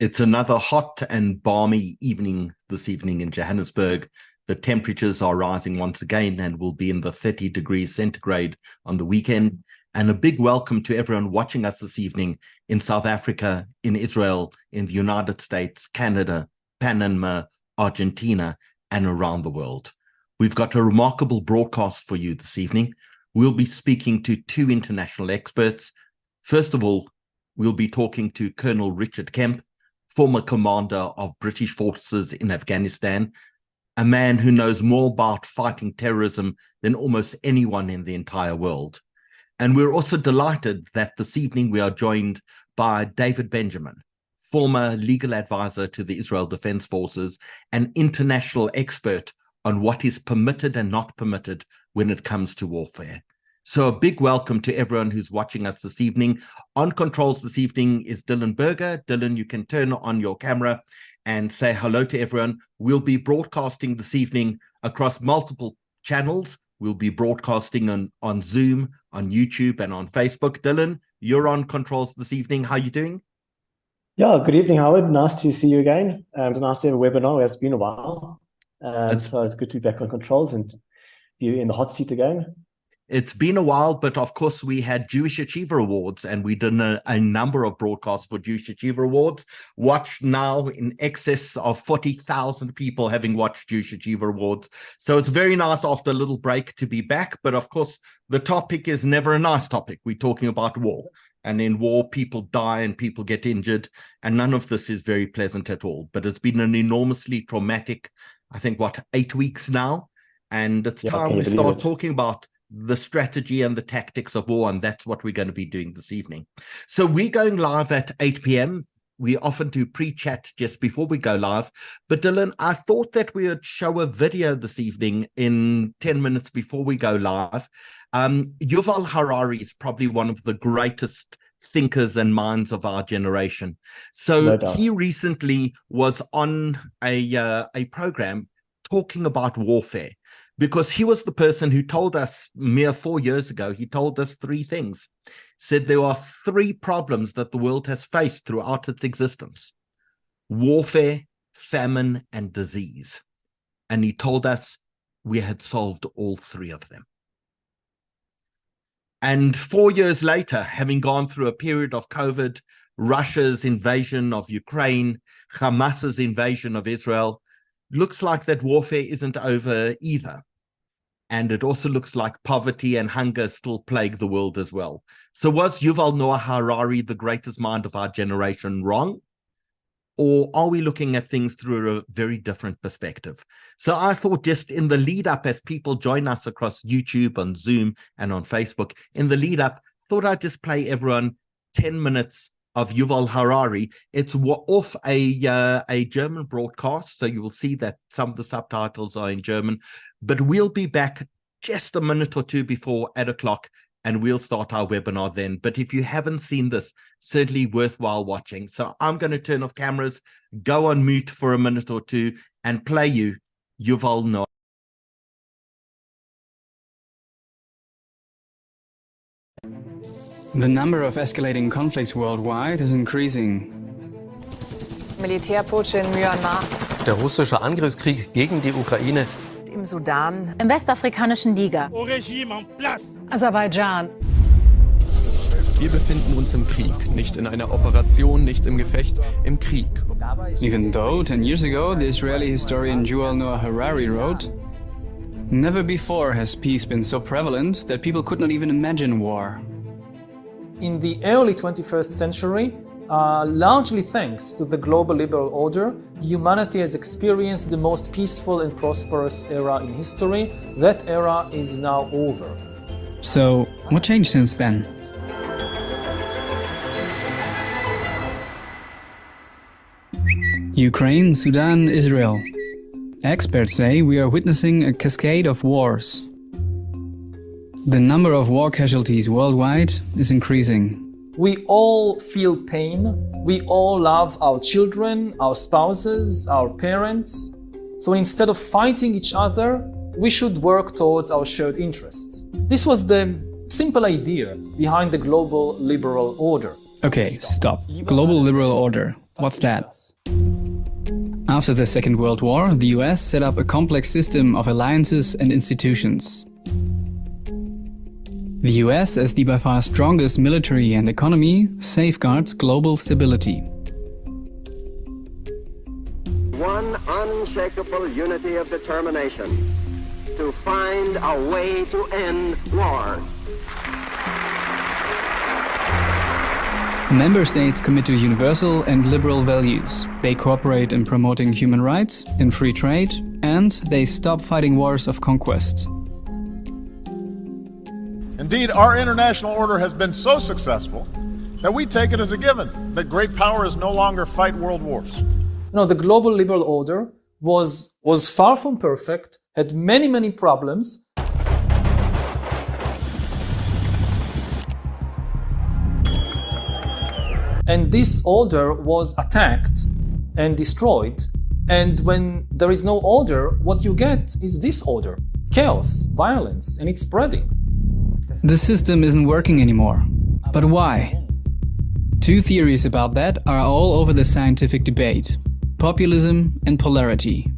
It's another hot and balmy evening this evening in Johannesburg. The temperatures are rising once again and will be in the 30 degrees centigrade on the weekend. And a big welcome to everyone watching us this evening in South Africa, in Israel, in the United States, Canada, Panama, Argentina, and around the world. We've got a remarkable broadcast for you this evening. We'll be speaking to two international experts. First of all, we'll be talking to Colonel Richard Kemp, former commander of British forces in Afghanistan, a man who knows more about fighting terrorism than almost anyone in the entire world. And we're also delighted that this evening we are joined by David Benjamin, former legal advisor to the Israel Defense Forces, an international expert on what is permitted and not permitted when it comes to warfare. So a big welcome to everyone who's watching us this evening. On controls this evening is Dylan Berger. Dylan, you can turn on your camera and say hello to everyone. We'll be broadcasting this evening across multiple channels. We'll be broadcasting on Zoom, on YouTube, and on Facebook. Dylan, you're on controls this evening. How are you doing? Yeah, good evening, Howard. Nice to see you again. It's nice to have a webinar. It's been a while. So it's good to be back on controls and you in the hot seat again. It's been a while, but of course we had Jewish Achiever Awards and we did a number of broadcasts for Jewish Achiever Awards. Watched now in excess of 40,000 people having watched Jewish Achiever Awards. So it's very nice after a little break to be back. But of course, the topic is never a nice topic. We're talking about war. And in war, people die and people get injured. And none of this is very pleasant at all. But it's been an enormously traumatic, I think, 8 weeks now. And it's time we start talking about the strategy and the tactics of war, and that's what we're going to be doing this evening. So we're going live at 8 p.m. We often do pre-chat just before we go live. But Dylan, I thought that we would show a video this evening in 10 minutes before we go live. Yuval Harari is probably one of the greatest thinkers and minds of our generation. So he recently was on a program talking about warfare, because he was the person who told us mere 4 years ago, he told us three things. Said there are three problems that the world has faced throughout its existence: warfare, famine, and disease. And he told us we had solved all three of them. And 4 years later, having gone through a period of COVID, Russia's invasion of Ukraine, Hamas's invasion of Israel, looks like that warfare isn't over either. And it also looks like poverty and hunger still plague the world as well. So was Yuval Noah Harari, the greatest mind of our generation, wrong? Or are we looking at things through a very different perspective? So I thought, just in the lead up, as people join us across YouTube, on Zoom, and on Facebook, in the lead up, thought I'd just play everyone 10 minutes of Yuval Harari. It's off a German broadcast, so you will see that some of the subtitles are in German. But we'll be back just a minute or two before 8 o'clock, and we'll start our webinar then. But if you haven't seen this, certainly worthwhile watching. So I'm going to turn off cameras, go on mute for a minute or two, and play you Yuval Noah. The number of escalating conflicts worldwide is increasing. Militärputsch in Myanmar. Der russische Angriffskrieg gegen die Ukraine. Im Sudan. Im westafrikanischen Niger. Au régime en place. Aserbaidschan. Wir befinden uns im Krieg, nicht in einer Operation, nicht im Gefecht, im Krieg. Even though 10 years ago the Israeli historian Yuval Noah Harari wrote, "Never before has peace been so prevalent that people could not even imagine war." In the early 21st century, largely thanks to the global liberal order, humanity has experienced the most peaceful and prosperous era in history. That era is now over. So, what changed since then? Ukraine, Sudan, Israel. Experts say we are witnessing a cascade of wars. The number of war casualties worldwide is increasing. We all feel pain. We all love our children, our spouses, our parents. So instead of fighting each other, we should work towards our shared interests. This was the simple idea behind the global liberal order. Okay, stop. Global liberal order. What's that? After the Second World War, the US set up a complex system of alliances and institutions. The US, as the by far strongest military and economy, safeguards global stability. One unshakable unity of determination to find a way to end war. Member states commit to universal and liberal values. They cooperate in promoting human rights, in free trade, and they stop fighting wars of conquest. Indeed, our international order has been so successful that we take it as a given that great powers no longer fight world wars. The global liberal order was far from perfect, had many problems. And this order was attacked and destroyed. And when there is no order, what you get is disorder, chaos, violence, and it's spreading. The system isn't working anymore. But why? Two theories about that are all over the scientific debate: populism and polarity.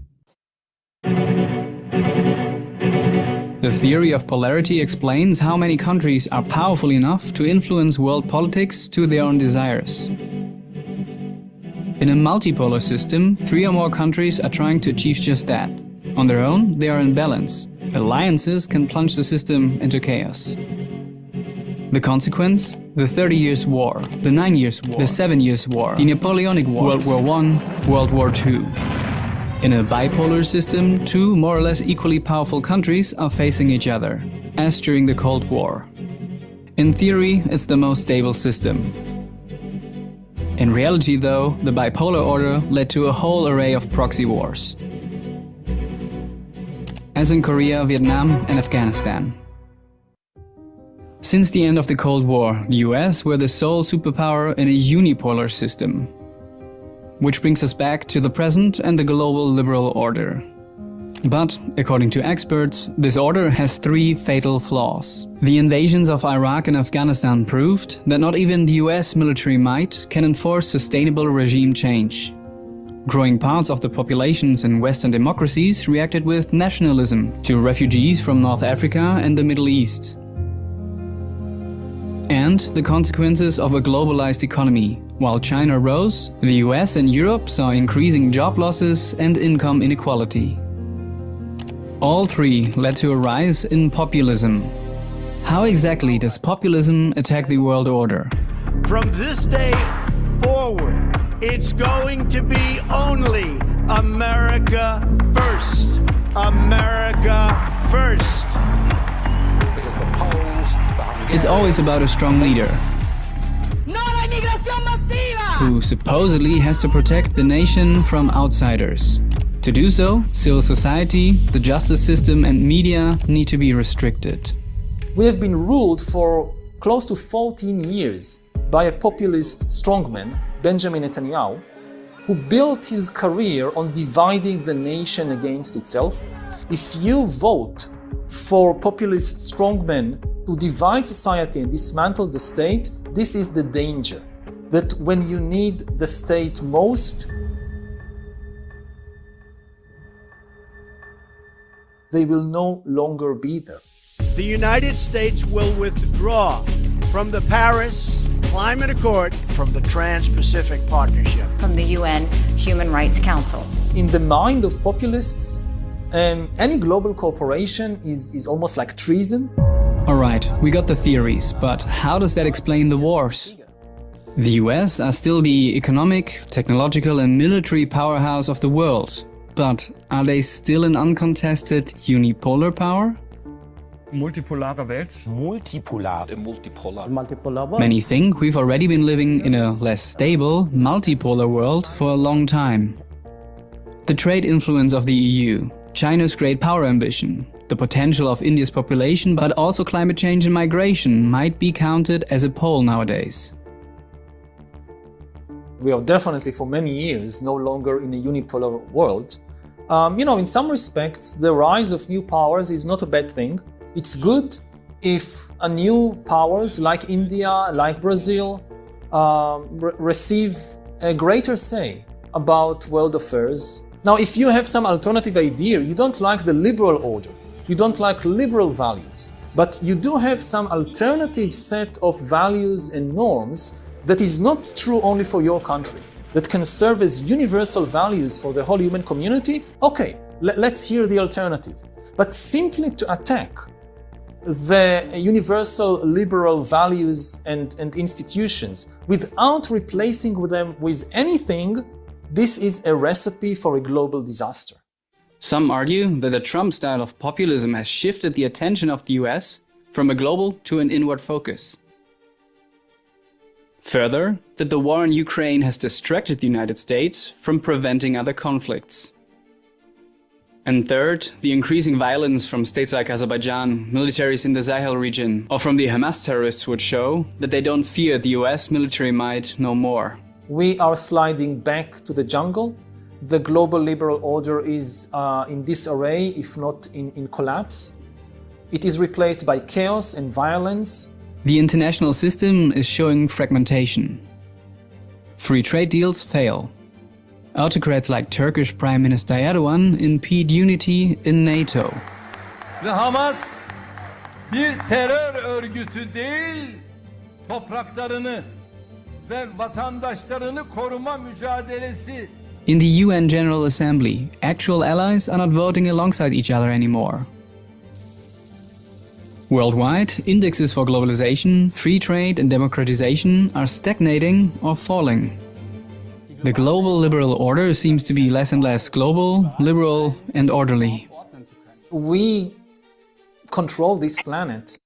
The theory of polarity explains how many countries are powerful enough to influence world politics to their own desires. In a multipolar system, 3 or more countries are trying to achieve just that. On their own, they are in balance. Alliances can plunge the system into chaos. The consequence? The 30 Years' War, the 9 Years' War, the 7 Years' War, the Napoleonic Wars, World War I, World War II. In a bipolar system, 2 more or less equally powerful countries are facing each other, as during the Cold War. In theory, it's the most stable system. In reality, though, the bipolar order led to a whole array of proxy wars, as in Korea, Vietnam, and Afghanistan. Since the end of the Cold War, the US were the sole superpower in a unipolar system. Which brings us back to the present and the global liberal order. But, according to experts, this order has 3 fatal flaws. The invasions of Iraq and Afghanistan proved that not even the US military might can enforce sustainable regime change. Growing parts of the populations in Western democracies reacted with nationalism to refugees from North Africa and the Middle East. And the consequences of a globalized economy. While China rose, the US and Europe saw increasing job losses and income inequality. All 3 led to a rise in populism. How exactly does populism attack the world order? From this day forward, it's going to be only America first. America first. It's always about a strong leader who supposedly has to protect the nation from outsiders. To do so, civil society, the justice system and media need to be restricted. We have been ruled for close to 14 years by a populist strongman, Benjamin Netanyahu, who built his career on dividing the nation against itself. If you vote for populist strongmen to divide society and dismantle the state, this is the danger. That when you need the state most, they will no longer be there. The United States will withdraw from the Paris Climate Accord, from the Trans-Pacific Partnership, from the UN Human Rights Council. In the mind of populists, any global cooperation is almost like treason. Alright, we got the theories, but how does that explain the wars? The US are still the economic, technological and military powerhouse of the world. But are they still an uncontested unipolar power? Multipolare Welt. Multipolar. Many think we've already been living in a less stable, multipolar world for a long time. The trade influence of the EU, China's great power ambition, the potential of India's population, but also climate change and migration might be counted as a pole nowadays. We are definitely for many years no longer in a unipolar world. In some respects, the rise of new powers is not a bad thing. It's good if new powers like India, like Brazil, receive a greater say about world affairs. Now, if you have some alternative idea, you don't like the liberal order, you don't like liberal values, but you do have some alternative set of values and norms that is not true only for your country, that can serve as universal values for the whole human community, okay, let's hear the alternative. But simply to attack the universal liberal values and institutions without replacing them with anything, this is a recipe for a global disaster. Some argue that the Trump style of populism has shifted the attention of the US from a global to an inward focus. Further, that the war in Ukraine has distracted the United States from preventing other conflicts. And third, the increasing violence from states like Azerbaijan, militaries in the Sahel region, or from the Hamas terrorists would show that they don't fear the US military might no more. We are sliding back to the jungle. The global liberal order is in disarray, if not in collapse. It is replaced by chaos and violence. The international system is showing fragmentation. Free trade deals fail. Autocrats like Turkish Prime Minister Erdogan impede unity in NATO. Ve Hamas bir terör örgütü değil, topraklarını ve vatandaşlarını koruma mücadelesi. In the UN General Assembly, actual allies are not voting alongside each other anymore. Worldwide, indexes for globalization, free trade and democratization are stagnating or falling. The global liberal order seems to be less and less global, liberal and orderly. We control this planet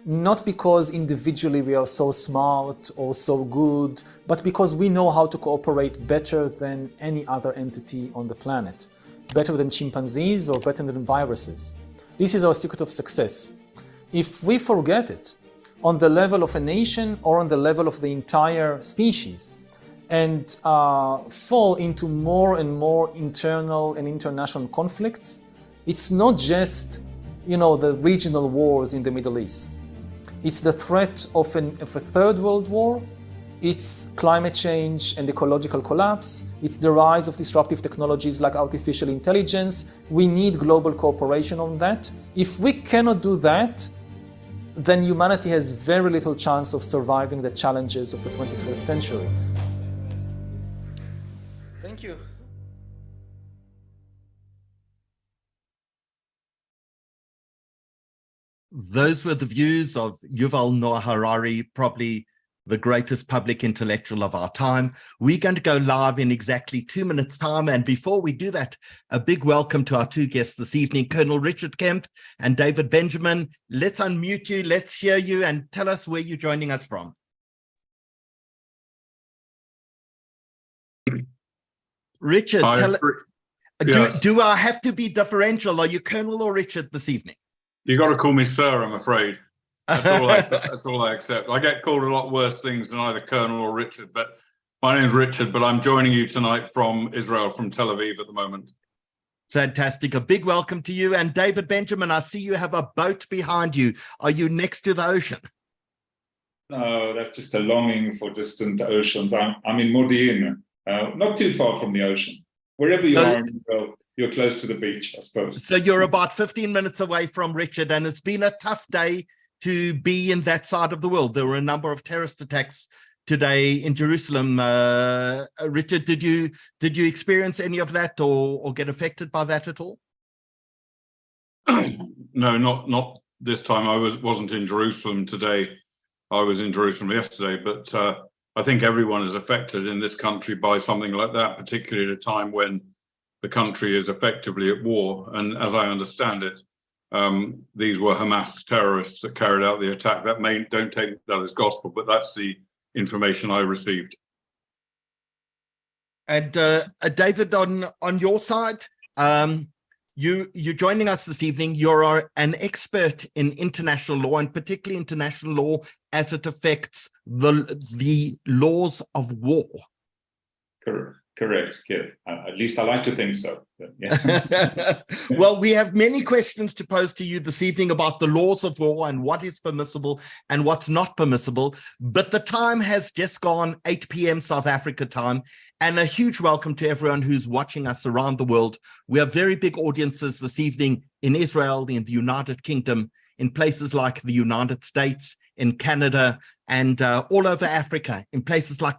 not because individually we are so smart or so good, but because we know how to cooperate better than any other entity on the planet, better than chimpanzees or better than viruses. This is our secret of success. If we forget it on the level of a nation or on the level of the entire species, and fall into more and more internal and international conflicts, it's not just, the regional wars in the Middle East. It's the threat of a third world war. It's climate change and ecological collapse. It's the rise of disruptive technologies like artificial intelligence. We need global cooperation on that. If we cannot do that, then humanity has very little chance of surviving the challenges of the 21st century. Thank you. Those were the views of Yuval Noah Harari, probably the greatest public intellectual of our time. We're going to go live in exactly 2 minutes' time. And before we do that, a big welcome to our two guests this evening, Colonel Richard Kemp and David Benjamin. Let's unmute you, let's hear you, and tell us where you're joining us from. Richard, do I have to be differential? Are you Colonel or Richard this evening? You got to call me sir, I'm afraid. That's all I accept. I get called a lot worse things than either Colonel or Richard, but my name's Richard, but I'm joining you tonight from Israel, from Tel Aviv at the moment. Fantastic. A big welcome to you. And David Benjamin, I see you have a boat behind you. Are you next to the ocean? No, that's just a longing for distant oceans. I'm in Modi'in, not too far from the ocean. Wherever you are in Israel, you're close to the beach, I suppose. So you're about 15 minutes away from Richard, and it's been a tough day to be in that side of the world. There were a number of terrorist attacks today in Jerusalem. Richard, did you experience any of that or get affected by that at all? No, not this time. I wasn't in Jerusalem today. I was in Jerusalem yesterday, but I think everyone is affected in this country by something like that, particularly at a time when the country is effectively at war. And as I understand it, these were Hamas terrorists that carried out the attack. Don't take that as gospel, but that's the information I received. And David, on your side, you're joining us this evening. You're an expert in international law, and particularly international law as it affects the laws of war. Correct. Correct. Yeah. At least I like to think so. But, yeah. Well, we have many questions to pose to you this evening about the laws of war and what is permissible and what's not permissible. But the time has just gone 8 p.m. South Africa time. And a huge welcome to everyone who's watching us around the world. We have very big audiences this evening in Israel, in the United Kingdom, in places like the United States, in Canada, and all over Africa, in places like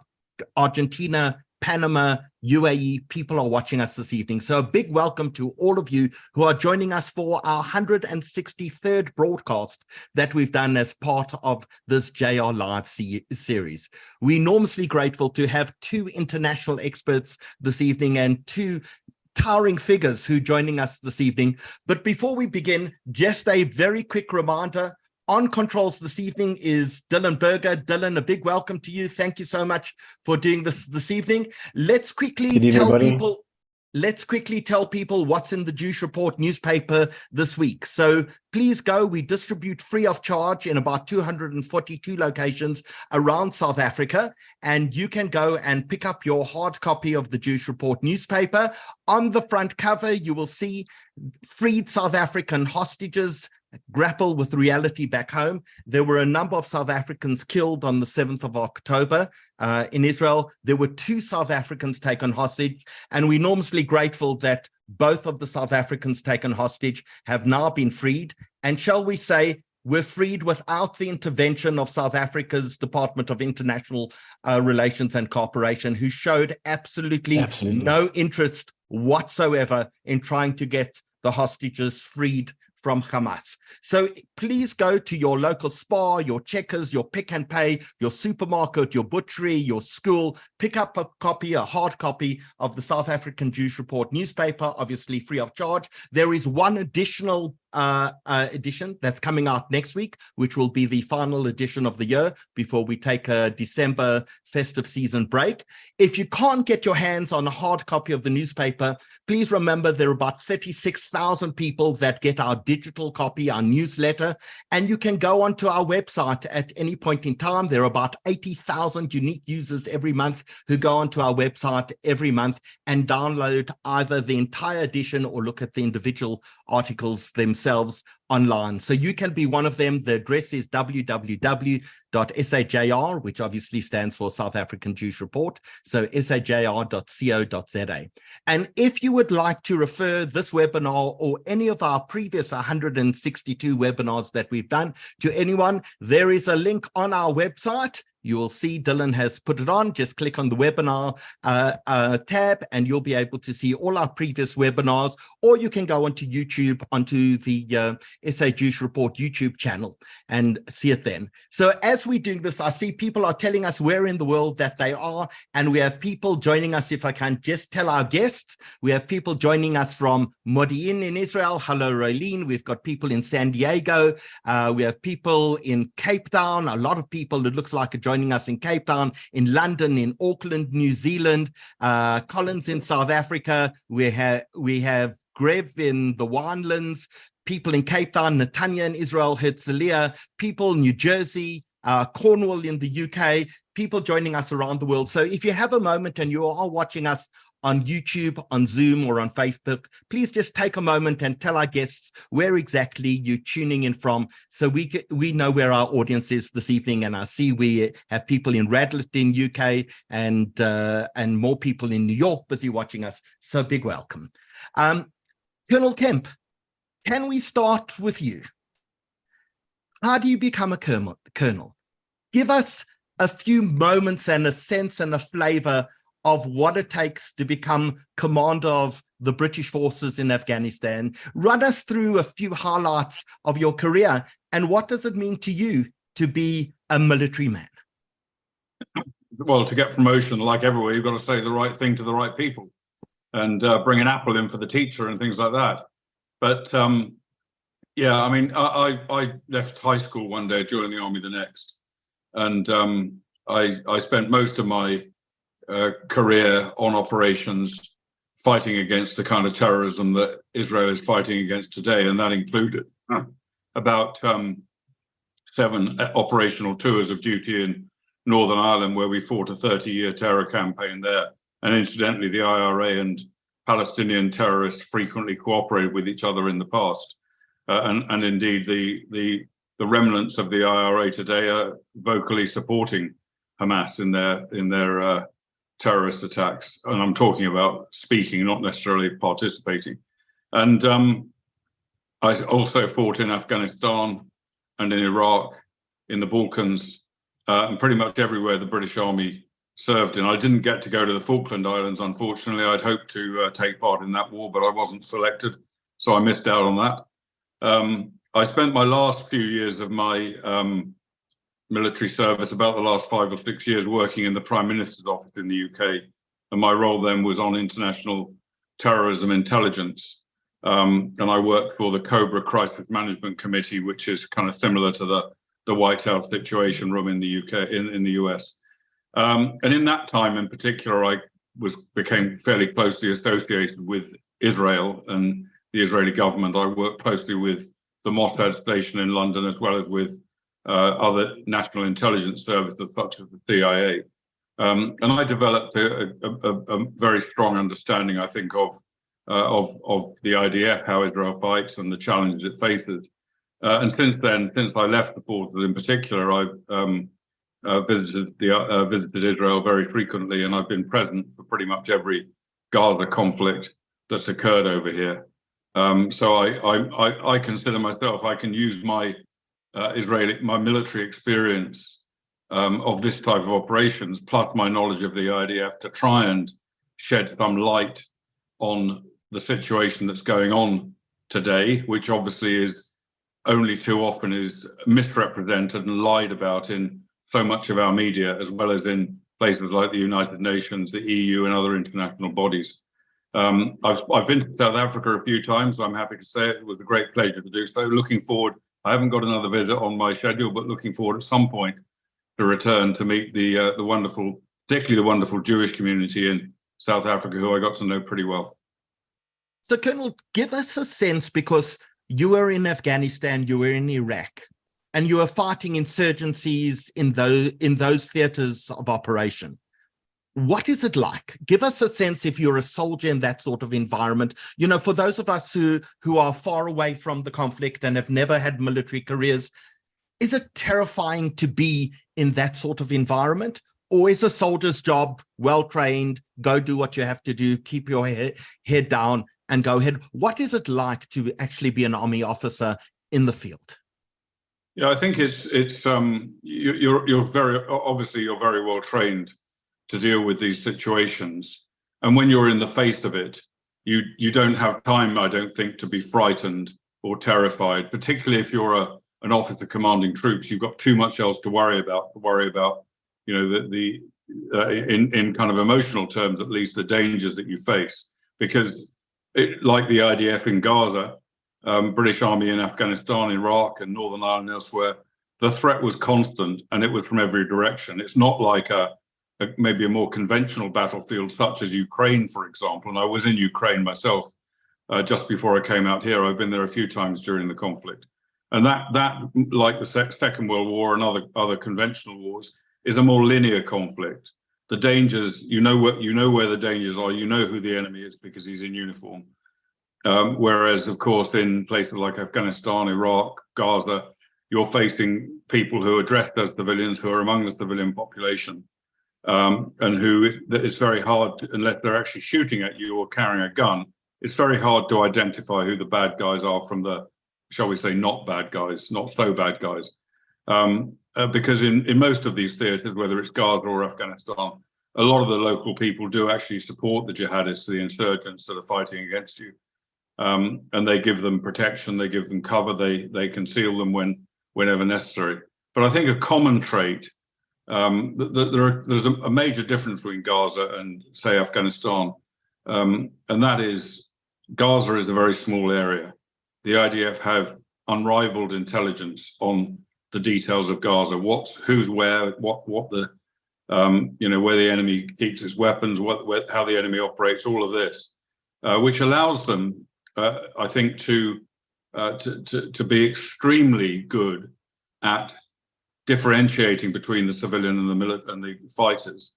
Argentina, Panama, UAE. People are watching us this evening. So a big welcome to all of you who are joining us for our 163rd broadcast that we've done as part of this JR Live series. We're enormously grateful to have two international experts this evening and two towering figures who are joining us this evening. But before we begin, just a very quick reminder. On controls this evening is Dylan Berger. Dylan, a big welcome to you. Thank you so much for doing this evening. Let's quickly tell people what's in the Jewish Report newspaper this week. So please go. We distribute free of charge in about 242 locations around South Africa. And you can go and pick up your hard copy of the Jewish Report newspaper. On the front cover, you will see freed South African hostages grapple with reality back home. There were a number of South Africans killed on the 7th of October in Israel. There were 2 South Africans taken hostage, and we're enormously grateful that both of the South Africans taken hostage have now been freed. And shall we say, we're freed without the intervention of South Africa's Department of International Relations and Cooperation, who showed absolutely no interest whatsoever in trying to get the hostages freed from Hamas. So please go to your local Spar, your Checkers, your Pick and Pay, your supermarket, your butchery, your school, pick up a copy, a hard copy of the South African Jewish Report newspaper, obviously free of charge. There is one additional edition that's coming out next week, which will be the final edition of the year before we take a December festive season break. If you can't get your hands on a hard copy of the newspaper, please remember there are about 36,000 people that get our digital copy, our newsletter, and you can go onto our website at any point in time. There are about 80,000 unique users every month who go onto our website every month and download either the entire edition or look at the individual articles themselves online. So you can be one of them. The address is www.sajr, which obviously stands for South African Jewish Report. So sajr.co.za. And if you would like to refer this webinar or any of our previous 162 webinars that we've done to anyone, there is a link on our website. You will see Dylan has put it on. Just click on the webinar tab and you'll be able to see all our previous webinars, or you can go onto YouTube, onto the SA Jewish Report YouTube channel and see it then. So as we're doing this, I see people are telling us where in the world that they are, and we have people joining us. If I can just tell our guests, we have people joining us from Modi'in in Israel. Hello, Raylene. We've got people in San Diego. We have people in Cape Town. A lot of people, it looks like, are joining us in Cape Town, in London, in Auckland, New Zealand, Collins in South Africa. We have Grev in the Winelands, people in Cape Town, Netanya in Israel, Herzliya, people in New Jersey, Cornwall in the UK, people joining us around the world. So if you have a moment and you are watching us on YouTube, on Zoom, or on Facebook, please just take a moment and tell our guests where exactly you're tuning in from, so we know where our audience is this evening. And I see we have people in Radlett in UK and more people in New York busy watching us. So big welcome. Colonel Kemp, can we start with you? How do you become a colonel? Give us a few moments and a sense and a flavor of what it takes to become commander of the British forces in Afghanistan. Run us through a few highlights of your career, and what does it mean to you to be a military man? Well, to get promotion, like everywhere, you've got to say the right thing to the right people and bring an apple in for the teacher and things like that. But yeah, I mean, I left high school one day, joined the army the next. And I spent most of my career on operations fighting against the kind of terrorism that Israel is fighting against today, and that included about 7 operational tours of duty in Northern Ireland, where we fought a 30-year terror campaign there, And incidentally, the IRA and Palestinian terrorists frequently cooperated with each other in the past. And indeed, the remnants of the IRA today are vocally supporting Hamas in their terrorist attacks. And I'm talking about speaking, not necessarily participating. And I also fought in Afghanistan and in Iraq, in the Balkans, and pretty much everywhere the British Army served in. I didn't get to go to the Falkland Islands, unfortunately. I'd hoped to take part in that war, but I wasn't selected, so I missed out on that. I spent my last few years of my military service, about the last 5 or 6 years, working in the Prime Minister's office in the UK. And my role then was on international terrorism intelligence. And I worked for the COBRA Crisis Management Committee, which is kind of similar to the White House Situation Room in the UK, in the US. And in that time in particular, I became fairly closely associated with Israel and the Israeli government. I worked closely with the Mossad station in London, as well as with other national intelligence services such as the CIA. And I developed a very strong understanding, I think, of the IDF, how Israel fights and the challenges it faces. And since then, since I left the forces in particular, I've visited Israel very frequently, and I've been present for pretty much every Gaza conflict that's occurred over here. So I consider myself, I can use my my military experience of this type of operations, plus my knowledge of the IDF, to try and shed some light on the situation that's going on today, which obviously is only too often is misrepresented and lied about in so much of our media, as well as in places like the United Nations, the EU, and other international bodies. I've been to South Africa a few times. So I'm happy to say it was a great pleasure to do so. Looking forward, I haven't got another visit on my schedule, but looking forward at some point to return to meet the wonderful, particularly the wonderful Jewish community in South Africa, who I got to know pretty well. So, Colonel, give us a sense, because you were in Afghanistan, you were in Iraq, and you were fighting insurgencies in those theaters of operation. What is it like? Give us a sense if you're a soldier in that sort of environment. You know, for those of us who are far away from the conflict and have never had military careers, is it terrifying to be in that sort of environment? Or is a soldier's job well-trained, go do what you have to do, keep your head down and go ahead? What is it like to actually be an army officer in the field? Yeah, I think you're very well trained to deal with these situations, and when you're in the face of it, you don't have time, I don't think, to be frightened or terrified. Particularly if you're an officer commanding troops, you've got too much else to worry about. You know, in kind of emotional terms, at least, the dangers that you face, because like the IDF in Gaza, British Army in Afghanistan, Iraq, and Northern Ireland and elsewhere, the threat was constant, and it was from every direction. It's not like maybe a more conventional battlefield such as Ukraine, for example. And I was in Ukraine myself just before I came out here. I've been there a few times during the conflict, and that like the Second World War and other conventional wars, is a more linear conflict. The dangers, you know where the dangers are. You know who the enemy is because he's in uniform. Whereas, of course, in places like Afghanistan, Iraq, Gaza, you're facing people who are dressed as civilians, who are among the civilian population, and who it's very hard, unless they're actually shooting at you or carrying a gun, it's very hard to identify who the bad guys are from the, shall we say, not bad guys, not so bad guys. Because in most of these theaters, whether it's Gaza or Afghanistan, a lot of the local people do actually support the jihadists, the insurgents that are fighting against you. And they give them protection, they give them cover, they conceal them whenever necessary. But I think a common trait, there's a major difference between Gaza and, say, Afghanistan, and that is Gaza is a very small area. The IDF have unrivaled intelligence on the details of Gaza, who's where, what the where the enemy keeps its weapons, how the enemy operates, all of this, which allows them, I think, to be extremely good at differentiating between the civilian and the fighters.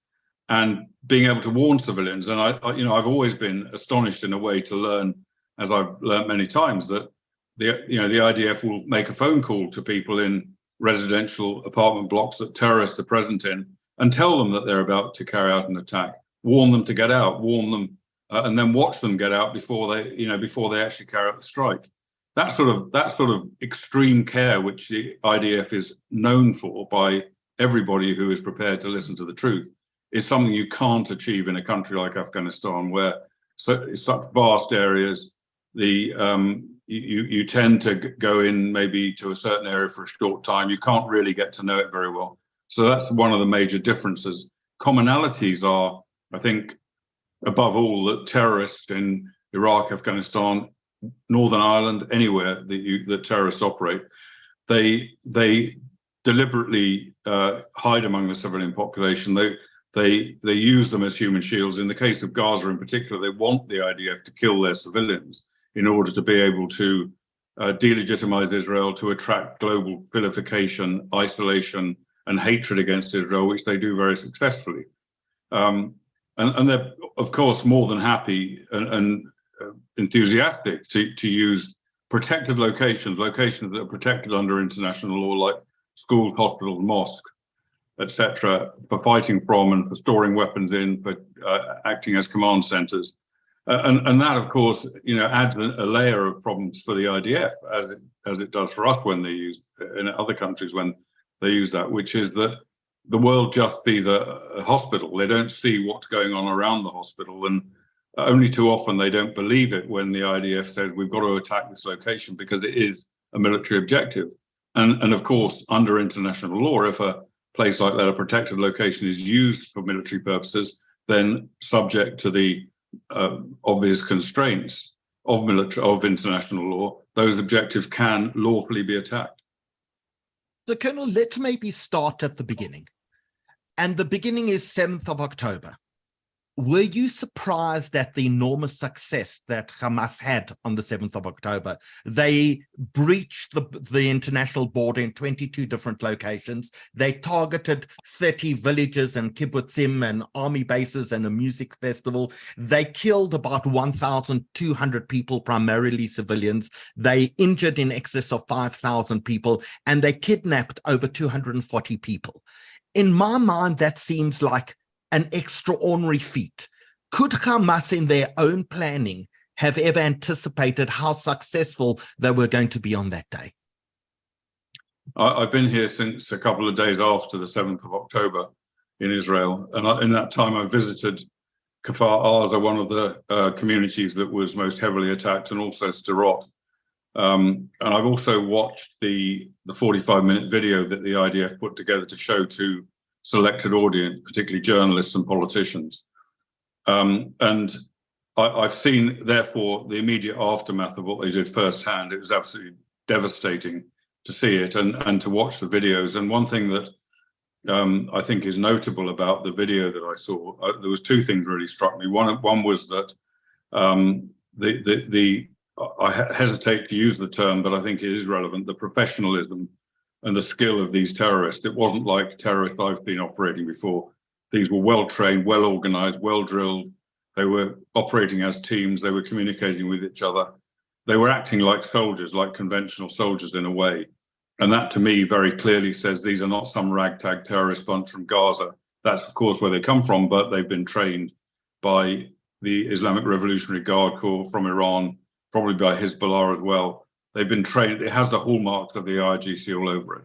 and being able to warn civilians. And I've always been astonished in a way to learn, as I've learned many times, that the IDF will make a phone call to people in residential apartment blocks that terrorists are present in and tell them that they're about to carry out an attack, warn them to get out, warn them, and then watch them get out before they actually carry out the strike. That sort of extreme care, which the IDF is known for by everybody who is prepared to listen to the truth, is something you can't achieve in a country like Afghanistan, where such vast areas, you tend to go in maybe to a certain area for a short time. You can't really get to know it very well. So that's one of the major differences. Commonalities are, I think, above all, that terrorists in Iraq, Afghanistan, Northern Ireland, anywhere that terrorists operate, they deliberately hide among the civilian population. They use them as human shields. In the case of Gaza in particular, they want the IDF to kill their civilians in order to be able to delegitimize Israel, to attract global vilification, isolation, and hatred against Israel, which they do very successfully. And they're, of course, more than happy and enthusiastic to use protected locations that are protected under international law, like schools, hospitals, mosques, etc., for fighting from and for storing weapons in, for acting as command centers. And that, of course, adds a layer of problems for the IDF, as it does for us when they use in other countries when they use that, which is that the world just sees a hospital. They don't see what's going on around the hospital, and only too often they don't believe it when the IDF says we've got to attack this location because it is a military objective. And of course, under international law, if a place like that, a protected location, is used for military purposes, then subject to the obvious constraints of international law, those objectives can lawfully be attacked. So, Colonel, let's maybe start at the beginning. And the beginning is 7th of October. Were you surprised at the enormous success that Hamas had on the 7th of October? They breached the international border in 22 different locations. They targeted 30 villages and kibbutzim and army bases and a music festival. They killed about 1,200 people, primarily civilians. They injured in excess of 5,000 people, and they kidnapped over 240 people. In my mind, that seems like an extraordinary feat. Could Hamas, in their own planning, have ever anticipated how successful they were going to be on that day? I've been here since a couple of days after the 7th of October in Israel. And in that time, I visited Kfar Aza, one of the communities that was most heavily attacked, and also Sderot. And I've also watched the 45-minute video that the IDF put together to show to selected audience, particularly journalists and politicians. And I've seen, therefore, the immediate aftermath of what they did firsthand. It was absolutely devastating to see it and to watch the videos. And one thing that I think is notable about the video that I saw, there was two things really struck me. One was that I hesitate to use the term, but I think it is relevant, the professionalism and the skill of these terrorists. It wasn't like terrorists I've been operating before. These were well-trained, well-organized, well-drilled. They were operating as teams. They were communicating with each other. They were acting like soldiers, like conventional soldiers in a way. And that, to me, very clearly says these are not some ragtag terrorist bunch from Gaza. That's, of course, where they come from, but they've been trained by the Islamic Revolutionary Guard Corps from Iran, probably by Hezbollah as well. They've been trained. It has the hallmarks of the IRGC all over it.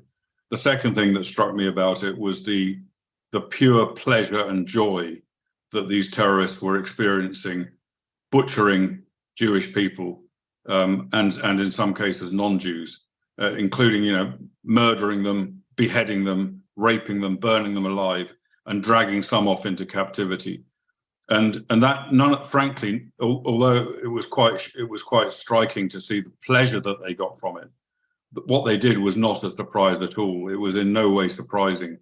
The second thing that struck me about it was the pure pleasure and joy that these terrorists were experiencing, butchering Jewish people and in some cases non-Jews, including murdering them, beheading them, raping them, burning them alive, and dragging some off into captivity. And that, frankly, although it was quite striking to see the pleasure that they got from it, but what they did was not a surprise at all. It was in no way surprising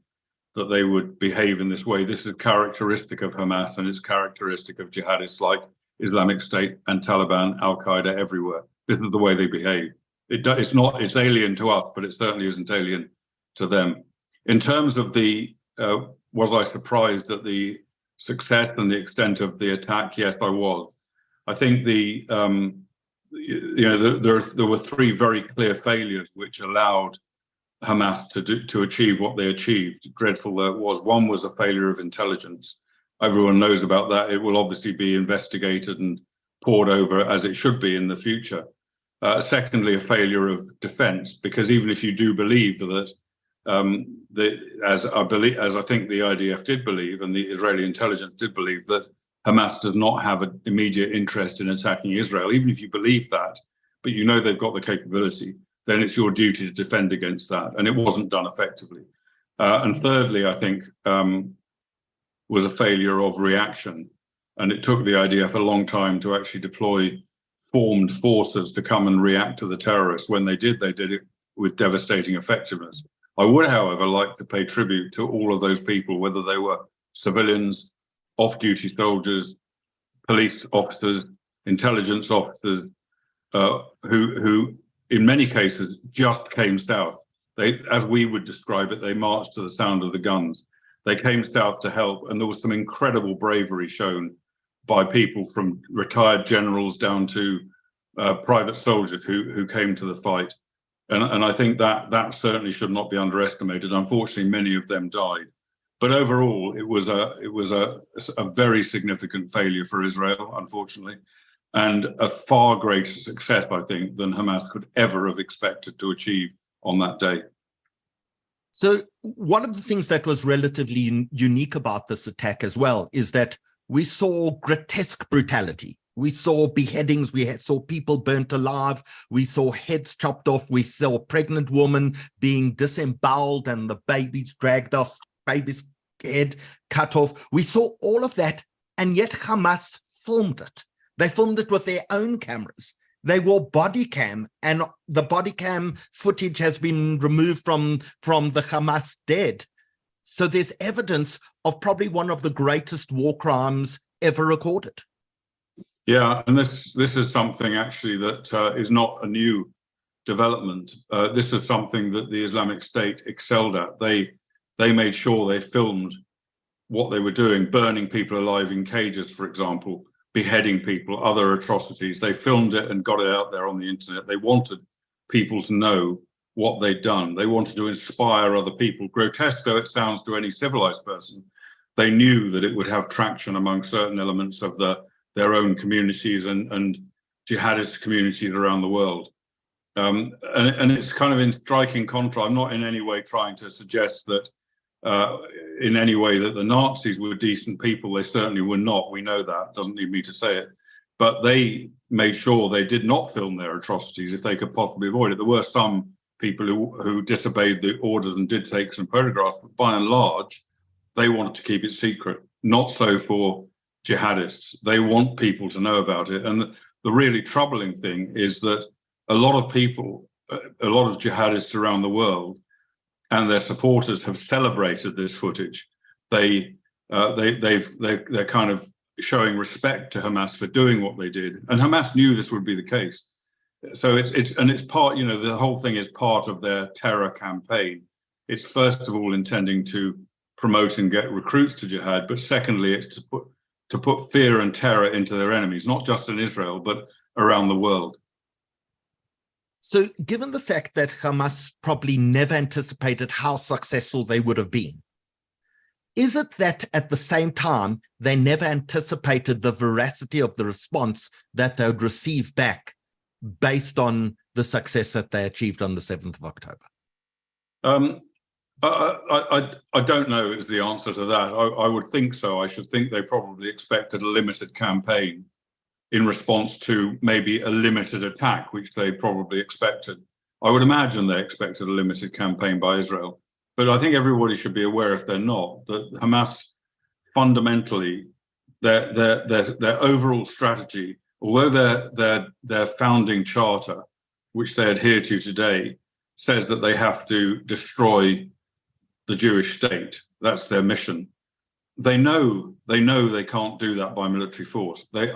that they would behave in this way. This is characteristic of Hamas, and it's characteristic of jihadists like Islamic State and Taliban, Al-Qaeda, everywhere. This is the way they behave. It's alien to us, but it certainly isn't alien to them. In terms of was I surprised at the success and the extent of the attack, yes, I was. I think there were three very clear failures which allowed Hamas to achieve what they achieved. Dreadful that was. One was a failure of intelligence. Everyone knows about that. It will obviously be investigated and pored over as it should be in the future. Secondly, a failure of defense, because even if you do believe that, as I think the IDF did believe and the Israeli intelligence did believe, that Hamas does not have an immediate interest in attacking Israel, even if you believe that, but you know they've got the capability, then it's your duty to defend against that. And it wasn't done effectively. And thirdly, I think, was a failure of reaction. And it took the IDF a long time to actually deploy formed forces to come and react to the terrorists. When they did it with devastating effectiveness. I would, however, like to pay tribute to all of those people, whether they were civilians, off-duty soldiers, police officers, intelligence officers, who in many cases just came south. They, as we would describe it, they marched to the sound of the guns. They came south to help, and there was some incredible bravery shown by people from retired generals down to private soldiers who came to the fight. And I think that certainly should not be underestimated. Unfortunately, many of them died. But overall, it was a very significant failure for Israel, unfortunately, and a far greater success, I think, than Hamas could ever have expected to achieve on that day. So one of the things that was relatively unique about this attack as well is that we saw grotesque brutality. We saw beheadings, saw people burnt alive, we saw heads chopped off, we saw a pregnant woman being disemboweled and the babies dragged off, baby's head cut off. We saw all of that, and yet Hamas filmed it. They filmed it with their own cameras. They wore body cam, and the body cam footage has been removed from the Hamas dead. So there's evidence of probably one of the greatest war crimes ever recorded. Yeah, and this is something actually that is not a new development. This is something that the Islamic State excelled at. They made sure they filmed what they were doing, burning people alive in cages, for example, beheading people, other atrocities. They filmed it and got it out there on the internet. They wanted people to know what they'd done. They wanted to inspire other people. Grotesque though it sounds to any civilized person, they knew that it would have traction among certain elements of their own communities and jihadist communities around the world. And it's kind of in striking contrast. I'm not in any way trying to suggest that in any way that the Nazis were decent people. They certainly were not. We know that. It doesn't need me to say it. But they made sure they did not film their atrocities if they could possibly avoid it. There were some people who disobeyed the orders and did take some photographs, but by and large, they wanted to keep it secret. Not so for jihadists. They want people to know about it. And the really troubling thing is that a lot of people, a lot of jihadists around the world and their supporters have celebrated this footage. They're kind of showing respect to Hamas for doing what they did. And Hamas knew this would be the case. So it's part, the whole thing is part of their terror campaign. It's first of all intending to promote and get recruits to jihad, but secondly, it's to put fear and terror into their enemies, not just in Israel, but around the world. So given the fact that Hamas probably never anticipated how successful they would have been, is it that at the same time, they never anticipated the veracity of the response that they would receive back based on the success that they achieved on the 7th of October? I don't know is the answer to that. I would think so. I should think they probably expected a limited campaign in response to maybe a limited attack, which they probably expected. I would imagine they expected a limited campaign by Israel. But I think everybody should be aware, if they're not, that Hamas fundamentally, their overall strategy, although their founding charter, which they adhere to today, says that they have to destroy the Jewish state. That's their mission. They know they can't do that by military force. They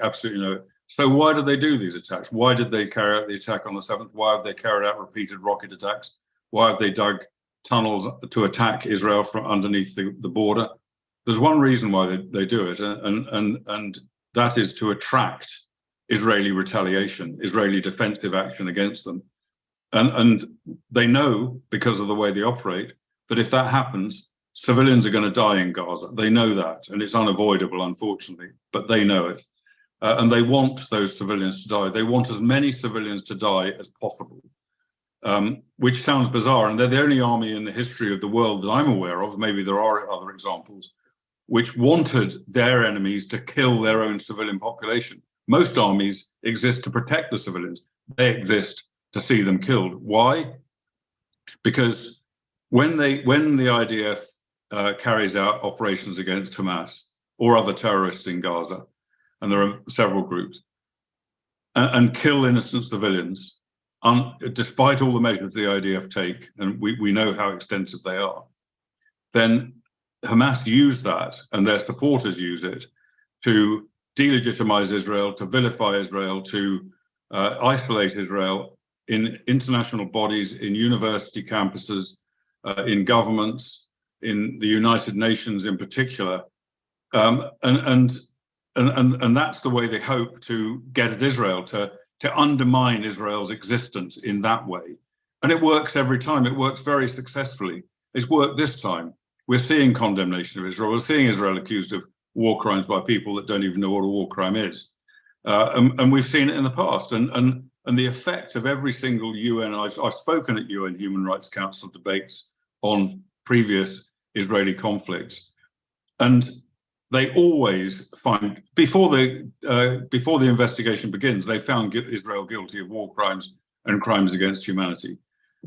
absolutely know it. So why did they do these attacks? Why did they carry out the attack on the 7th? Why have they carried out repeated rocket attacks? Why have they dug tunnels to attack Israel from underneath the border? there's one reason why they do it, and that is to attract Israeli retaliation, Israeli defensive action against them. And they know, because of the way they operate, that if that happens, civilians are going to die in Gaza. They know that, and it's unavoidable, unfortunately, but they know it. And they want those civilians to die. They want as many civilians to die as possible, which sounds bizarre. And they're the only army in the history of the world that I'm aware of, maybe there are other examples, which wanted their enemies to kill their own civilian population. Most armies exist to protect the civilians. They exist to see them killed. Why? Because when the IDF carries out operations against Hamas or other terrorists in Gaza, and there are several groups, and kill innocent civilians, despite all the measures the IDF take, and we know how extensive they are, then Hamas use that, and their supporters use it, to delegitimize Israel, to vilify Israel, to isolate Israel in international bodies, in university campuses, in governments, in the United Nations in particular. And that's the way they hope to get at Israel, to undermine Israel's existence in that way. And it works every time. It works very successfully. It's worked this time. We're seeing condemnation of Israel. We're seeing Israel accused of war crimes by people that don't even know what a war crime is. And we've seen it in the past. And the effect of every single UN, I've spoken at UN Human Rights Council debates on previous Israeli conflicts, and they always find, before the investigation begins, they found Israel guilty of war crimes and crimes against humanity.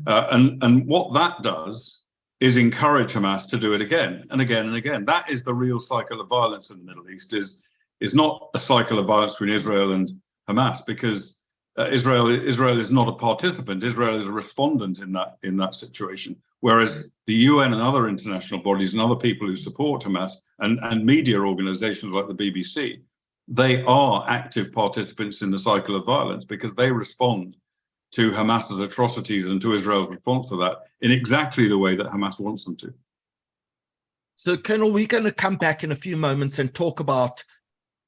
And what that does is encourage Hamas to do it again and again and again. That is the real cycle of violence in the Middle East, is not a cycle of violence between Israel and Hamas, because Israel is not a participant. Israel is a respondent in that situation. Whereas the UN and other international bodies and other people who support Hamas and media organizations like the BBC, they are active participants in the cycle of violence, because they respond to Hamas's atrocities and to Israel's response to that in exactly the way that Hamas wants them to. So, Colonel, we're going to come back in a few moments and talk about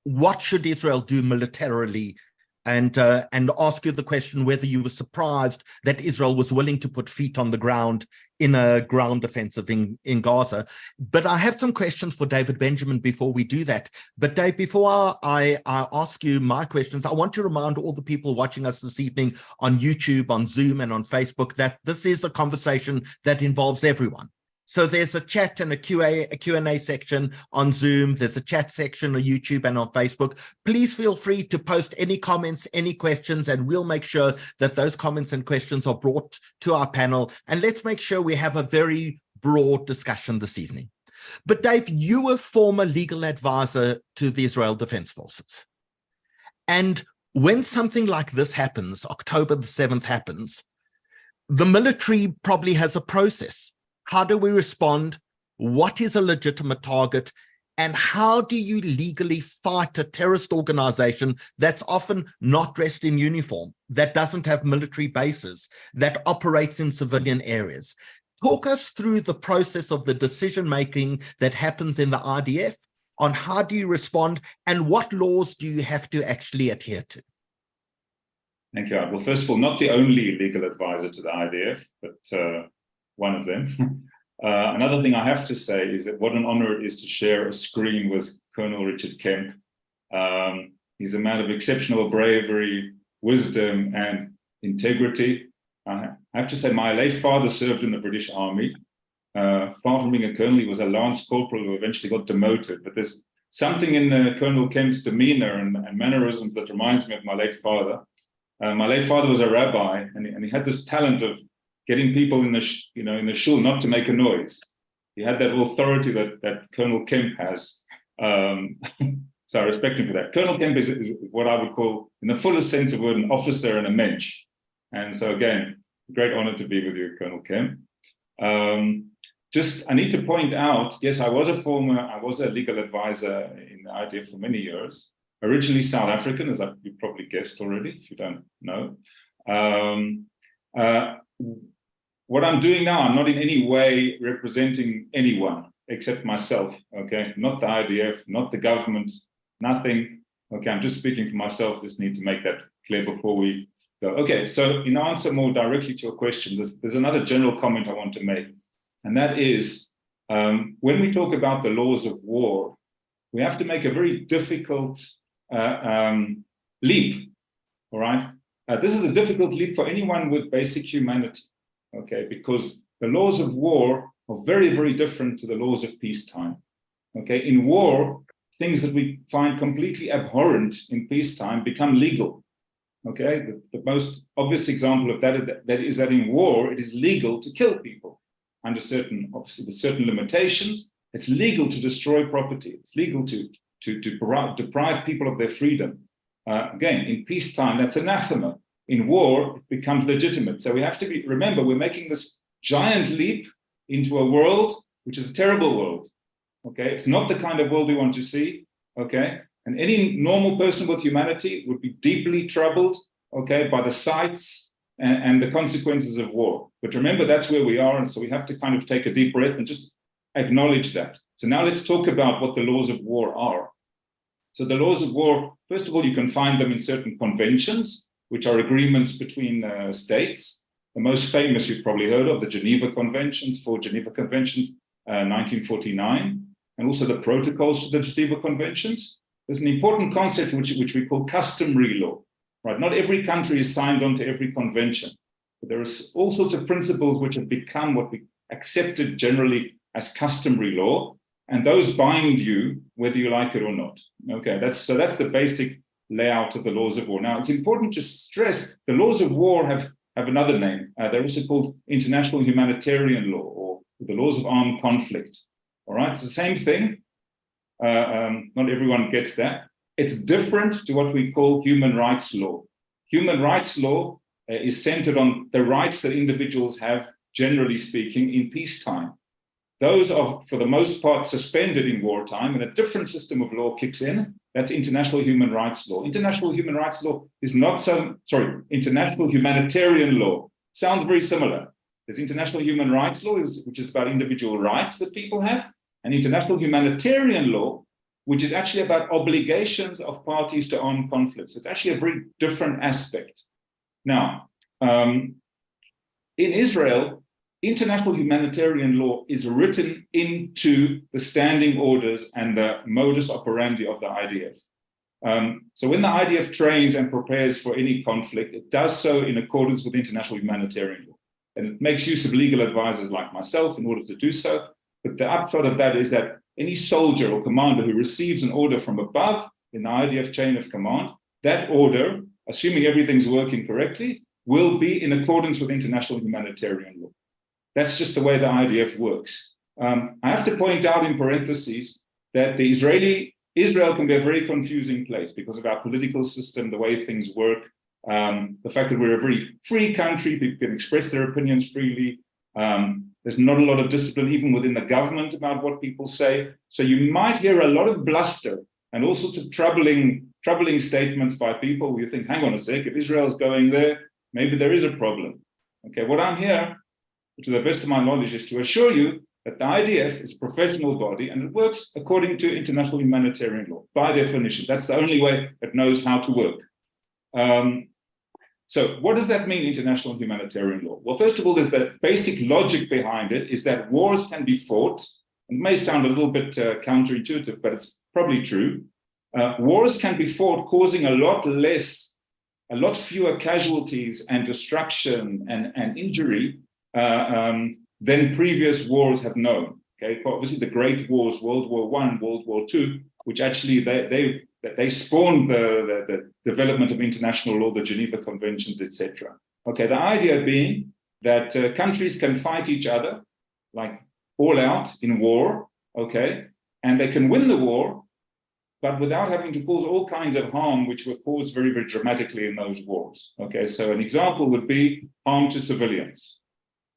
what should Israel do militarily, and ask you the question whether you were surprised that Israel was willing to put feet on the ground in a ground offensive in Gaza. But I have some questions for David Benjamin before we do that. But Dave, before I ask you my questions, I want to remind all the people watching us this evening on YouTube, on Zoom, and on Facebook that this is a conversation that involves everyone. So there's a chat and a Q&A section on Zoom. There's a chat section on YouTube and on Facebook. Please feel free to post any comments, any questions, and we'll make sure that those comments and questions are brought to our panel. And let's make sure we have a very broad discussion this evening. But Dave, you were former legal advisor to the Israel Defense Forces. And when something like this happens, October the 7th happens, the military probably has a process. How do we respond? What is a legitimate target? And how do you legally fight a terrorist organization that's often not dressed in uniform, that doesn't have military bases, that operates in civilian areas? Talk us through the process of the decision-making that happens in the IDF on how do you respond and what laws do you have to actually adhere to? Thank you. Well, first of all, not the only legal advisor to the IDF, but one of them. Another thing I have to say is that what an honor it is to share a screen with Colonel Richard Kemp. He's a man of exceptional bravery, wisdom, and integrity. I have to say, my late father served in the British Army. Far from being a colonel, he was a lance corporal who eventually got demoted. But there's something in Colonel Kemp's demeanor and mannerisms that reminds me of my late father. My late father was a rabbi, and he had this talent of getting people in the shul not to make a noise. He had that authority that Colonel Kemp has. So I respect him for that. Colonel Kemp is what I would call, in the fullest sense of the word, an officer and a mensch. And so again, great honor to be with you, Colonel Kemp. I need to point out, yes, I was a legal advisor in the IDF for many years, originally South African, as you probably guessed already, if you don't know. What I'm doing now, I'm not in any way representing anyone except myself, okay? Not the IDF, not the government, nothing. Okay, I'm just speaking for myself. Just need to make that clear before we go. Okay, so in answer more directly to your question, there's another general comment I want to make, and that is, when we talk about the laws of war, we have to make a very difficult leap, all right? This is a difficult leap for anyone with basic humanity, okay? Because the laws of war are very, very different to the laws of peacetime, okay? In war, things that we find completely abhorrent in peacetime become legal, okay? The most obvious example of that is that in war, it is legal to kill people under certain, obviously, with certain limitations. It's legal to destroy property. It's legal to deprive people of their freedom. Again, in peacetime, that's anathema. In war, it becomes legitimate. So we have to remember, we're making this giant leap into a world which is a terrible world. Okay, it's not the kind of world we want to see. Okay, and any normal person with humanity would be deeply troubled, okay, by the sights and the consequences of war. But remember, that's where we are, and so we have to kind of take a deep breath and just acknowledge that. So now let's talk about what the laws of war are. So the laws of war, first of all, you can find them in certain conventions, which are agreements between states. The most famous you've probably heard of, the Geneva Conventions, 4 Geneva Conventions, 1949, and also the protocols to the Geneva Conventions. There's an important concept which we call customary law, right? Not every country is signed on to every convention, but there are all sorts of principles which have become what we accepted generally as customary law, and those bind you whether you like it or not. Okay, that's the basic layout of the laws of war. Now, it's important to stress the laws of war have another name. They're also called international humanitarian law, or the laws of armed conflict. All right, it's the same thing. Not everyone gets that. It's different to what we call human rights law. Human rights law is centered on the rights that individuals have, generally speaking, in peacetime. Those are, for the most part, suspended in wartime, and a different system of law kicks in. That's international human rights law. International human rights law is international humanitarian law. Sounds very similar. There's international human rights law, which is about individual rights that people have, and international humanitarian law, which is actually about obligations of parties to armed conflicts. It's actually a very different aspect. Now, in Israel, international humanitarian law is written into the standing orders and the modus operandi of the IDF. So when the IDF trains and prepares for any conflict, it does so in accordance with international humanitarian law. And it makes use of legal advisors like myself in order to do so. But the upshot of that is that any soldier or commander who receives an order from above in the IDF chain of command, that order, assuming everything's working correctly, will be in accordance with international humanitarian law. That's just the way the IDF works. I have to point out in parentheses that Israel can be a very confusing place because of our political system, the way things work, the fact that we're a very free country, people can express their opinions freely. There's not a lot of discipline even within the government about what people say. So you might hear a lot of bluster and all sorts of troubling statements by people where you think, hang on a sec, if Israel's going there, maybe there is a problem. Okay, what I'm here, to the best of my knowledge, is to assure you that the IDF is a professional body and it works according to international humanitarian law, by definition. That's the only way it knows how to work. So what does that mean, international humanitarian law? Well, first of all, there's the basic logic behind it is that wars can be fought. It may sound a little bit counterintuitive, but it's probably true. Wars can be fought causing a lot fewer casualties and destruction and injury than previous wars have known. Okay, obviously the great wars, World War I, World War II, which actually they spawned the development of international law, the Geneva Conventions, etc. Okay, the idea being that countries can fight each other, like all out in war, okay, and they can win the war, but without having to cause all kinds of harm, which were caused very, very dramatically in those wars. Okay, so an example would be harm to civilians.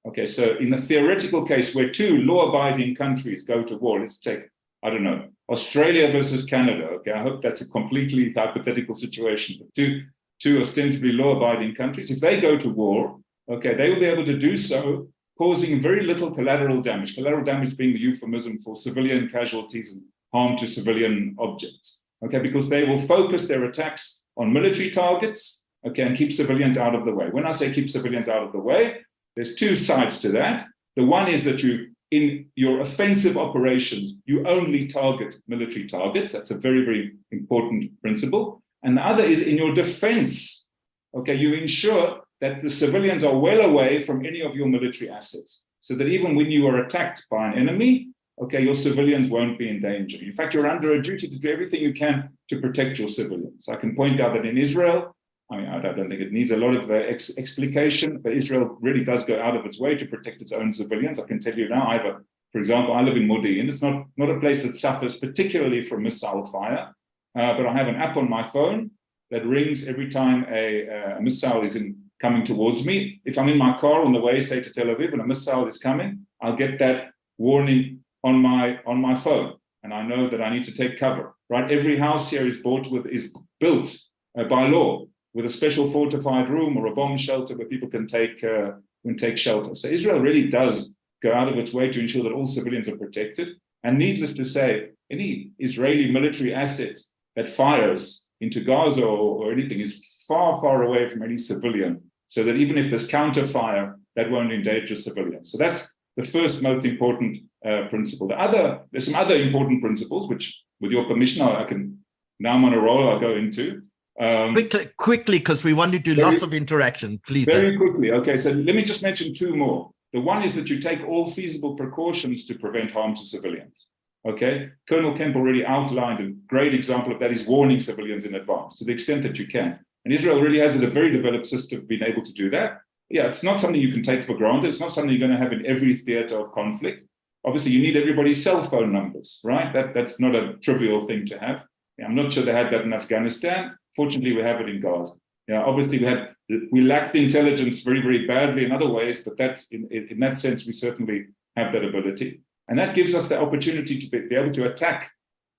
Okay, so in a theoretical case where two law-abiding countries go to war, let's take, I don't know, Australia versus Canada. Okay, I hope that's a completely hypothetical situation. But two ostensibly law-abiding countries, if they go to war, okay, they will be able to do so causing very little collateral damage. Collateral damage being the euphemism for civilian casualties and harm to civilian objects. Okay, because they will focus their attacks on military targets, okay, and keep civilians out of the way. When I say keep civilians out of the way, there's two sides to that. The one is that in your offensive operations, you only target military targets. That's a very, very important principle. And the other is in your defense, okay, you ensure that the civilians are well away from any of your military assets, so that even when you are attacked by an enemy, okay, your civilians won't be in danger. In fact, you're under a duty to do everything you can to protect your civilians. I can point out that in Israel, I mean, I don't think it needs a lot of explication, but Israel really does go out of its way to protect its own civilians. I can tell you now, for example, I live in Modi'in. It's not a place that suffers particularly from missile fire, but I have an app on my phone that rings every time a missile is coming towards me. If I'm in my car on the way, say to Tel Aviv, and a missile is coming, I'll get that warning on my phone, and I know that I need to take cover. Right? Every house here is built by law with a special fortified room or a bomb shelter where people can take shelter. So Israel really does go out of its way to ensure that all civilians are protected. And needless to say, any Israeli military asset that fires into Gaza or anything is far, far away from any civilian, so that even if there's counterfire, that won't endanger civilians. So that's the first most important principle. There's some other important principles, which, with your permission, now I'm on a roll, I'll go into. Quickly, because we want to do lots of interaction, please. Very quickly. Okay, so let me just mention two more. The one is that you take all feasible precautions to prevent harm to civilians. Okay, Colonel Kemp already outlined a great example of that is warning civilians in advance to the extent that you can. And Israel really has a very developed system of being able to do that. Yeah, it's not something you can take for granted. It's not something you're going to have in every theater of conflict. Obviously, you need everybody's cell phone numbers, right? That's not a trivial thing to have. Yeah, I'm not sure they had that in Afghanistan. Fortunately, we have it in Gaza. Yeah, obviously, we lack the intelligence very, very badly in other ways, but that's in that sense, we certainly have that ability. And that gives us the opportunity to be able to attack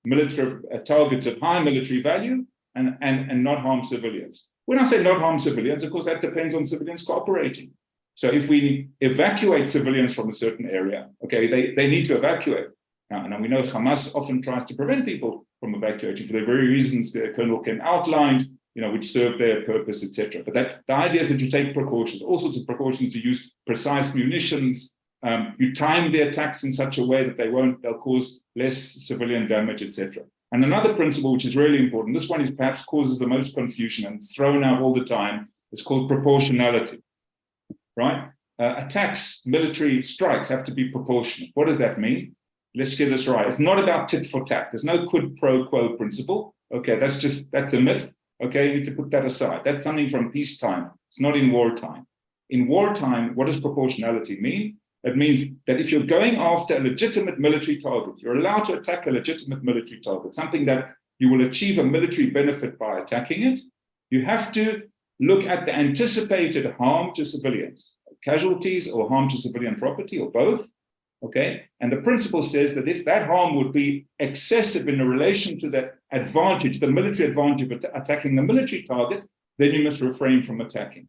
military targets of high military value and not harm civilians. When I say not harm civilians, of course, that depends on civilians cooperating. So if we evacuate civilians from a certain area, okay, they need to evacuate. And we know Hamas often tries to prevent people from evacuating for the very reasons that Colonel Ken outlined, which serve their purpose, etc. But the idea is that you take precautions, all sorts of precautions, to use precise munitions. You time the attacks in such a way that they'll cause less civilian damage, etc. And another principle, which is really important, this one is perhaps causes the most confusion and it's thrown out all the time, is called proportionality, right? Attacks, military strikes have to be proportionate. What does that mean? Let's get this right. It's not about tit for tat. There's no quid pro quo principle. Okay, that's a myth. Okay, you need to put that aside. That's something from peacetime. It's not in wartime. In wartime, what does proportionality mean? It means that if you're going after a legitimate military target, you're allowed to attack a legitimate military target, something that you will achieve a military benefit by attacking it. You have to look at the anticipated harm to civilians, casualties or harm to civilian property or both. Okay, and the principle says that if that harm would be excessive in relation to the advantage, the military advantage of attacking the military target, then you must refrain from attacking.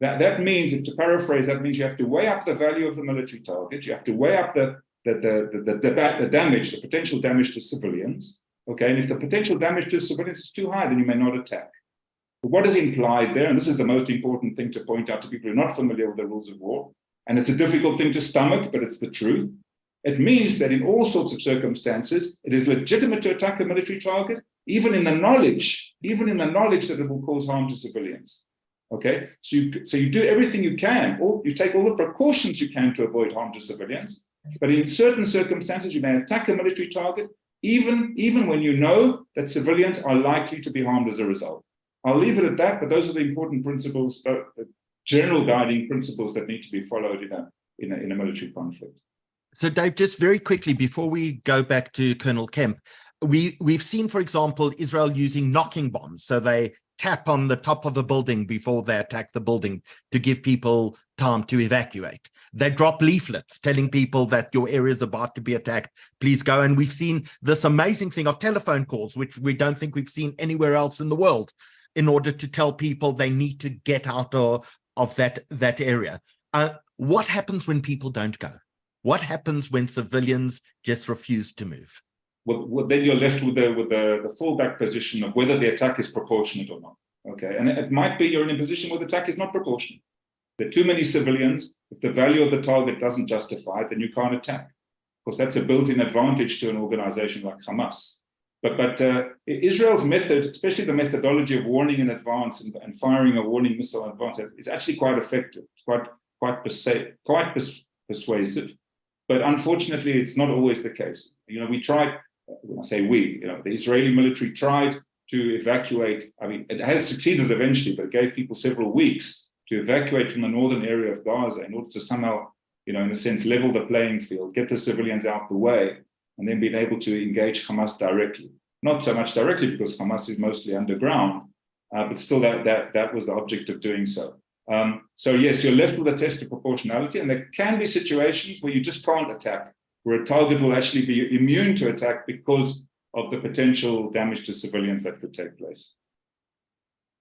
That means, if to paraphrase, that means you have to weigh up the value of the military target. You have to weigh up the damage, the potential damage to civilians. Okay, and if the potential damage to civilians is too high, then you may not attack. But what is implied there, and this is the most important thing to point out to people who are not familiar with the rules of war, and it's a difficult thing to stomach, but it's the truth. It means that in all sorts of circumstances, it is legitimate to attack a military target, even in the knowledge that it will cause harm to civilians. Okay, so you do everything you can, or you take all the precautions you can to avoid harm to civilians. But in certain circumstances, you may attack a military target, even when you know that civilians are likely to be harmed as a result. I'll leave it at that, but those are the important principles, the general guiding principles that need to be followed in a military conflict. So, Dave, just very quickly before we go back to Colonel Kemp, we've seen, for example, Israel using knocking bombs. So they tap on the top of the building before they attack the building to give people time to evacuate. They drop leaflets telling people that your area is about to be attacked, please go. And we've seen this amazing thing of telephone calls, which we don't think we've seen anywhere else in the world, in order to tell people they need to get out of that area. What happens when people don't go? What happens when civilians just refuse to move? Well, then you're left with the fallback position of whether the attack is proportionate or not. Okay, and it might be you're in a position where the attack is not proportionate. There are too many civilians. If the value of the target doesn't justify it, then you can't attack. Of course, that's a built-in advantage to an organization like Hamas. But Israel's method, especially the methodology of warning in advance and firing a warning missile in advance, is actually quite effective. It's quite persuasive. But unfortunately, it's not always the case. You know, we tried. When I say we, you know, the Israeli military tried to evacuate. I mean, it has succeeded eventually, but it gave people several weeks to evacuate from the northern area of Gaza in order to somehow, you know, in a sense, level the playing field, get the civilians out the way, and then being able to engage Hamas directly. Not so much directly because Hamas is mostly underground, but still that was the object of doing so. So yes, you're left with a test of proportionality, and there can be situations where you just can't attack, where a target will actually be immune to attack because of the potential damage to civilians that could take place.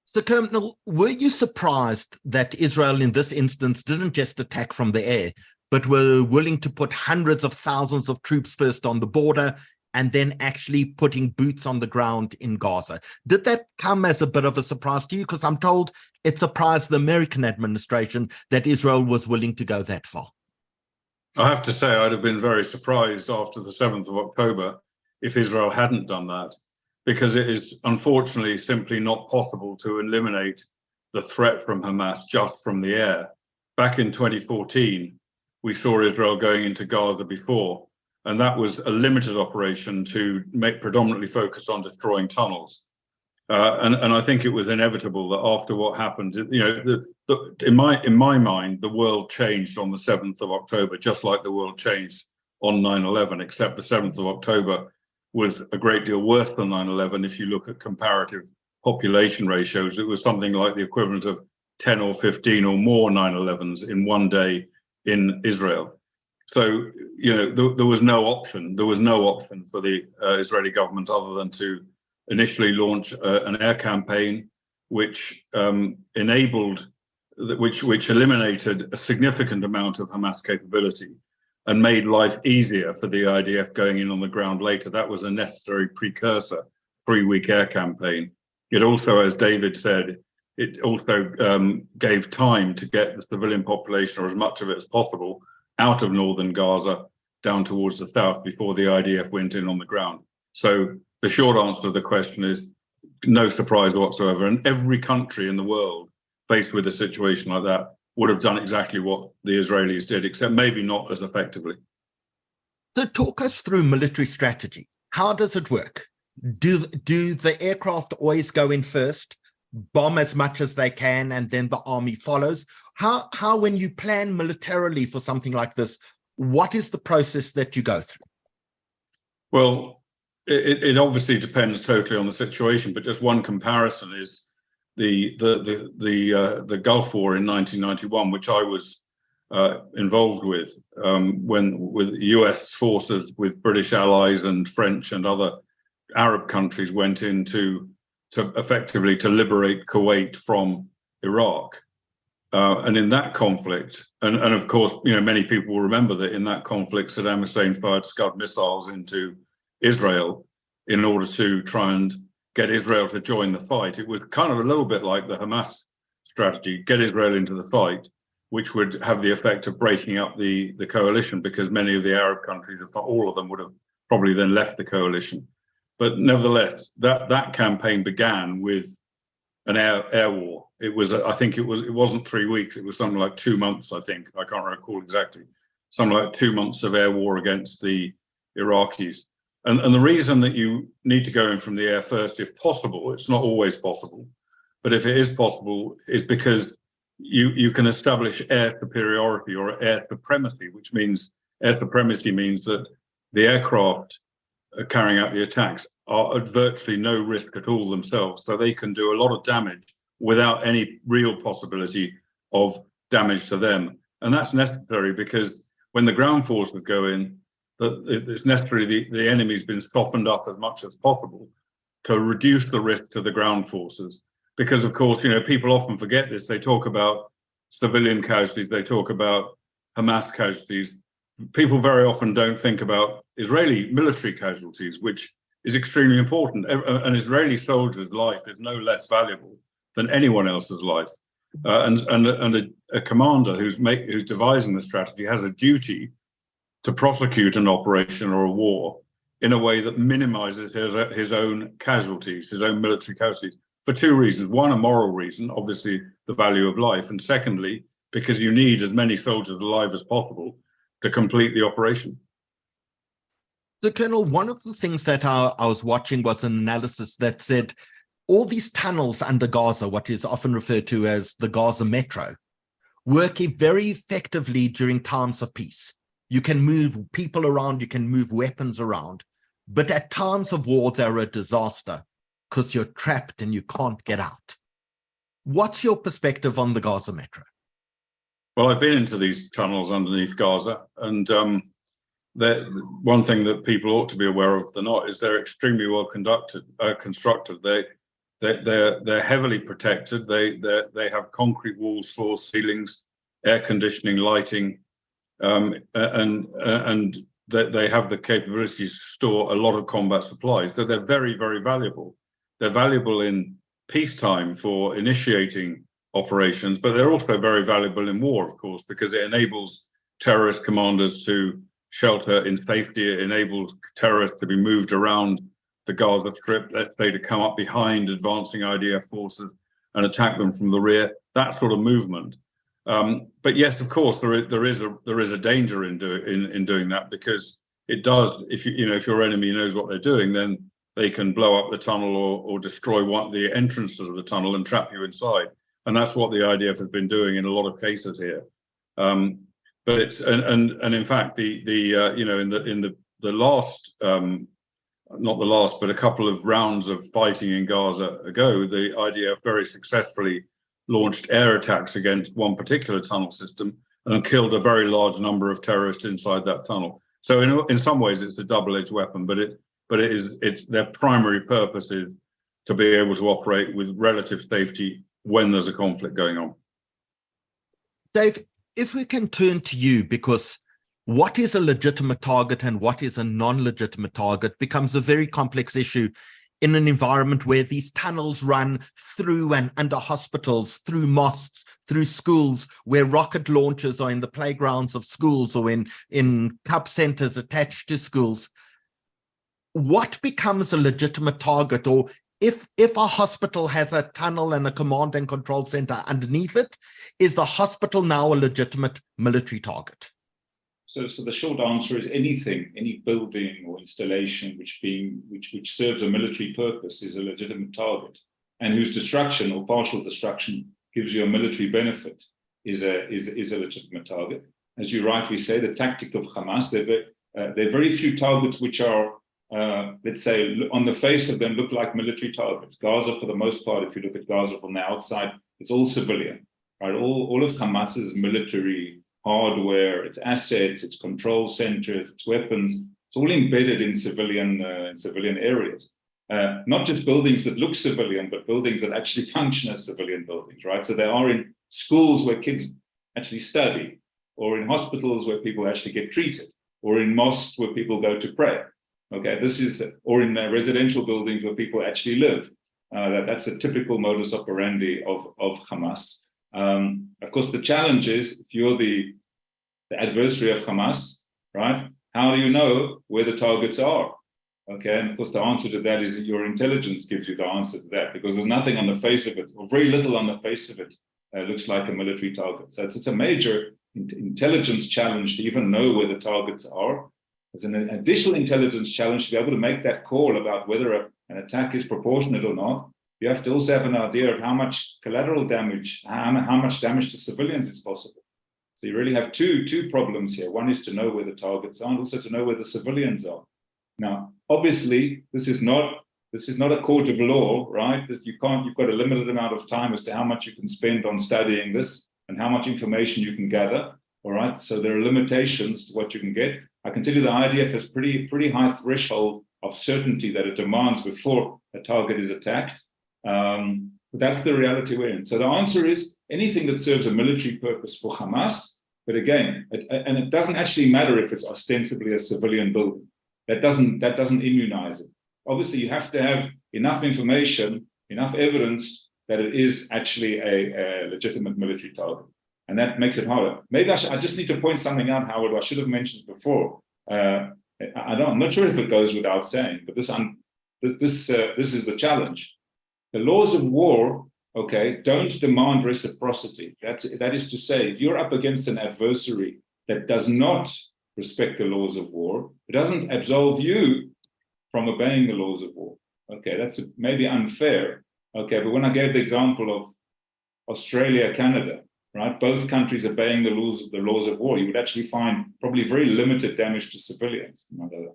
So, Colonel, were you surprised that Israel in this instance didn't just attack from the air, but were willing to put hundreds of thousands of troops first on the border and then actually putting boots on the ground in Gaza? Did that come as a bit of a surprise to you? Because I'm told it surprised the American administration that Israel was willing to go that far. I have to say, I'd have been very surprised after the 7th of October if Israel hadn't done that, because it is unfortunately simply not possible to eliminate the threat from Hamas just from the air. Back in 2014, we saw Israel going into Gaza before, and that was a limited operation to make predominantly focused on destroying tunnels. And I think it was inevitable that after what happened, you know, in my mind, the world changed on the 7th of October, just like the world changed on 9/11, except the 7th of October was a great deal worse than 9/11. If you look at comparative population ratios, it was something like the equivalent of 10 or 15 or more 9/11s in one day in Israel. So, you know, there was no option. There was no option for the Israeli government other than to initially launch an air campaign, which which eliminated a significant amount of Hamas capability and made life easier for the IDF going in on the ground later. That was a necessary precursor, 3-week air campaign. It also, as David said, it also gave time to get the civilian population, or as much of it as possible, out of northern Gaza down towards the south before the IDF went in on the ground. So the short answer to the question is no surprise whatsoever. And every country in the world faced with a situation like that would have done exactly what the Israelis did, except maybe not as effectively. So talk us through military strategy. How does it work? Do the aircraft always go in first, bomb as much as they can, and then the army follows? How when you plan militarily for something like this, what is the process that you go through? Well, it obviously depends totally on the situation, but just one comparison is the Gulf War in 1991, which I was involved with, with US forces with British allies and French and other Arab countries went in to effectively to liberate Kuwait from Iraq. And in that conflict, and of course, you know, many people will remember that in that conflict, Saddam Hussein fired Scud missiles into Israel in order to try and get Israel to join the fight. It was kind of a little bit like the Hamas strategy, get Israel into the fight, which would have the effect of breaking up the coalition, because many of the Arab countries, if not all of them, would have probably then left the coalition. But nevertheless, that campaign began with an air war. It was, I think it wasn't 3 weeks, it was something like 2 months, I think. I can't recall exactly. Something like 2 months of air war against the Iraqis. And the reason that you need to go in from the air first, if possible, it's not always possible, but if it is possible, is because you can establish air superiority or air supremacy, which means air supremacy means that the aircraft carrying out the attacks are at virtually no risk at all themselves. So they can do a lot of damage without any real possibility of damage to them. And that's necessary because when the ground forces go in, it's necessary the enemy's been softened up as much as possible to reduce the risk to the ground forces. Because of course, you know, people often forget this. They talk about civilian casualties, they talk about Hamas casualties. People very often don't think about Israeli military casualties, which is extremely important. An Israeli soldier's life is no less valuable than anyone else's life. And a commander who's devising the strategy has a duty to prosecute an operation or a war in a way that minimizes his own casualties, his own military casualties, for two reasons. One, a moral reason, obviously the value of life, and secondly, because you need as many soldiers alive as possible to complete the operation. So, Colonel, one of the things that I was watching was an analysis that said all these tunnels under Gaza, what is often referred to as the Gaza Metro, work very effectively during times of peace. You can move people around, you can move weapons around, but at times of war, they're a disaster because you're trapped and you can't get out. What's your perspective on the Gaza Metro? Well, I've been into these tunnels underneath Gaza, and one thing that people ought to be aware of, they're not, is they're extremely well constructed. They're heavily protected. They have concrete walls, floor, ceilings, air conditioning, lighting, and they have the capability to store a lot of combat supplies. So they're very, very valuable. They're valuable in peacetime for initiating operations, but they're also very valuable in war, of course, because it enables terrorist commanders to shelter in safety. It enables terrorists to be moved around the Gaza Strip, let's say, to come up behind advancing IDF forces and attack them from the rear, that sort of movement. But yes, of course, there is a danger in doing that, because it does. If your enemy knows what they're doing, then they can blow up the tunnel or destroy the entrances of the tunnel and trap you inside. And that's what the IDF has been doing in a lot of cases here. But it's and in fact, in the last, not the last, but a couple of rounds of fighting in Gaza ago, the IDF very successfully launched air attacks against one particular tunnel system and killed a very large number of terrorists inside that tunnel. So in some ways, it's a double-edged weapon, but it's their primary purpose is to be able to operate with relative safety when there's a conflict going on. Dave, if we can turn to you, because what is a legitimate target and what is a non-legitimate target becomes a very complex issue in an environment where these tunnels run through and under hospitals, through mosques, through schools, where rocket launchers are in the playgrounds of schools or in cub centers attached to schools. What becomes a legitimate target? Or if a hospital has a tunnel and a command and control center underneath it, is the hospital now a legitimate military target? So the short answer is anything, any building or installation which serves a military purpose is a legitimate target, and whose destruction or partial destruction gives you a military benefit is a legitimate target. As you rightly say, the tactic of Hamas, there are very few targets which are, let's say, on the face of them look like military targets. Gaza, for the most part, if you look at Gaza from the outside, it's all civilian, right? All of Hamas's military hardware, its assets, its control centers, its weapons, it's all embedded in civilian areas. Not just buildings that look civilian, but buildings that actually function as civilian buildings, right? So they are in schools where kids actually study, or in hospitals where people actually get treated, or in mosques where people go to pray. Okay, or in residential buildings where people actually live. That's a typical modus operandi of Hamas. Of course, the challenge is, if you're the adversary of Hamas, right, how do you know where the targets are? Okay, and of course, the answer to that is that your intelligence gives you the answer to that, because there's nothing on the face of it, or very little on the face of it, looks like a military target. So it's a major intelligence challenge to even know where the targets are. There's an additional intelligence challenge to be able to make that call about whether an attack is proportionate or not. You have to also have an idea of how much collateral damage, how much damage to civilians is possible. So you really have two problems here. One is to know where the targets are, and also to know where the civilians are. Now, obviously, this is not a court of law, right? That you've got a limited amount of time as to how much you can spend on studying this and how much information you can gather. All right. So there are limitations to what you can get. I can tell you the IDF has pretty high threshold of certainty that it demands before a target is attacked. But that's the reality we're in. So the answer is anything that serves a military purpose for Hamas. But again, it doesn't actually matter if it's ostensibly a civilian building. That doesn't immunize it. Obviously, you have to have enough information, enough evidence that it is actually a legitimate military target. And that makes it harder. Maybe I just need to point something out, Howard, I should have mentioned before. I'm not sure if it goes without saying, but this is the challenge. The laws of war, okay, don't demand reciprocity. That is to say, if you're up against an adversary that does not respect the laws of war, it doesn't absolve you from obeying the laws of war. Okay, that's maybe unfair. Okay, but when I gave the example of Australia, Canada, right, both countries obeying the laws of war, you would actually find probably very limited damage to civilians,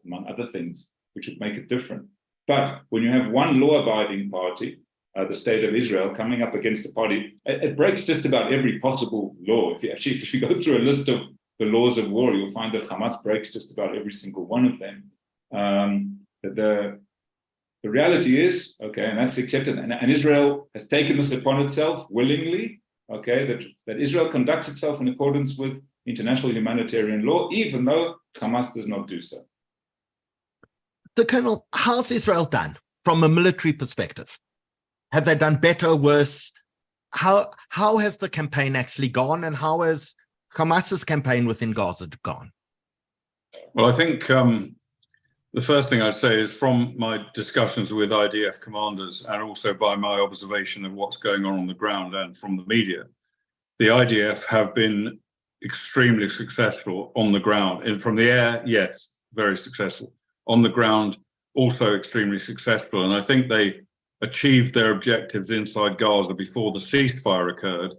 among other things, which would make it different. But when you have one law-abiding party, the state of Israel, coming up against a party, it breaks just about every possible law. If you go through a list of the laws of war, you'll find that Hamas breaks just about every single one of them. The reality is, okay, and that's accepted, and Israel has taken this upon itself willingly, okay, that Israel conducts itself in accordance with international humanitarian law, even though Hamas does not do so. So, Colonel, how's Israel done from a military perspective? Have they done better, worse? How has the campaign actually gone, and how has Hamas's campaign within Gaza gone? Well, I think the first thing I'd say is from my discussions with IDF commanders and also by my observation of what's going on the ground and from the media, the IDF have been extremely successful on the ground. And from the air, yes, very successful. On the ground, also extremely successful. And I think they achieved their objectives inside Gaza before the ceasefire occurred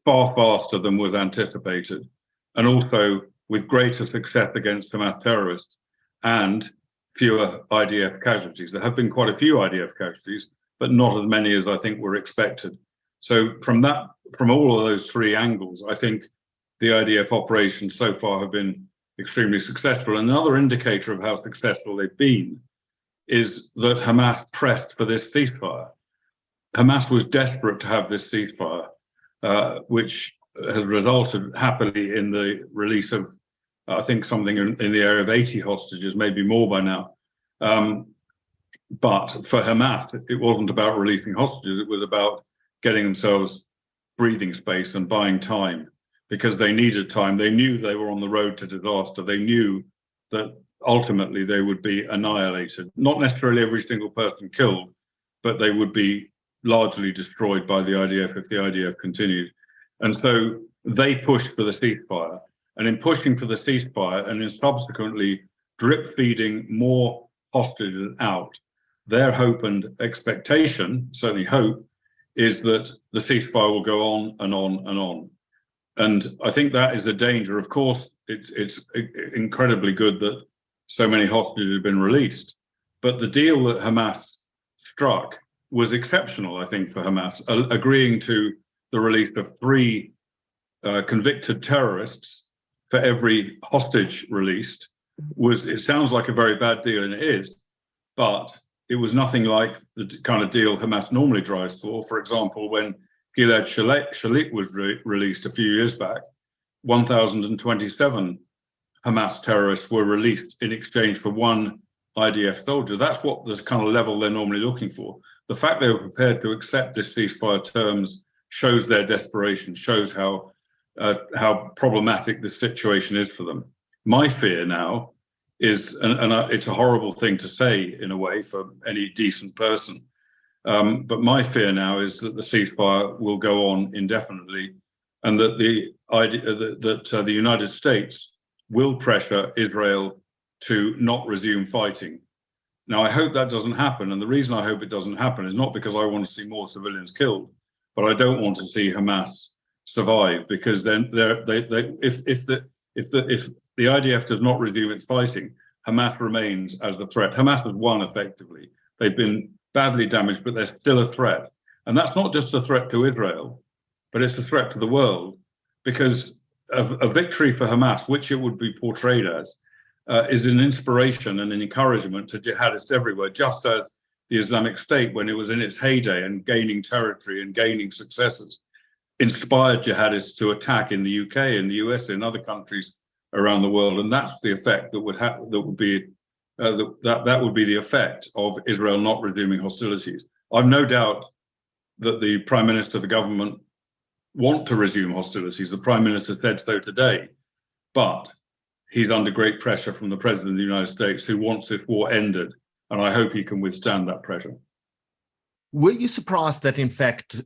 far faster than was anticipated, and also with greater success against Hamas terrorists and fewer IDF casualties. There have been quite a few IDF casualties, but not as many as I think were expected. So from all of those three angles, I think the IDF operations so far have been extremely successful. Another indicator of how successful they've been is that Hamas pressed for this ceasefire. Hamas was desperate to have this ceasefire, which has resulted happily in the release of, I think, something in the area of 80 hostages, maybe more by now. But for Hamas, it wasn't about releasing hostages, it was about getting themselves breathing space and buying time, because they needed time. They knew they were on the road to disaster. They knew that ultimately they would be annihilated. Not necessarily every single person killed, but they would be largely destroyed by the IDF if the IDF continued. And so they pushed for the ceasefire. And in pushing for the ceasefire and in subsequently drip feeding more hostages out, their hope and expectation, certainly hope, is that the ceasefire will go on and on and on. And I think that is the danger. Of course, it's incredibly good that so many hostages have been released, but the deal that Hamas struck was exceptional, I think, for Hamas, agreeing to the release of 3 convicted terrorists for every hostage released. It sounds like a very bad deal, and it is, but it was nothing like the kind of deal Hamas normally drives for. For example, when Gilad Shalit was released a few years back, 1,027 Hamas terrorists were released in exchange for 1 IDF soldier. That's what the kind of level they're normally looking for. The fact they were prepared to accept this ceasefire terms shows their desperation, shows how problematic this situation is for them. My fear now is, and it's a horrible thing to say in a way for any decent person, but my fear now is that the ceasefire will go on indefinitely, and that the United States will pressure Israel to not resume fighting. Now, I hope that doesn't happen, and the reason I hope it doesn't happen is not because I want to see more civilians killed, but I don't want to see Hamas survive, because then if the IDF does not resume its fighting, Hamas remains as the threat. Hamas has won effectively. They've been badly damaged, but they're still a threat. And that's not just a threat to Israel, but it's a threat to the world, because a victory for Hamas, which it would be portrayed as, is an inspiration and an encouragement to jihadists everywhere, just as the Islamic State, when it was in its heyday and gaining territory and gaining successes, inspired jihadists to attack in the UK, in the US, in other countries around the world, and that's the effect that would have. That would be that would be the effect of Israel not resuming hostilities. I've no doubt that the Prime Minister, the government, want to resume hostilities. The Prime Minister said so today, but he's under great pressure from the President of the United States, who wants this war ended, and I hope he can withstand that pressure. Were you surprised that, in fact,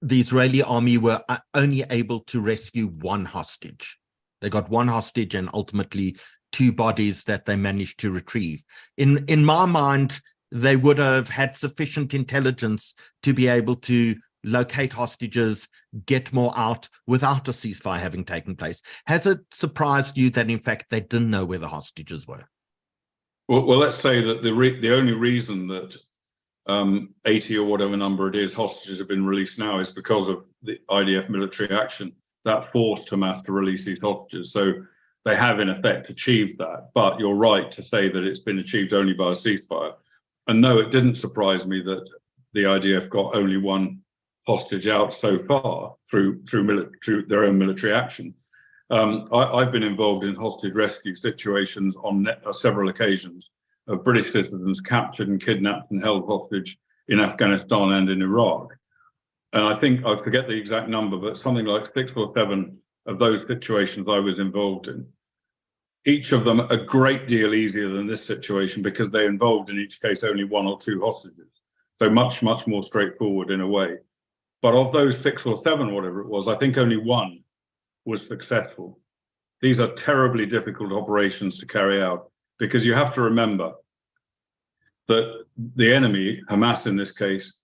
the Israeli army were only able to rescue one hostage? They got one hostage and ultimately two bodies that they managed to retrieve. In my mind, they would have had sufficient intelligence to be able to locate hostages, get more out without a ceasefire having taken place. Has it surprised you that, in fact, they didn't know where the hostages were? Well, let's say that the only reason that 80 or whatever number it is hostages have been released now is because of the IDF military action that forced Hamas to release these hostages. So they have in effect achieved that. But you're right to say that it's been achieved only by a ceasefire. And no, it didn't surprise me that the IDF got only one hostage out so far through their own military action. I've been involved in hostage rescue situations on several occasions of British citizens captured and kidnapped and held hostage in Afghanistan and in Iraq. And I think, I forget the exact number, but something like 6 or 7 of those situations I was involved in. Each of them a great deal easier than this situation because they involved in each case only 1 or 2 hostages. So much, much more straightforward in a way. But of those 6 or 7, whatever it was, I think only 1 was successful. These are terribly difficult operations to carry out because you have to remember that the enemy, Hamas in this case,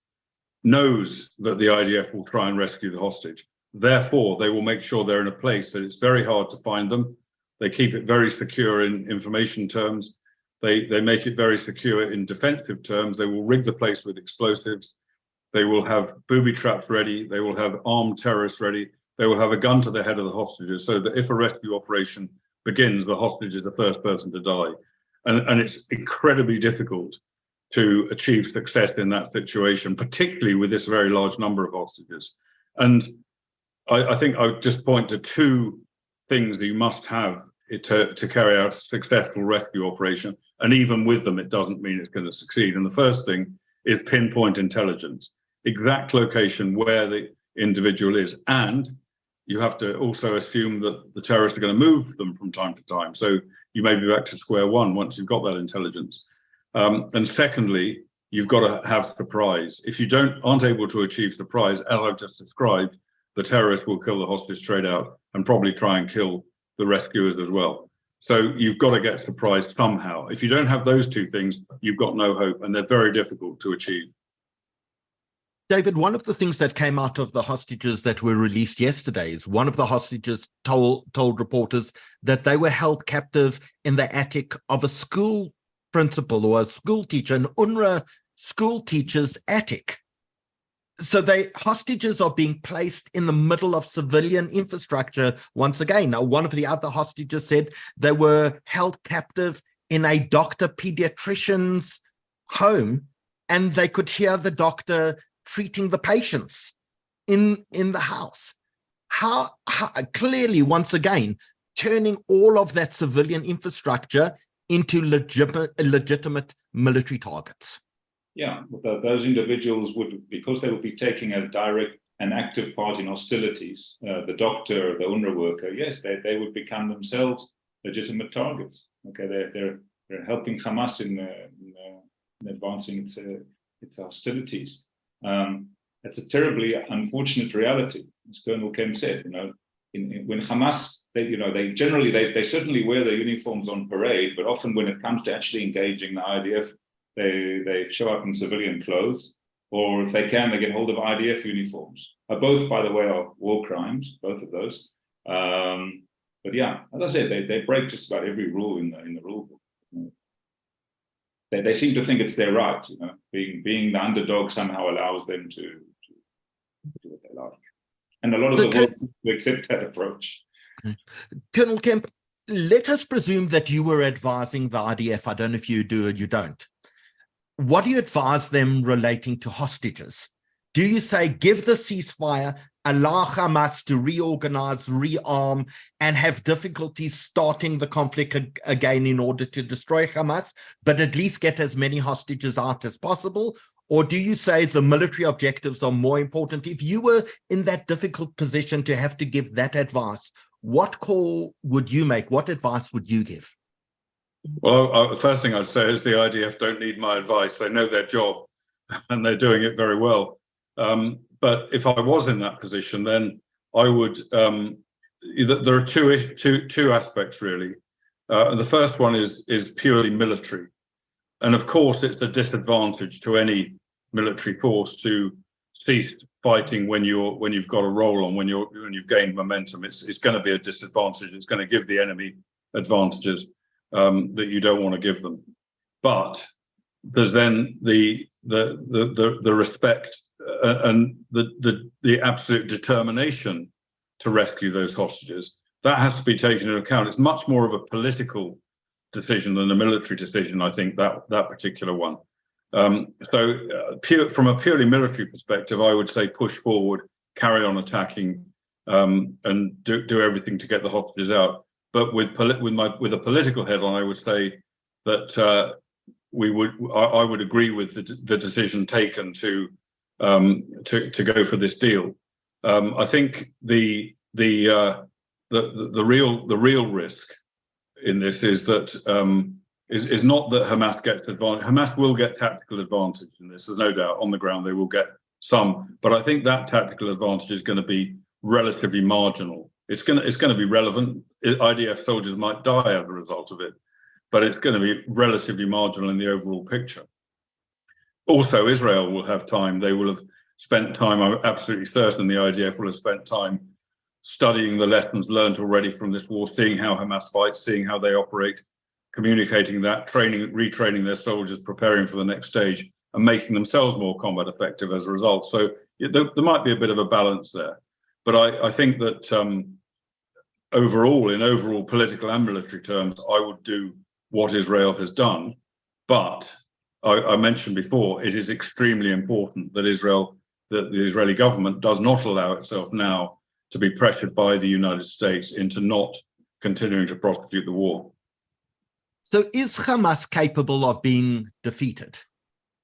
knows that the IDF will try and rescue the hostage. Therefore, they will make sure they're in a place that it's very hard to find them. They keep it very secure in information terms. They make it very secure in defensive terms. They will rig the place with explosives. They will have booby traps ready. They will have armed terrorists ready. They will have a gun to the head of the hostages so that if a rescue operation begins, the hostage is the first person to die. And it's incredibly difficult to achieve success in that situation, particularly with this very large number of hostages. And I think I would just point to 2 things that you must have to carry out a successful rescue operation. And even with them, it doesn't mean it's going to succeed. And the first thing is pinpoint intelligence, exact location where the individual is. And you have to also assume that the terrorists are going to move them from time to time. So you may be back to square one once you've got that intelligence. And secondly, you've got to have surprise. If you aren't able to achieve surprise, as I've just described, the terrorists will kill the hostage straight out and probably try and kill the rescuers as well. So you've got to get surprised somehow. If you don't have those 2 things, you've got no hope, and they're very difficult to achieve. David, one of the things that came out of the hostages that were released yesterday is one of the hostages told reporters that they were held captive in the attic of a school principal or a school teacher, an UNRWA school teacher's attic. So hostages are being placed in the middle of civilian infrastructure once again. Now, one of the other hostages said they were held captive in a doctor pediatrician's home, and they could hear the doctor treating the patients in the house. How clearly, once again, turning all of that civilian infrastructure into legitimate military targets. Yeah, those individuals would, because they would be taking a direct and active part in hostilities, the doctor, the UNRWA worker, yes, they would become themselves legitimate targets. Okay, they're helping Hamas in advancing its hostilities. That's a terribly unfortunate reality, as Colonel Kemp said. When Hamas, they certainly wear their uniforms on parade, but often when it comes to actually engaging the IDF, they show up in civilian clothes, or if they can, they get hold of IDF uniforms. Both, by the way, are war crimes, both of those. But yeah, as I said, they break just about every rule in the rule book. They seem to think it's their right, being the underdog somehow allows them to do what they like. And a lot of the world seems to accept that approach. Colonel Kemp, let us presume that you were advising the IDF. I don't know if you do or you don't. What do you advise them relating to hostages? Do you say, give the ceasefire, allow Hamas to reorganize, rearm, and have difficulties starting the conflict again in order to destroy Hamas, but at least get as many hostages out as possible? Or do you say the military objectives are more important? If you were in that difficult position to have to give that advice, what call would you make? What advice would you give? Well, the first thing I'd say is the IDF don't need my advice. They know their job and they're doing it very well. But if I was in that position, then I would, there are two aspects really. And the first one is purely military. And of course, it's a disadvantage to any military force to cease fighting when you've got a roll on, when you've gained momentum. It's going to be a disadvantage. It's going to give the enemy advantages that you don't want to give them. But there's then the respect and the absolute determination to rescue those hostages. That has to be taken into account. It's much more of a political decision than a military decision, I think, that particular one. From a purely military perspective, I would say push forward, carry on attacking, and do everything to get the hostages out. But with a political headline, I would say that I would agree with the decision taken to go for this deal. I think the real risk in this is that is not that Hamas gets advantage. Hamas will get tactical advantage in this. There's no doubt. On the ground, they will get some, but I think that tactical advantage is going to be relatively marginal. It's going to be relevant. IDF soldiers might die as a result of it, but it's going to be relatively marginal in the overall picture. Also, Israel will have time. They will have spent time. I'm absolutely certain the IDF will have spent time studying the lessons learned already from this war, seeing how Hamas fights, seeing how they operate, communicating that, retraining their soldiers, preparing for the next stage, and making themselves more combat effective as a result. So there might be a bit of a balance there. But I think that overall, in overall political and military terms, I would do what Israel has done. But I mentioned before, it is extremely important that the Israeli government does not allow itself now to be pressured by the United States into not continuing to prosecute the war. So is Hamas capable of being defeated?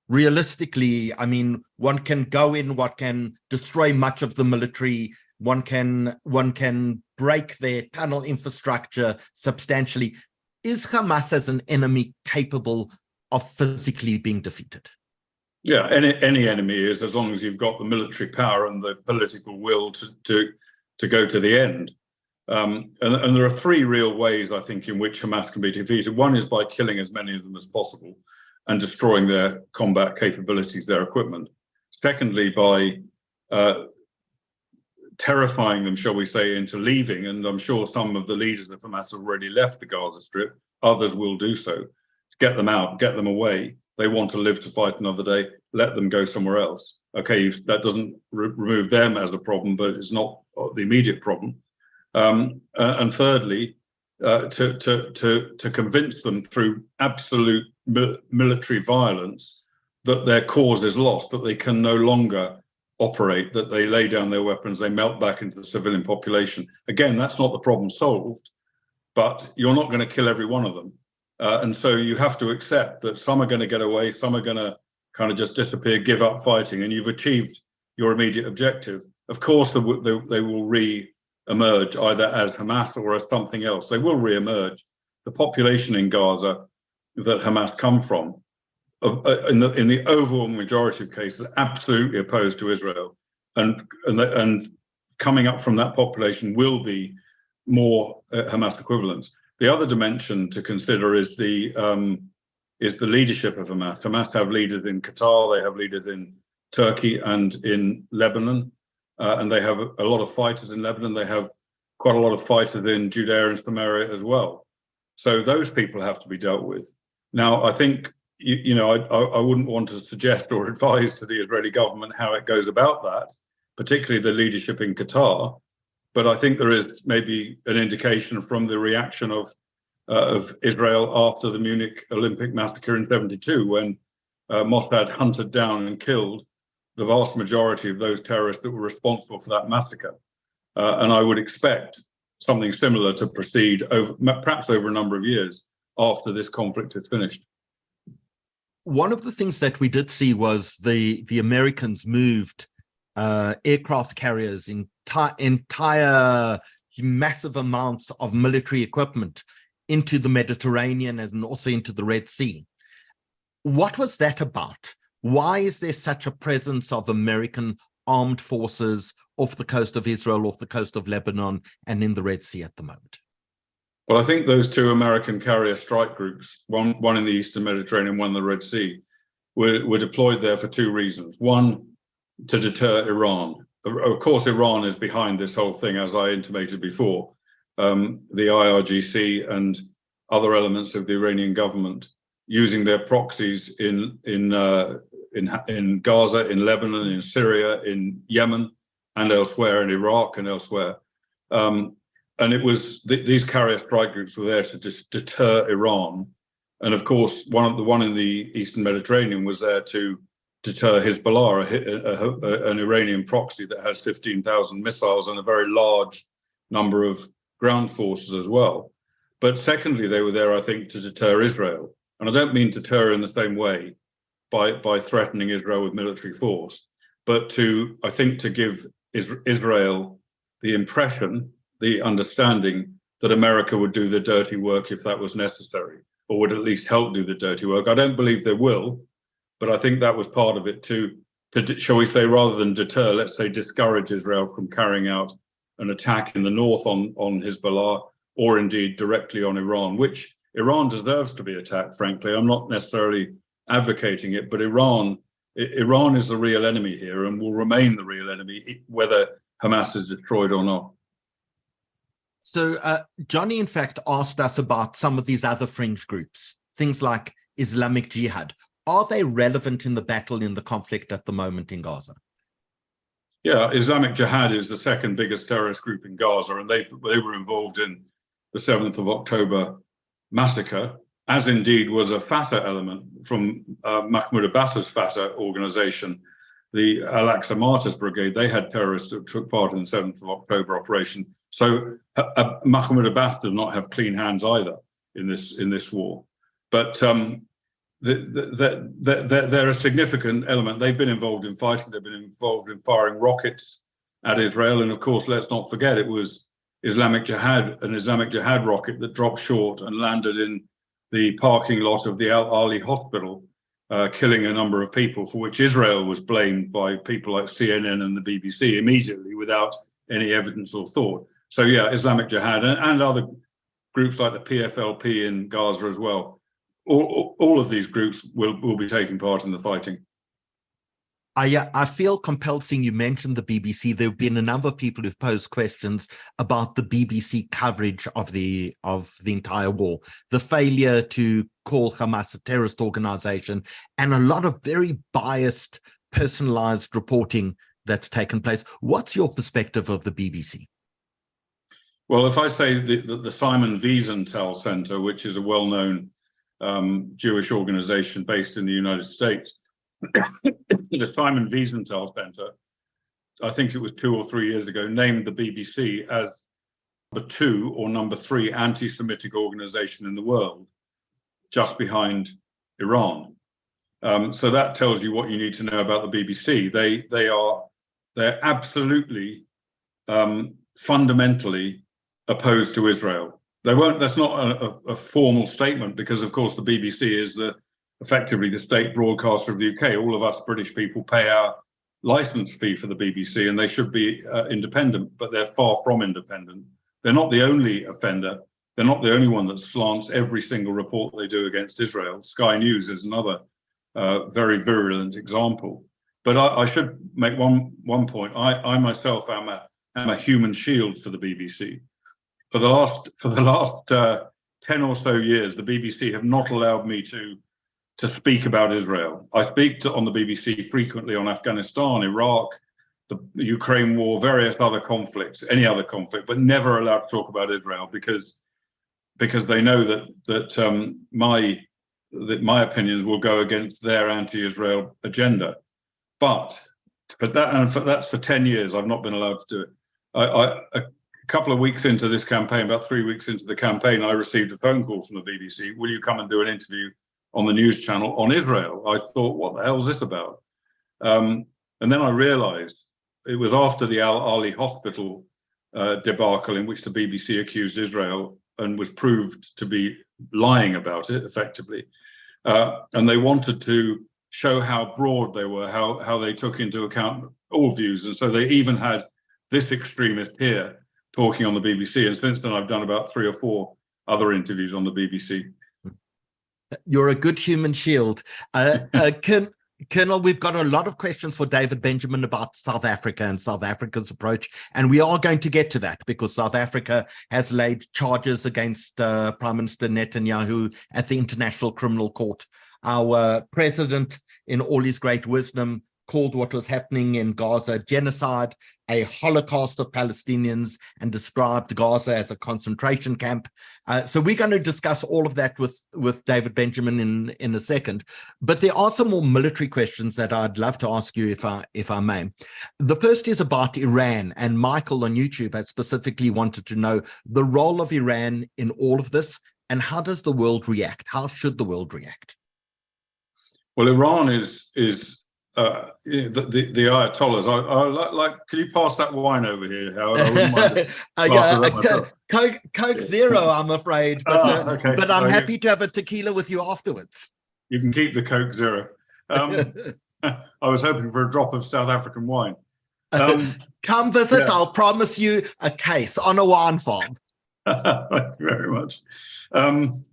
Realistically, I mean, one can go in, one can destroy much of the military, one can break their tunnel infrastructure substantially. Is Hamas as an enemy capable of physically being defeated? Yeah, any enemy is, as long as you've got the military power and the political will to go to the end. And there are three real ways, I think, in which Hamas can be defeated. One is by killing as many of them as possible and destroying their combat capabilities, their equipment. Secondly, by terrifying them, shall we say, into leaving. And I'm sure some of the leaders of Hamas have already left the Gaza Strip. Others will do so. Get them out, get them away. They want to live to fight another day. Let them go somewhere else. Okay, that doesn't remove them as a problem, but it's not the immediate problem. And thirdly, to convince them through absolute military violence that their cause is lost, that they can no longer operate, that they lay down their weapons, they melt back into the civilian population. Again, that's not the problem solved, but you're not going to kill every one of them. And so you have to accept that some are going to get away, some are going to kind of just disappear, give up fighting, and you've achieved your immediate objective. Of course, they will re-emerge either as Hamas or as something else. They will re-emerge. The population in Gaza that Hamas come from, in the overwhelming majority of cases, absolutely opposed to Israel, and coming up from that population will be more Hamas equivalents. The other dimension to consider is the leadership of Hamas. Hamas have leaders in Qatar, they have leaders in Turkey and in Lebanon, and they have a lot of fighters in Lebanon. They have quite a lot of fighters in Judea and Samaria as well. So those people have to be dealt with. Now, I think, I wouldn't want to suggest or advise to the Israeli government how it goes about that, particularly the leadership in Qatar. But I think there is maybe an indication from the reaction of Israel after the Munich Olympic massacre in '72, when Mossad hunted down and killed the vast majority of those terrorists that were responsible for that massacre. And I would expect something similar to proceed over, perhaps over a number of years after this conflict is finished. One of the things that we did see was the Americans moved aircraft carriers, entire massive amounts of military equipment into the Mediterranean and also into the Red Sea. What was that about? Why is there such a presence of American armed forces off the coast of Israel, off the coast of Lebanon, and in the Red Sea at the moment? Well, I think those two American carrier strike groups, one in the Eastern Mediterranean, one in the Red Sea, were deployed there for two reasons. One, to deter Iran. Of course, Iran is behind this whole thing, as I intimated before. The IRGC and other elements of the Iranian government using their proxies in Gaza, in Lebanon, in Syria, in Yemen, and elsewhere, in Iraq and elsewhere. And it was these carrier strike groups were there to deter Iran. And of course, the one in the Eastern Mediterranean was there to deter Hezbollah, an Iranian proxy that has 15,000 missiles and a very large number of ground forces as well. But secondly, they were there, I think, to deter Israel. And I don't mean deter in the same way by threatening Israel with military force, but I think to give Israel the impression, the understanding that America would do the dirty work if that was necessary, or would at least help do the dirty work. I don't believe they will, but I think that was part of it to shall we say, rather than deter, let's say discourage Israel from carrying out an attack in the north on Hezbollah, or indeed directly on Iran, which Iran deserves to be attacked, frankly. I'm not necessarily advocating it, but Iran is the real enemy here and will remain the real enemy, whether Hamas is destroyed or not. So Johnny, in fact, asked us about some of these other fringe groups, things like Islamic Jihad. Are they relevant in the battle, in the conflict at the moment in Gaza? Yeah, Islamic Jihad is the second biggest terrorist group in Gaza, and they were involved in the 7th of October massacre, as indeed was a Fatah element from Mahmoud Abbas's Fatah organization, the Al-Aqsa Martyrs Brigade. They had terrorists that took part in the 7th of October operation. So Mahmoud Abbas did not have clean hands either in this war. But they're a significant element. They've been involved in fighting. They've been involved in firing rockets at Israel. And of course, let's not forget, it was an Islamic Jihad rocket that dropped short and landed in the parking lot of the Al-Ali hospital, killing a number of people, for which Israel was blamed by people like CNN and the BBC immediately without any evidence or thought. So yeah, Islamic Jihad and other groups like the PFLP in Gaza as well. All of these groups will be taking part in the fighting. I feel compelled, seeing you mentioned the BBC. There have been a number of people who've posed questions about the BBC coverage of the entire war, the failure to call Hamas a terrorist organization, and a lot of very biased, personalized reporting that's taken place. What's your perspective of the BBC? Well, if I say the Simon Wiesenthal Center, which is a well-known Jewish organization based in the United States, the Simon Wiesenthal Center, I think it was 2 or 3 years ago, named the BBC as number 2 or number 3 anti-Semitic organization in the world, just behind Iran. So that tells you what you need to know about the BBC. They're absolutely fundamentally opposed to Israel. They won't. That's not a formal statement, because of course the BBC is effectively the state broadcaster of the UK. All of us British people pay our license fee for the BBC, and they should be independent, but they're far from independent. They're not the only offender. They're not the only one that slants every single report they do against Israel. Sky News is another very virulent example. But I should make one point. I myself am a human shield for the BBC. For the last 10 or so years, the BBC have not allowed me to speak about Israel. I speak on the BBC frequently on Afghanistan, Iraq, the Ukraine war, various other conflicts, any other conflict, but never allowed to talk about Israel because they know that my opinions will go against their anti-Israel agenda. But But that's for 10 years. I've not been allowed to do it. A couple of weeks into this campaign, about 3 weeks into the campaign, I received a phone call from the BBC. Will you come and do an interview on the news channel on Israel? I thought, what the hell is this about? And then I realized it was after the Al Ali hospital debacle, in which the BBC accused Israel and was proved to be lying about it effectively. And they wanted to show how broad they were, how they took into account all views. And so they even had this extremist here talking on the BBC. And since then, I've done about 3 or 4 other interviews on the BBC. You're a good human shield. Colonel, we've got a lot of questions for David Benjamin about South Africa and South Africa's approach, and we are going to get to that because South Africa has laid charges against Prime Minister Netanyahu at the International Criminal Court. Our president, in all his great wisdom, called what was happening in Gaza genocide, a Holocaust of Palestinians, and described Gaza as a concentration camp. So we're going to discuss all of that with David Benjamin in a second. But there are some more military questions that I'd love to ask you, if I may. The first is about Iran, and Michael on YouTube has specifically wanted to know the role of Iran in all of this, and how does the world react? How should the world react? Well, Iran is the Ayatollahs. I like. Can you pass that wine over here, Howard? I wouldn't mind. Coke Zero, I'm afraid, but okay. But I'm happy to have a tequila with you afterwards. You can keep the Coke Zero. I was hoping for a drop of South African wine. Come visit. Yeah. I'll promise you a case on a wine farm. Thank you very much. I mean,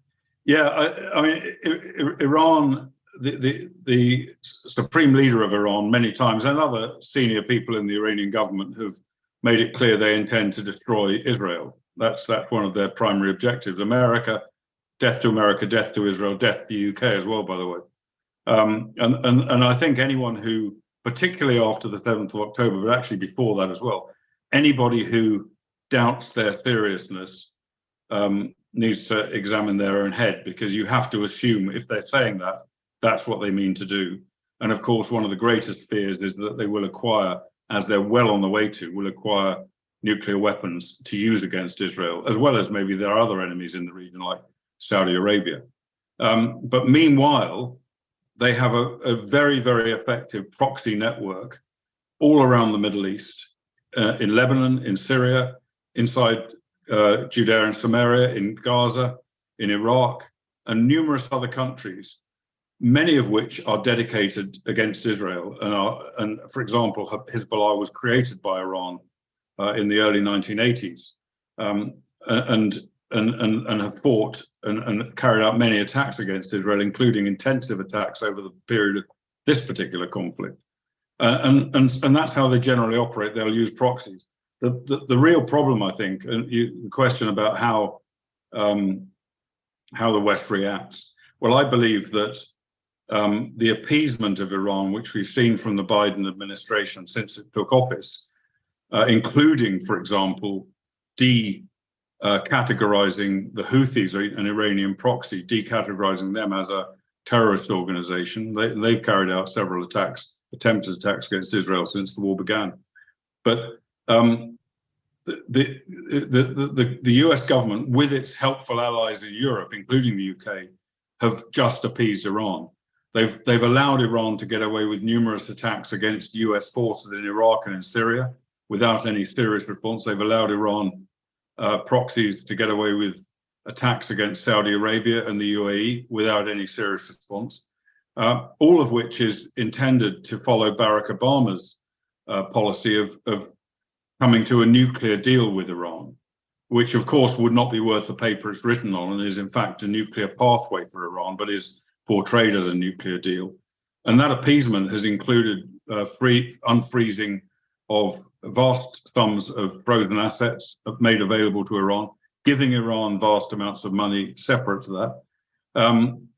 Iran. The supreme leader of Iran many times, and other senior people in the Iranian government, have made it clear they intend to destroy Israel. That's one of their primary objectives. Death to Israel, death to the UK as well, by the way. And I think anyone who, particularly after the 7th of October, but actually before that as well, anybody who doubts their seriousness needs to examine their own head, because you have to assume if they're saying that, that's what they mean to do. And of course, one of the greatest fears is that they will acquire, as they're well on the way to, will acquire nuclear weapons to use against Israel, as well as maybe their other enemies in the region, like Saudi Arabia. But meanwhile, they have a very, very effective proxy network all around the Middle East, in Lebanon, in Syria, inside Judea and Samaria, in Gaza, in Iraq, and numerous other countries, many of which are dedicated against Israel. And for example, Hezbollah was created by Iran in the early 1980s, and have fought and carried out many attacks against Israel, including intensive attacks over the period of this particular conflict. And that's how they generally operate. They'll use proxies. The real problem, I think, and the question about how the West reacts. Well, I believe that the appeasement of Iran, which we've seen from the Biden administration since it took office, including, for example, categorizing the Houthis, an Iranian proxy, decategorizing them as a terrorist organization. They've carried out several attempted attacks against Israel since the war began. But the US government, with its helpful allies in Europe, including the UK, have just appeased Iran. They've allowed Iran to get away with numerous attacks against US forces in Iraq and in Syria without any serious response. They've allowed Iran proxies to get away with attacks against Saudi Arabia and the UAE without any serious response, all of which is intended to follow Barack Obama's policy of coming to a nuclear deal with Iran, which of course would not be worth the paper it's written on, and is in fact a nuclear pathway for Iran, but is portrayed as a nuclear deal. And that appeasement has included unfreezing of vast sums of frozen assets made available to Iran, giving Iran vast amounts of money separate to that,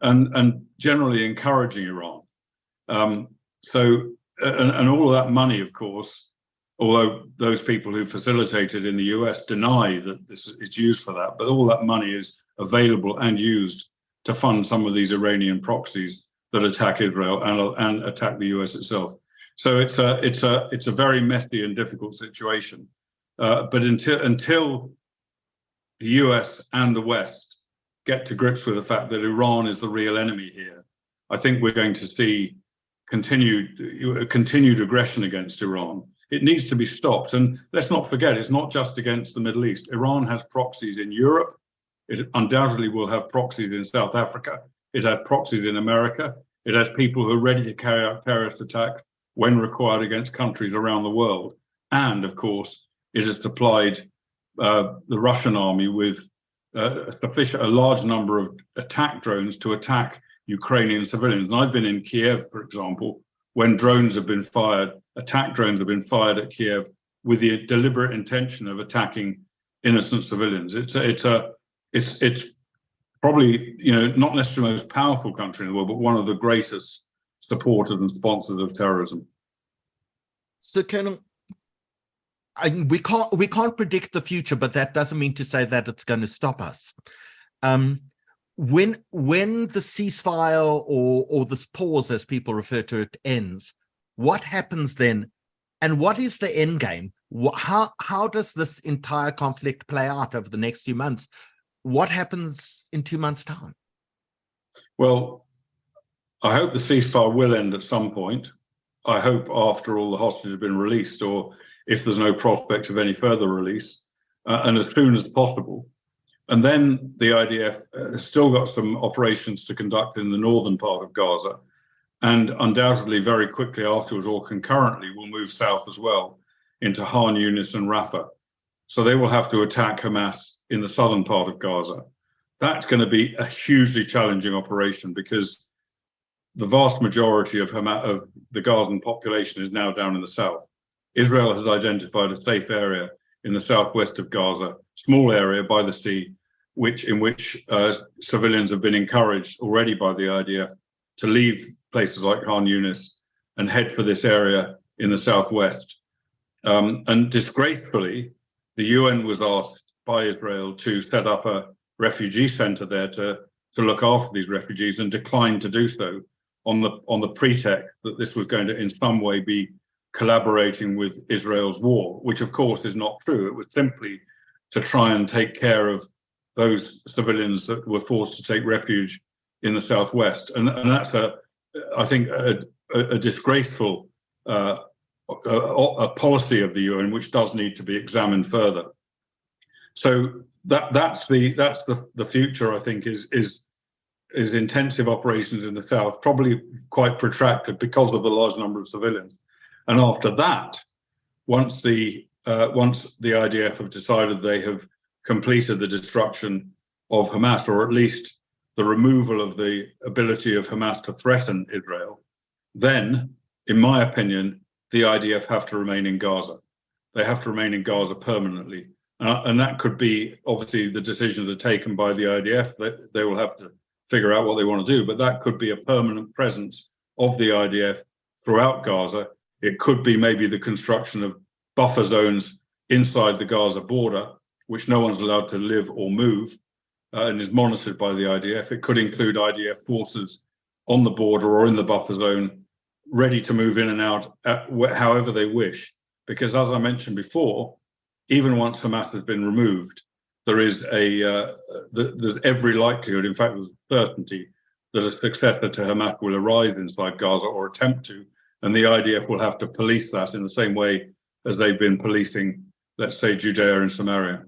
and generally encouraging Iran. And all of that money, of course, although those people who facilitated in the US deny that it's used for that, but all that money is available and used to fund some of these Iranian proxies that attack Israel and attack the US itself. So it's a very messy and difficult situation. But until the US and the West get to grips with the fact that Iran is the real enemy here, I think we're going to see continued aggression against Iran. It needs to be stopped. And let's not forget, it's not just against the Middle East. Iran has proxies in Europe. It undoubtedly will have proxies in South Africa. It has proxies in America. It has people who are ready to carry out terrorist attacks when required against countries around the world. And of course, it has supplied the Russian army with a large number of attack drones to attack Ukrainian civilians. And I've been in Kiev, for example, when drones have been fired, attack drones have been fired at Kiev with the deliberate intention of attacking innocent civilians. It's probably, not necessarily the most powerful country in the world, but one of the greatest supporters and sponsors of terrorism. So, Colonel, we can't predict the future, but that doesn't mean to say that it's going to stop us. When the ceasefire or this pause, as people refer to it, ends, what happens then, and what is the end game? How does this entire conflict play out over the next few months? What happens in 2 months' time? Well, I hope the ceasefire will end at some point. I hope after all the hostages have been released, or if there's no prospect of any further release, and as soon as possible. And then the IDF has still got some operations to conduct in the northern part of Gaza, and undoubtedly very quickly afterwards or concurrently will move south as well into Khan Yunis and Rafah. So they will have to attack Hamas in the southern part of Gaza. That's going to be a hugely challenging operation because the vast majority of the Gazan population is now down in the south. Israel has identified a safe area in the southwest of Gaza, small area by the sea, in which civilians have been encouraged already by the IDF to leave places like Khan Yunis and head for this area in the southwest. And disgracefully, the UN was asked by Israel to set up a refugee center there to look after these refugees, and declined to do so on the pretext that this was going to in some way be collaborating with Israel's war, which of course is not true. It was simply to try and take care of those civilians that were forced to take refuge in the southwest. And that's I think a disgraceful a policy of the UN, which does need to be examined further. So that's the future, I think, is intensive operations in the south, probably quite protracted because of the large number of civilians. And after that, once the IDF have decided they have completed the destruction of Hamas, or at least the removal of the ability of Hamas to threaten Israel, then, in my opinion, the IDF have to remain in Gaza. They have to remain in Gaza permanently. And that could be, obviously, the decisions are taken by the IDF. They will have to figure out what they want to do, but that could be a permanent presence of the IDF throughout Gaza. It could be maybe the construction of buffer zones inside the Gaza border, which no one's allowed to live or move, and is monitored by the IDF. It could include IDF forces on the border or in the buffer zone, ready to move in and out however they wish. Because as I mentioned before, even once Hamas has been removed, there is there's every likelihood, in fact, there's a certainty that a successor to Hamas will arise inside Gaza or attempt to, and the IDF will have to police that in the same way as they've been policing, let's say, Judea and Samaria.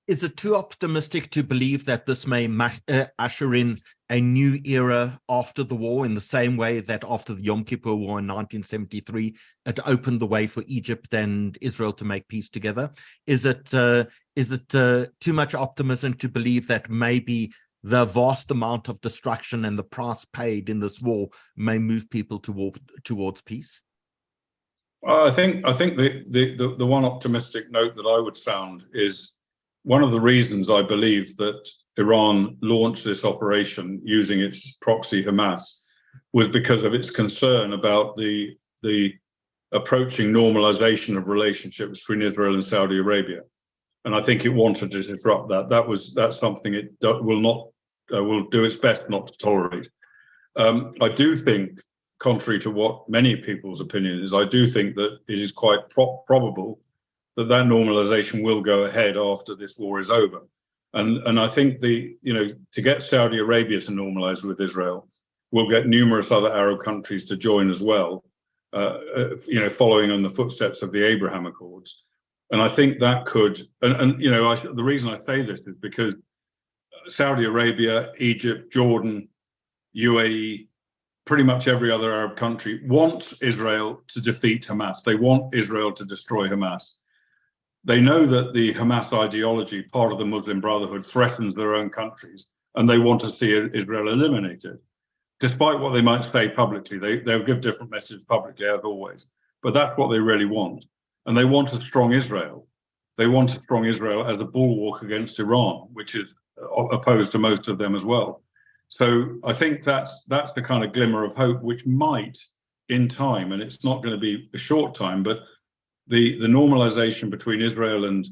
Is it too optimistic to believe that this may usher in a new era after the war, in the same way that after the Yom Kippur War in 1973, it opened the way for Egypt and Israel to make peace together? Is it too much optimism to believe that maybe the vast amount of destruction and the price paid in this war may move people towards peace? I think the one optimistic note that I would sound is one of the reasons I believe that Iran launched this operation using its proxy Hamas was because of its concern about the approaching normalization of relationships between Israel and Saudi Arabia, and I think it wanted to disrupt that. That's something it will do its best not to tolerate. I do think contrary to what many people's opinion is, I do think that it is quite probable that normalization will go ahead after this war is over. And I think to get Saudi Arabia to normalize with Israel, we'll get numerous other Arab countries to join as well, following on the footsteps of the Abraham Accords. And I think that could, the reason I say this is because Saudi Arabia, Egypt, Jordan, UAE, pretty much every other Arab country wants Israel to defeat Hamas. They want Israel to destroy Hamas. They know that the Hamas ideology, part of the Muslim Brotherhood, threatens their own countries, and they want to see Israel eliminated. Despite what they might say publicly, they'll give different messages publicly, as always. But that's what they really want. And they want a strong Israel. They want a strong Israel as a bulwark against Iran, which is opposed to most of them as well. So I think that's the kind of glimmer of hope, which might, in time, and it's not going to be a short time, but the normalization between Israel and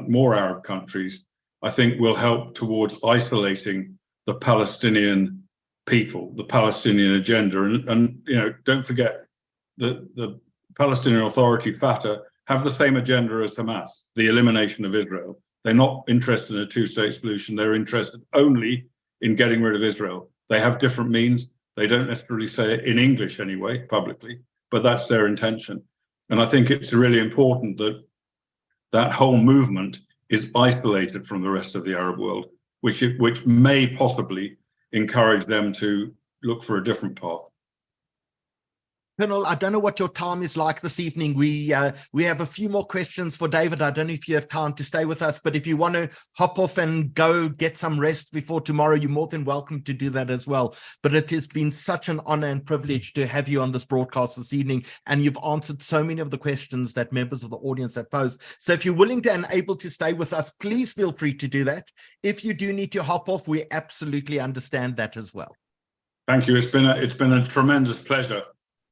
more Arab countries, I think, will help towards isolating the Palestinian people, the Palestinian agenda. And don't forget that the Palestinian Authority, Fatah, have the same agenda as Hamas, the elimination of Israel. They're not interested in a two-state solution. They're interested only in getting rid of Israel. They have different means. They don't necessarily say it in English anyway, publicly, but that's their intention. And I think it's really important that that whole movement is isolated from the rest of the Arab world, which may possibly encourage them to look for a different path. Colonel, I don't know what your time is like this evening. We have a few more questions for David. I don't know if you have time to stay with us, but if you want to hop off and go get some rest before tomorrow, you're more than welcome to do that as well. But it has been such an honor and privilege to have you on this broadcast this evening, and you've answered so many of the questions that members of the audience have posed. So if you're willing to and able to stay with us, please feel free to do that. If you do need to hop off, we absolutely understand that as well. Thank you. It's been a tremendous pleasure,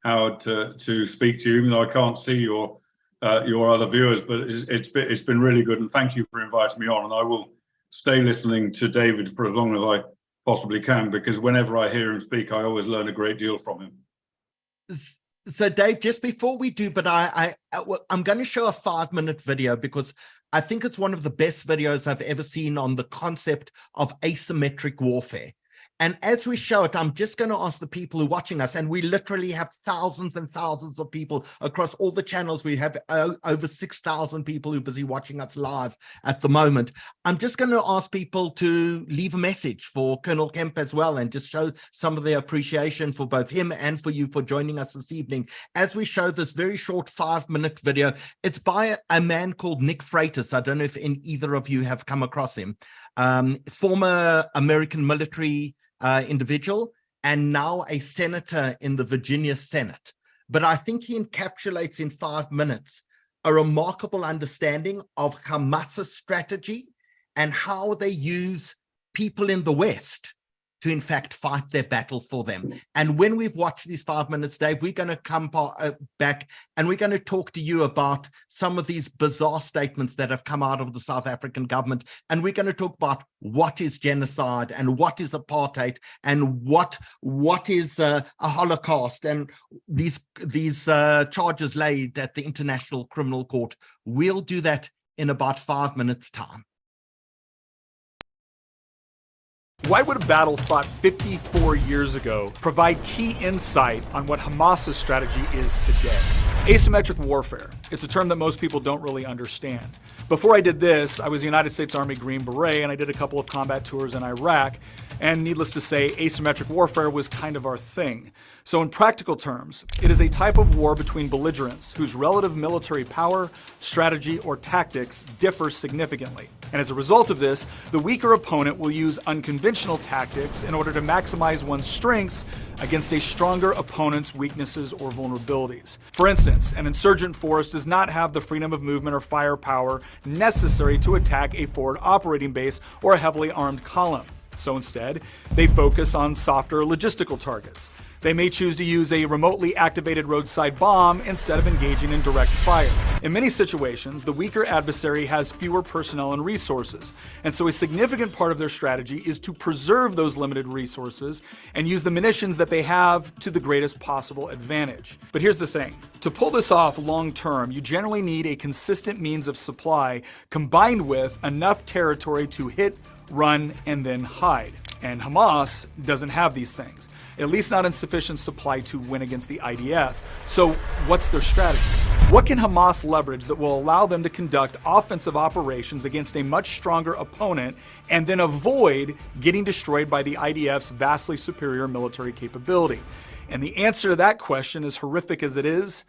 Howard, to speak to you, even though I can't see your other viewers, but it's been really good, and thank you for inviting me on. And I will stay listening to David for as long as I possibly can, because whenever I hear him speak, I always learn a great deal from him. So Dave, just before we do, but I'm going to show a 5-minute video because I think it's one of the best videos I've ever seen on the concept of asymmetric warfare. And as we show it, I'm just going to ask the people who are watching us, and we literally have thousands and thousands of people across all the channels. We have over 6,000 people who are busy watching us live at the moment. I'm just going to ask people to leave a message for Colonel Kemp as well, and just show some of their appreciation for both him and for you for joining us this evening. As we show this very short 5-minute video, it's by a man called Nick Freitas. I don't know if either of you have come across him. Former American military individual, and now a senator in the Virginia Senate. But I think he encapsulates in 5 minutes a remarkable understanding of Hamas's strategy and how they use people in the West to, in fact, fight their battle for them. And when we've watched these 5 minutes, Dave, we're going to come back and we're going to talk to you about some of these bizarre statements that have come out of the South African government. And we're going to talk about what is genocide and what is apartheid and what is a Holocaust and these charges laid at the International Criminal Court. We'll do that in about 5 minutes' time. Why would a battle fought 54 years ago provide key insight on what Hamas's strategy is today? Asymmetric warfare. It's a term that most people don't really understand. Before I did this, I was a United States Army Green Beret, and I did a couple of combat tours in Iraq, and needless to say, asymmetric warfare was kind of our thing. So in practical terms, it is a type of war between belligerents whose relative military power, strategy, or tactics differ significantly. And as a result of this, the weaker opponent will use unconventional tactics in order to maximize one's strengths against a stronger opponent's weaknesses or vulnerabilities. For instance, an insurgent force does not have the freedom of movement or firepower necessary to attack a forward operating base or a heavily armed column. So instead, they focus on softer logistical targets. They may choose to use a remotely activated roadside bomb instead of engaging in direct fire. In many situations, the weaker adversary has fewer personnel and resources, and so a significant part of their strategy is to preserve those limited resources and use the munitions that they have to the greatest possible advantage. But here's the thing. To pull this off long term, you generally need a consistent means of supply combined with enough territory to hit, run, and then hide. And Hamas doesn't have these things, at least not in sufficient supply to win against the IDF. So what's their strategy? What can Hamas leverage that will allow them to conduct offensive operations against a much stronger opponent and then avoid getting destroyed by the IDF's vastly superior military capability? And the answer to that question, as horrific as it is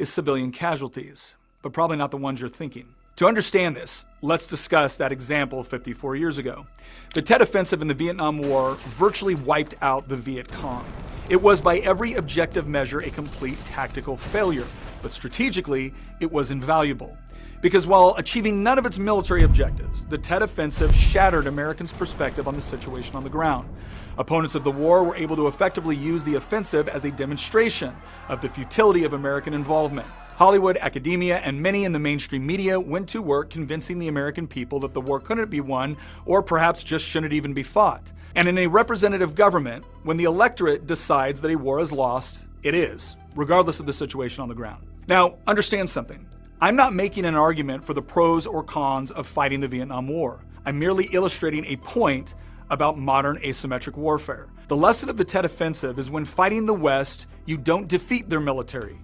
civilian casualties, but probably not the ones you're thinking. To understand this, let's discuss that example 54 years ago. The Tet Offensive in the Vietnam War virtually wiped out the Viet Cong. It was by every objective measure a complete tactical failure, but strategically, it was invaluable. Because while achieving none of its military objectives, the Tet Offensive shattered Americans' perspective on the situation on the ground. Opponents of the war were able to effectively use the offensive as a demonstration of the futility of American involvement. Hollywood, academia, and many in the mainstream media went to work convincing the American people that the war couldn't be won, or perhaps just shouldn't even be fought. And in a representative government, when the electorate decides that a war is lost, it is, regardless of the situation on the ground. Now, understand something. I'm not making an argument for the pros or cons of fighting the Vietnam War. I'm merely illustrating a point about modern asymmetric warfare. The lesson of the Tet Offensive is when fighting the West, you don't defeat their military.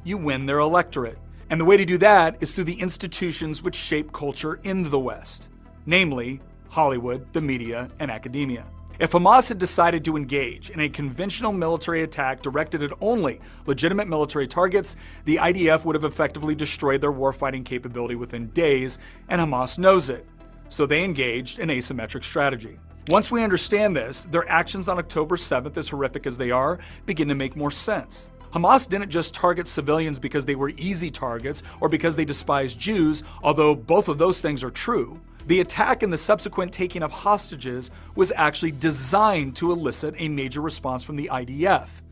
You win their electorate. And the way to do that is through the institutions which shape culture in the West, namely Hollywood, the media, and academia. If Hamas had decided to engage in a conventional military attack directed at only legitimate military targets, the IDF would have effectively destroyed their warfighting capability within days, and Hamas knows it. So they engaged in asymmetric strategy. Once we understand this, their actions on October 7th, as horrific as they are, begin to make more sense. Hamas didn't just target civilians because they were easy targets or because they despised Jews, although both of those things are true. The attack and the subsequent taking of hostages was actually designed to elicit a major response from the IDF.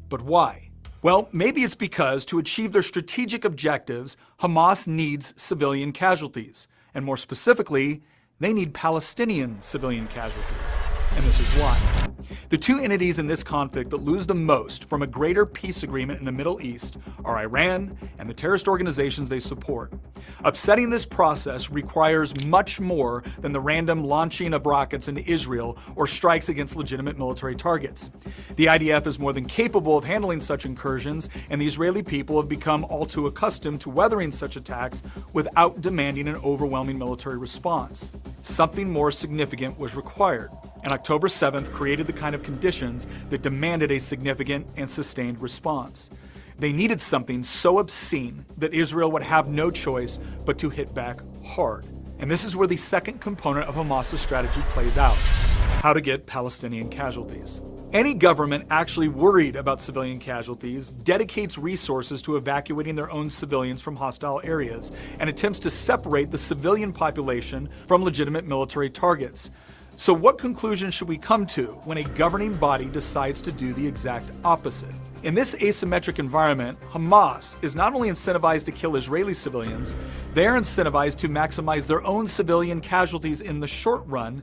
But why? Well, maybe it's because to achieve their strategic objectives, Hamas needs civilian casualties. And more specifically, they need Palestinian civilian casualties. And this is why. The two entities in this conflict that lose the most from a greater peace agreement in the Middle East are Iran and the terrorist organizations they support. Upsetting this process requires much more than the random launching of rockets into Israel or strikes against legitimate military targets. The IDF is more than capable of handling such incursions, and the Israeli people have become all too accustomed to weathering such attacks without demanding an overwhelming military response. Something more significant was required, and October 7th created the kind of conditions that demanded a significant and sustained response. They needed something so obscene that Israel would have no choice but to hit back hard. And this is where the second component of Hamas's strategy plays out: how to get Palestinian casualties. Any government actually worried about civilian casualties dedicates resources to evacuating their own civilians from hostile areas and attempts to separate the civilian population from legitimate military targets. So what conclusion should we come to when a governing body decides to do the exact opposite? In this asymmetric environment, Hamas is not only incentivized to kill Israeli civilians, they are incentivized to maximize their own civilian casualties in the short run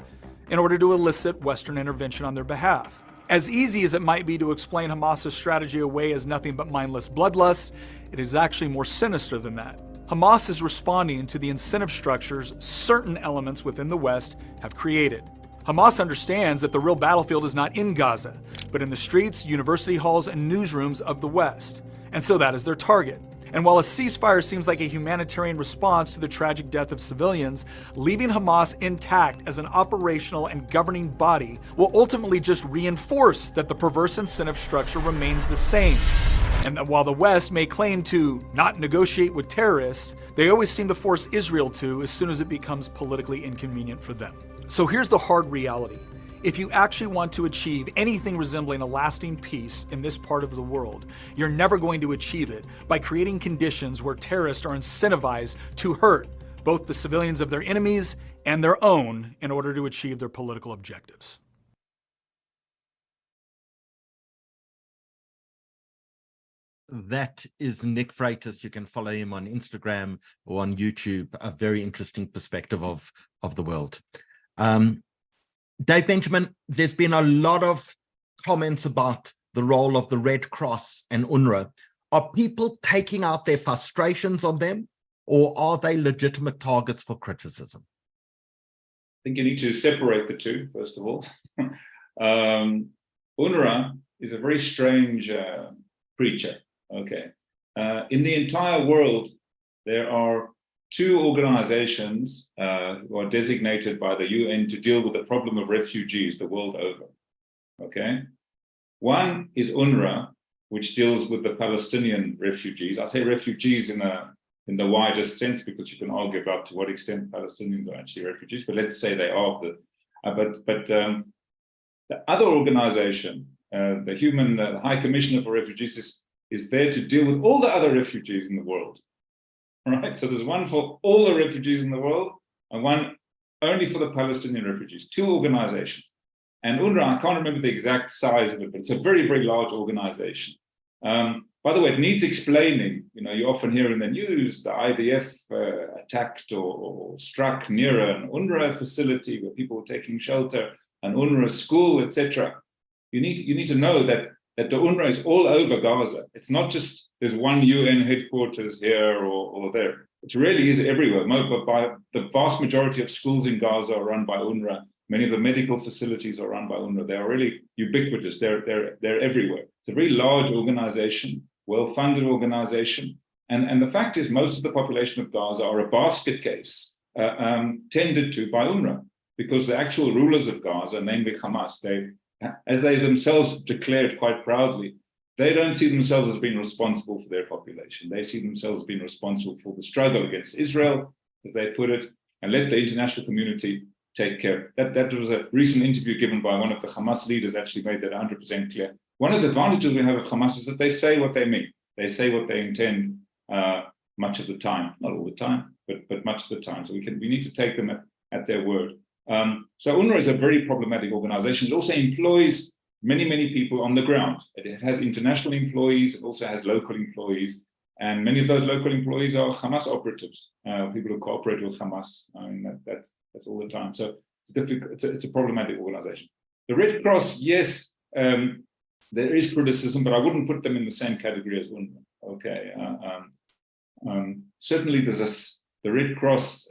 in order to elicit Western intervention on their behalf. As easy as it might be to explain Hamas's strategy away as nothing but mindless bloodlust, it is actually more sinister than that. Hamas is responding to the incentive structures certain elements within the West have created. Hamas understands that the real battlefield is not in Gaza, but in the streets, university halls, and newsrooms of the West. And so that is their target. And while a ceasefire seems like a humanitarian response to the tragic death of civilians, leaving Hamas intact as an operational and governing body will ultimately just reinforce that the perverse incentive structure remains the same. And that while the West may claim to not negotiate with terrorists, they always seem to force Israel to as soon as it becomes politically inconvenient for them. So here's the hard reality. If you actually want to achieve anything resembling a lasting peace in this part of the world, you're never going to achieve it by creating conditions where terrorists are incentivized to hurt both the civilians of their enemies and their own in order to achieve their political objectives. That is Nick Freitas. You can follow him on Instagram or on YouTube. A very interesting perspective of the world. Dave Benjamin, there's been a lot of comments about the role of the Red Cross and UNRWA. Are people taking out their frustrations on them, or are they legitimate targets for criticism? I think you need to separate the two, first of all. UNRWA is a very strange creature. Okay. In the entire world, there are two organizations who are designated by the UN to deal with the problem of refugees the world over. Okay. One is UNRWA, which deals with the Palestinian refugees. I say refugees in the widest sense, because you can argue about to what extent Palestinians are actually refugees, but let's say they are. The other organization, the High Commissioner for Refugees, is there to deal with all the other refugees in the world. Right? So there's one for all the refugees in the world and one only for the Palestinian refugees, two organizations. And UNRWA, I can't remember the exact size of it, but it's a very, very large organization. By the way, it needs explaining. You know, you often hear in the news the IDF attacked or struck near an UNRWA facility where people were taking shelter, an UNRWA school, etc. You need to know that the UNRWA is all over Gaza. It's not just there's one UN headquarters here or there. It really is everywhere. By the vast majority of schools in Gaza are run by UNRWA. Many of the medical facilities are run by UNRWA. They are really ubiquitous. They're everywhere. It's a very large organization, well-funded organization. And the fact is, most of the population of Gaza are a basket case tended to by UNRWA, because the actual rulers of Gaza, namely Hamas, as they themselves declared quite proudly, they don't see themselves as being responsible for their population. They see themselves as being responsible for the struggle against Israel, as they put it, and let the international community take care. That was a recent interview given by one of the Hamas leaders, actually made that 100% clear. One of the advantages we have of Hamas is that they say what they mean. They say what they intend much of the time, not all the time, but much of the time. So we need to take them at their word. So UNRWA is a very problematic organization. It also employs many, many people on the ground. It has international employees. It also has local employees. And many of those local employees are Hamas operatives, people who cooperate with Hamas. I mean, that's all the time. So it's difficult. It's a problematic organization. The Red Cross, yes, there is criticism, but I wouldn't put them in the same category as UNRWA. Okay. Certainly, the Red Cross.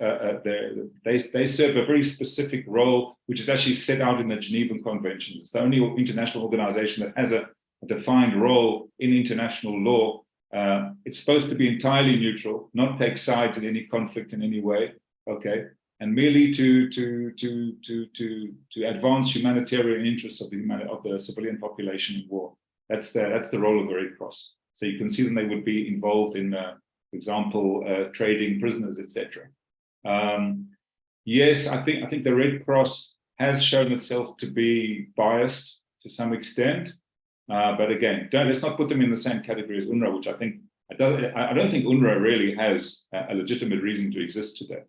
They serve a very specific role, which is actually set out in the Geneva Conventions. It's the only international organization that has a defined role in international law. It's supposed to be entirely neutral, not take sides in any conflict in any way, okay, and merely to advance humanitarian interests of the civilian population in war. That's the role of the Red Cross. So you can see them; they would be involved in, for example, trading prisoners, etc. Yes, I think the Red Cross has shown itself to be biased to some extent. But again, let's not put them in the same category as UNRWA, which I don't think UNRWA really has a legitimate reason to exist today.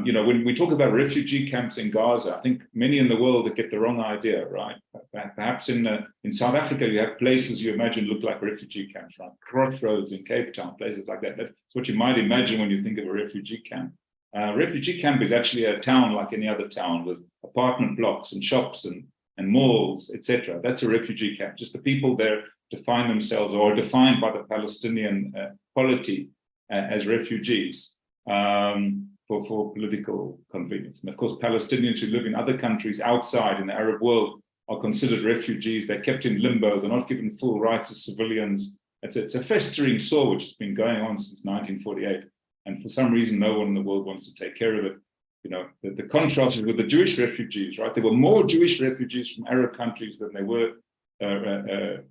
You know, when we talk about refugee camps in Gaza, I think many in the world get the wrong idea, right? Perhaps in South Africa, you have places you imagine look like refugee camps, right? Crossroads in Cape Town, places like that. That's what you might imagine when you think of a refugee camp. Refugee camp is actually a town like any other town with apartment blocks and shops and malls, etc. That's a refugee camp. Just the people there define themselves or are defined by the Palestinian polity as refugees for political convenience. And of course, Palestinians who live in other countries outside in the Arab world are considered refugees. They're kept in limbo. They're not given full rights as civilians. It's a festering sore which has been going on since 1948. And for some reason, no one in the world wants to take care of it. You know, the contrast is with the Jewish refugees, right? There were more Jewish refugees from Arab countries than there were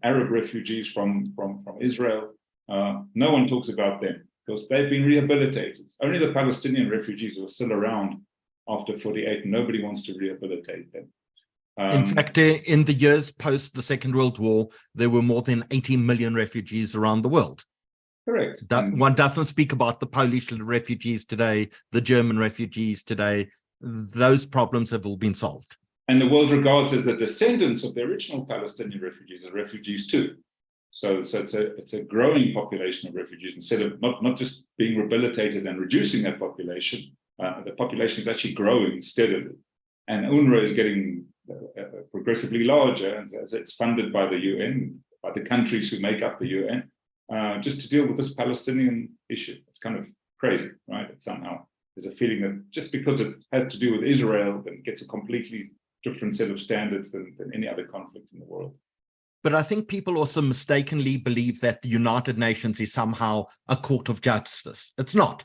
Arab refugees from Israel. No one talks about them because they've been rehabilitated. Only the Palestinian refugees who are still around after 48, nobody wants to rehabilitate them. In fact, in the years post the Second World War, there were more than 80 million refugees around the world. Correct. One doesn't speak about the Polish refugees today, the German refugees today. Those problems have all been solved. And the world regards as the descendants of the original Palestinian refugees as refugees too. So it's a growing population of refugees. Instead of not just being rehabilitated and reducing that population, the population is actually growing steadily. And UNRWA is getting progressively larger as it's funded by the UN, by the countries who make up the UN, just to deal with this Palestinian issue. It's kind of crazy, right? It somehow there's a feeling that just because it had to do with Israel, then it gets a completely different set of standards than any other conflict in the world. But I think people also mistakenly believe that the United Nations is somehow a court of justice. It's not.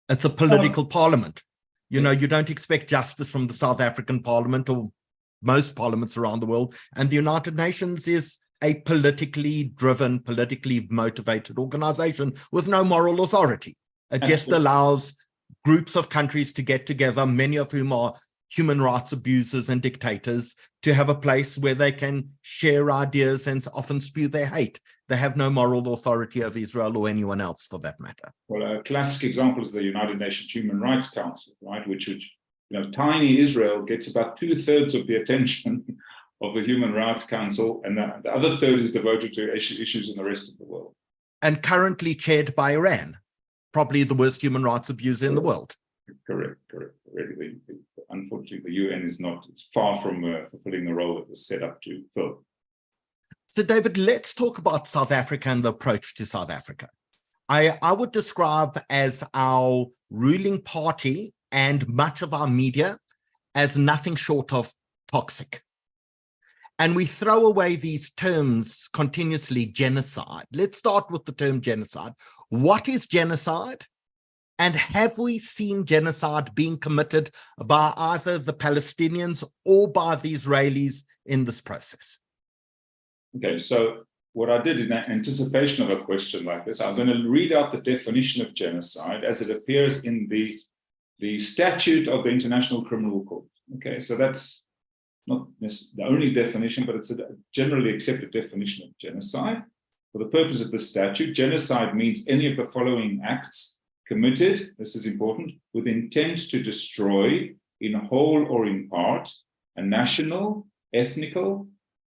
It's a political parliament. You know, you don't expect justice from the South African parliament or most parliaments around the world. And the United Nations is a politically driven, politically motivated organization with no moral authority. It just allows groups of countries to get together, many of whom are human rights abusers and dictators, to have a place where they can share ideas and often spew their hate. They have no moral authority over Israel or anyone else for that matter. Well, a classic example is the United Nations Human Rights Council, right? Which tiny Israel gets about 2/3 of the attention of the Human Rights Council, and the other third is devoted to issues in the rest of the world. And currently chaired by Iran, probably the worst human rights abuser in the world. Correct. Really, unfortunately, the UN is not, it's far from fulfilling the role it was set up to fill. So, David, let's talk about South Africa and the approach to South Africa. I would describe as our ruling party and much of our media as nothing short of toxic. And we throw away these terms continuously, genocide. Let's start with the term genocide. What is genocide? And have we seen genocide being committed by either the Palestinians or by the Israelis in this process? Okay, so what I did in anticipation of a question like this, I'm going to read out the definition of genocide as it appears in the statute of the International Criminal Court. Okay, so that's not the only definition, but it's a generally accepted definition of genocide. For the purpose of the statute, genocide means any of the following acts committed, this is important, with intent to destroy in whole or in part a national, ethnical,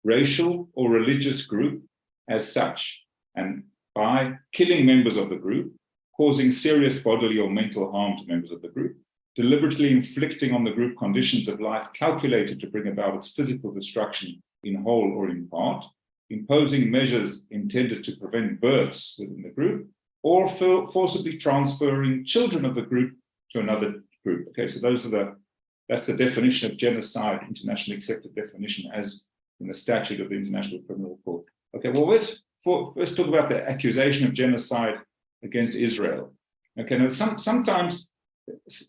racial or religious group as such, and by killing members of the group, causing serious bodily or mental harm to members of the group, deliberately inflicting on the group conditions of life calculated to bring about its physical destruction in whole or in part, imposing measures intended to prevent births within the group, or forcibly transferring children of the group to another group. Okay, so that's the definition of genocide, internationally accepted definition as in the statute of the International Criminal Court. Okay, well, let's talk about the accusation of genocide against Israel. Okay, now sometimes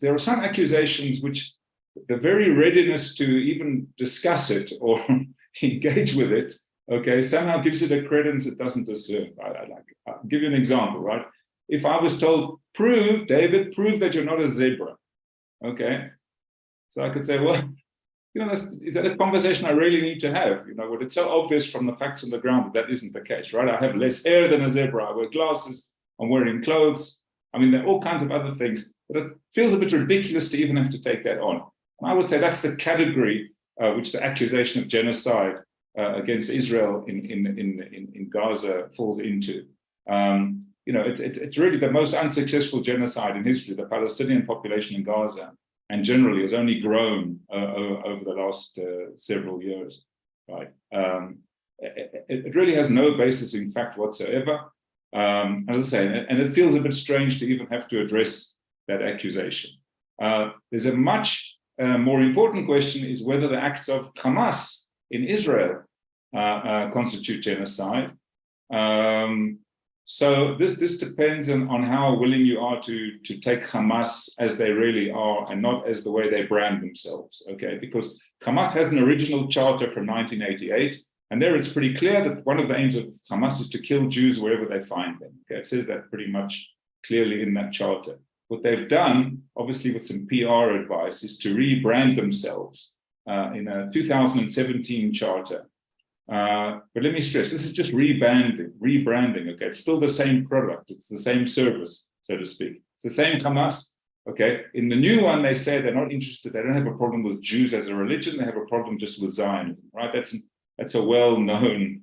there are some accusations which the very readiness to even discuss it or engage with it, okay, somehow gives it a credence it doesn't deserve. I'll give you an example, right? If I was told, David, prove that you're not a zebra, okay? So I could say, well, is that a conversation I really need to have? When it's so obvious from the facts on the ground that isn't the case, right? I have less hair than a zebra, I wear glasses, I'm wearing clothes. I mean, there are all kinds of other things, but it feels a bit ridiculous to even have to take that on. And I would say that's the category which the accusation of genocide against Israel in Gaza falls into. It's really the most unsuccessful genocide in history. The Palestinian population in Gaza and generally has only grown over the last several years, right? It really has no basis in fact whatsoever. As I say, and it feels a bit strange to even have to address that accusation. There's a much more important question is whether the acts of Hamas in Israel constitute genocide. So this depends on how willing you are to take Hamas as they really are and not as the way they brand themselves, okay? Because Hamas has an original charter from 1988, and there it's pretty clear that one of the aims of Hamas is to kill Jews wherever they find them, okay? It says that pretty much clearly in that charter. What they've done, obviously with some PR advice, is to rebrand themselves in a 2017 charter. But let me stress, this is just rebranding, okay? It's still the same product, it's the same service, so to speak. It's the same Hamas, okay? In the new one, they say they're not interested, they don't have a problem with Jews as a religion, they have a problem just with Zionism, right? That's a well-known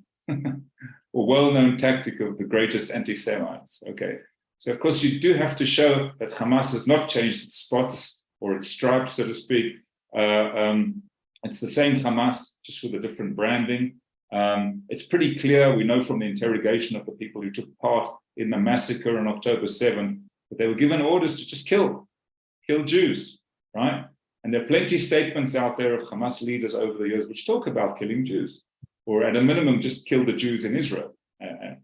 well-known tactic of the greatest anti-Semites. Okay, so of course you do have to show that Hamas has not changed its spots or its stripes, so to speak. It's the same Hamas, just with a different branding. It's pretty clear, we know from the interrogation of the people who took part in the massacre on October 7th, that they were given orders to just kill Jews, right? And there are plenty of statements out there of Hamas leaders over the years which talk about killing Jews, or at a minimum, just kill the Jews in Israel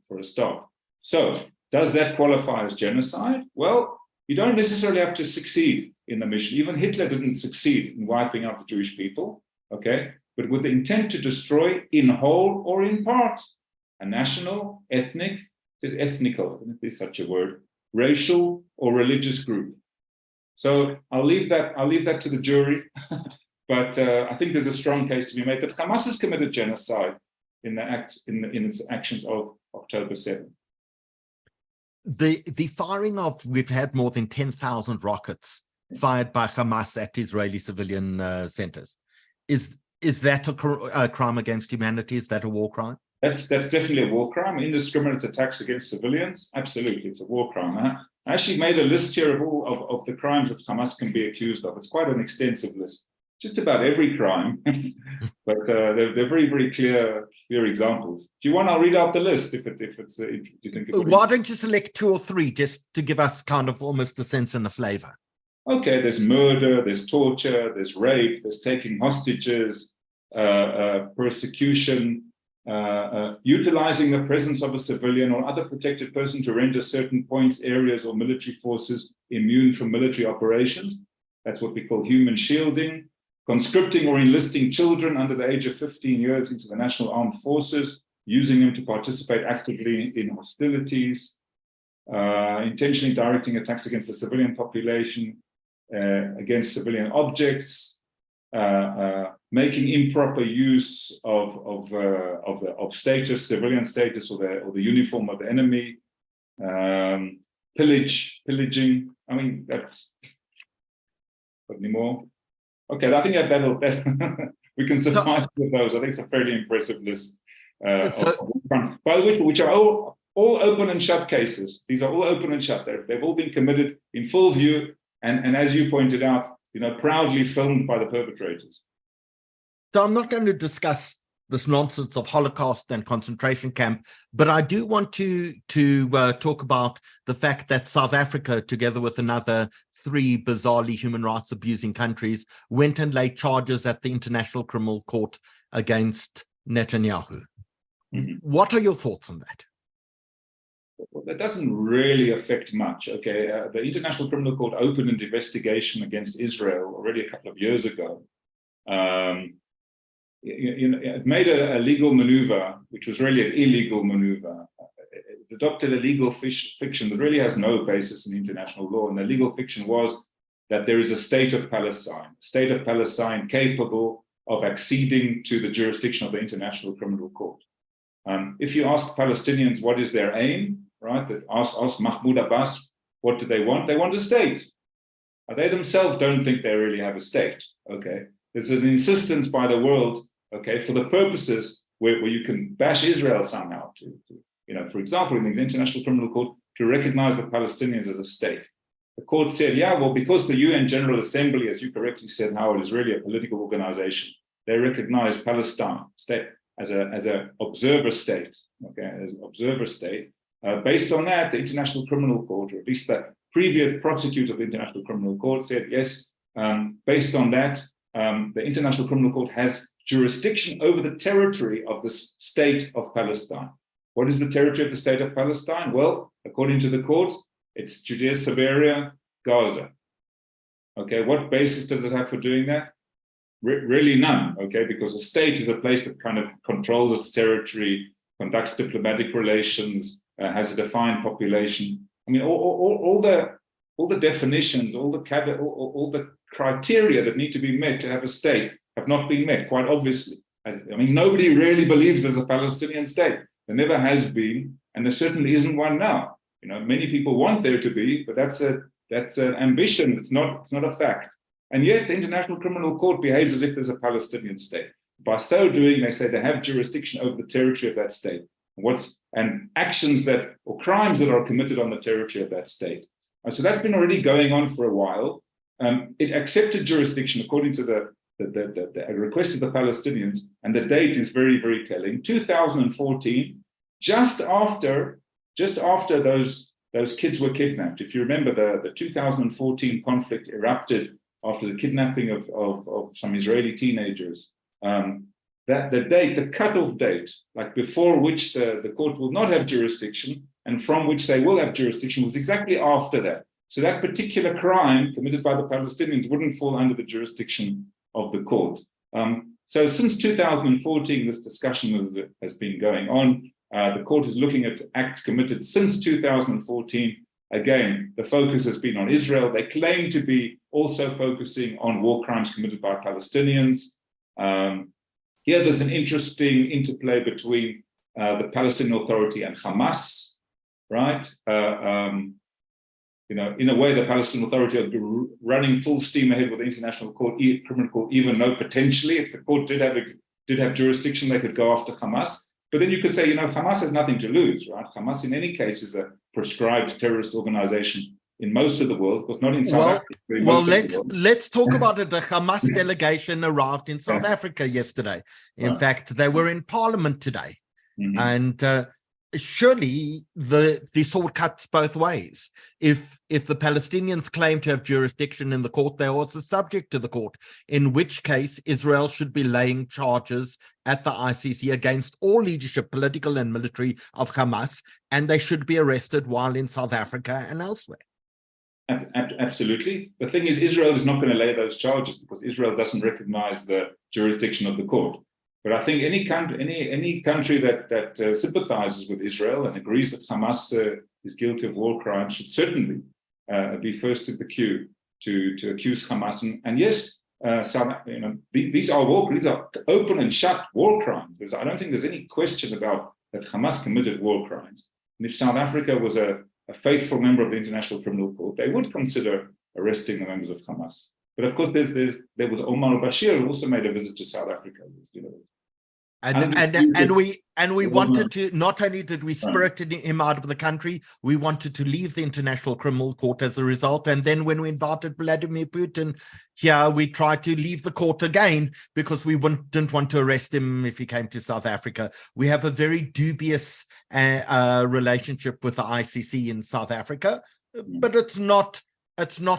for a start. So does that qualify as genocide? Well, you don't necessarily have to succeed in the mission. Even Hitler didn't succeed in wiping out the Jewish people, okay? But with the intent to destroy in whole or in part a national, ethnic, there's ethnical, if there's such a word, racial or religious group. So I'll leave that to the jury, but I think there's a strong case to be made that Hamas has committed genocide in its actions of October 7th. The firing of, we've had more than 10,000 rockets fired by Hamas at Israeli civilian centers. Is that a crime against humanity? Is that a war crime? That's definitely a war crime. Indiscriminate attacks against civilians, absolutely, it's a war crime. I actually made a list here of all of the crimes that Hamas can be accused of. It's quite an extensive list, just about every crime, but they're very, very clear examples. If you want, I'll read out the list if you think. Why don't you select 2 or 3 just to give us kind of almost a sense and a flavor? Okay, there's murder, there's torture, there's rape, there's taking hostages, persecution, utilizing the presence of a civilian or other protected person to render certain points, areas, or military forces immune from military operations. That's what we call human shielding. Conscripting or enlisting children under the age of 15 years into the national armed forces, using them to participate actively in hostilities, intentionally directing attacks against the civilian population, against civilian objects, making improper use of status, civilian status, or the uniform of the enemy, pillaging. I mean, that's got any more? Okay, I think that we can suffice with those. I think it's a fairly impressive list. By the way, which are all open and shut cases. These are all open and shut. They've all been committed in full view, and as you pointed out, proudly filmed by the perpetrators. So I'm not going to discuss this nonsense of Holocaust and concentration camp, but I do want to talk about the fact that South Africa, together with another 3 bizarrely human rights abusing countries, went and laid charges at the International Criminal Court against Netanyahu. Mm-hmm. What are your thoughts on that? Well, that doesn't really affect much. Okay, the International Criminal Court opened an investigation against Israel already a couple of years ago. It made a legal maneuver, which was really an illegal maneuver. It adopted a legal fiction that really has no basis in international law. And the legal fiction was that there is a state of Palestine capable of acceding to the jurisdiction of the International Criminal Court. If you ask Palestinians what is their aim, right? Ask Mahmoud Abbas, what do they want? They want a state. They themselves don't think they really have a state. Okay, there's an insistence by the world, okay, for the purposes where you can bash Israel somehow, for example, in the International Criminal Court, to recognize the Palestinians as a state. The court said, yeah, well, because the UN General Assembly, as you correctly said, Howard, is really a political organization, they recognize Palestine state as an observer state, okay, as an observer state. Based on that, the International Criminal Court, or at least the previous prosecutor of the International Criminal Court, said, yes, based on that, the International Criminal Court has jurisdiction over the territory of the state of Palestine. What is the territory of the state of Palestine? Well, according to the court, it's Judea, Samaria, Gaza. Okay, what basis does it have for doing that? Really none, okay, because a state is a place that kind of controls its territory, conducts diplomatic relations, has a defined population. I mean, all the definitions, all the criteria that need to be met to have a state have not been met, quite obviously. I mean, nobody really believes there's a Palestinian state. There never has been, and there certainly isn't one now. Many people want there to be, but that's an ambition. It's not a fact. And yet the International Criminal Court behaves as if there's a Palestinian state. By so doing, they say they have jurisdiction over the territory of that state. and actions that, or crimes that are committed on the territory of that state. So that's been already going on for a while. It accepted jurisdiction according to the request of the Palestinians, and the date is very, very telling. 2014, just after those kids were kidnapped. If you remember, the 2014 conflict erupted after the kidnapping of some Israeli teenagers. That the date, the cutoff date, like before which the court will not have jurisdiction and from which they will have jurisdiction, was exactly after that. So that particular crime committed by the Palestinians wouldn't fall under the jurisdiction of the court. So since 2014, this discussion has been going on. The court is looking at acts committed since 2014. Again, the focus has been on Israel. They claim to be also focusing on war crimes committed by Palestinians. Here, there's an interesting interplay between the Palestinian Authority and Hamas, right? In a way, the Palestinian Authority are running full steam ahead with the International Criminal Court, even though potentially, if the court did have jurisdiction, they could go after Hamas. But then you could say, Hamas has nothing to lose, right? Hamas, in any case, is a proscribed terrorist organization in most of the world, but not in South Africa. Let's talk about it. The Hamas delegation arrived in South Africa yesterday. In fact, they were in Parliament today. And surely the sword cuts both ways. If the Palestinians claim to have jurisdiction in the court, they're also subject to the court, in which case Israel should be laying charges at the ICC against all leadership, political and military, of Hamas, and they should be arrested while in South Africa and elsewhere. Absolutely. The thing is, Israel is not going to lay those charges because Israel doesn't recognize the jurisdiction of the court. But I think any country that sympathizes with Israel and agrees that Hamas is guilty of war crimes should certainly be first in the queue to accuse Hamas. And yes, these are open and shut war crimes. I don't think there's any question about that Hamas committed war crimes. And if South Africa was a faithful member of the International Criminal Court, they would consider arresting the members of Hamas. But of course, there was Omar al-Bashir who also made a visit to South Africa. And we wanted to, not only did we spirit him out of the country, we wanted to leave the International Criminal Court as a result. And then when we invited Vladimir Putin here, we tried to leave the court again because we didn't want to arrest him if he came to South Africa. We have a very dubious relationship with the ICC in South Africa, but it's not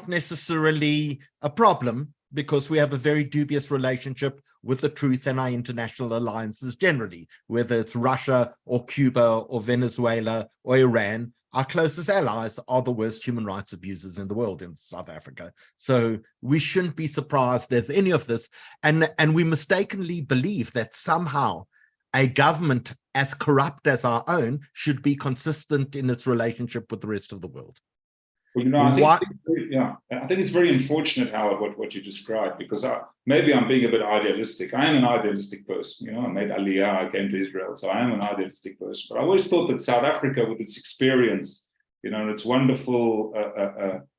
necessarily a problem, because we have a very dubious relationship with the truth and our international alliances generally, whether it's Russia or Cuba or Venezuela or Iran. Our closest allies are the worst human rights abusers in the world in South Africa. So we shouldn't be surprised there's any of this. And we mistakenly believe that somehow a government as corrupt as our own should be consistent in its relationship with the rest of the world. Well, I think it's very unfortunate, Howard, what you described, because maybe I'm being a bit idealistic. I am an idealistic person. I made Aliyah, I came to Israel, so I am an idealistic person. But I always thought that South Africa, with its experience, its wonderful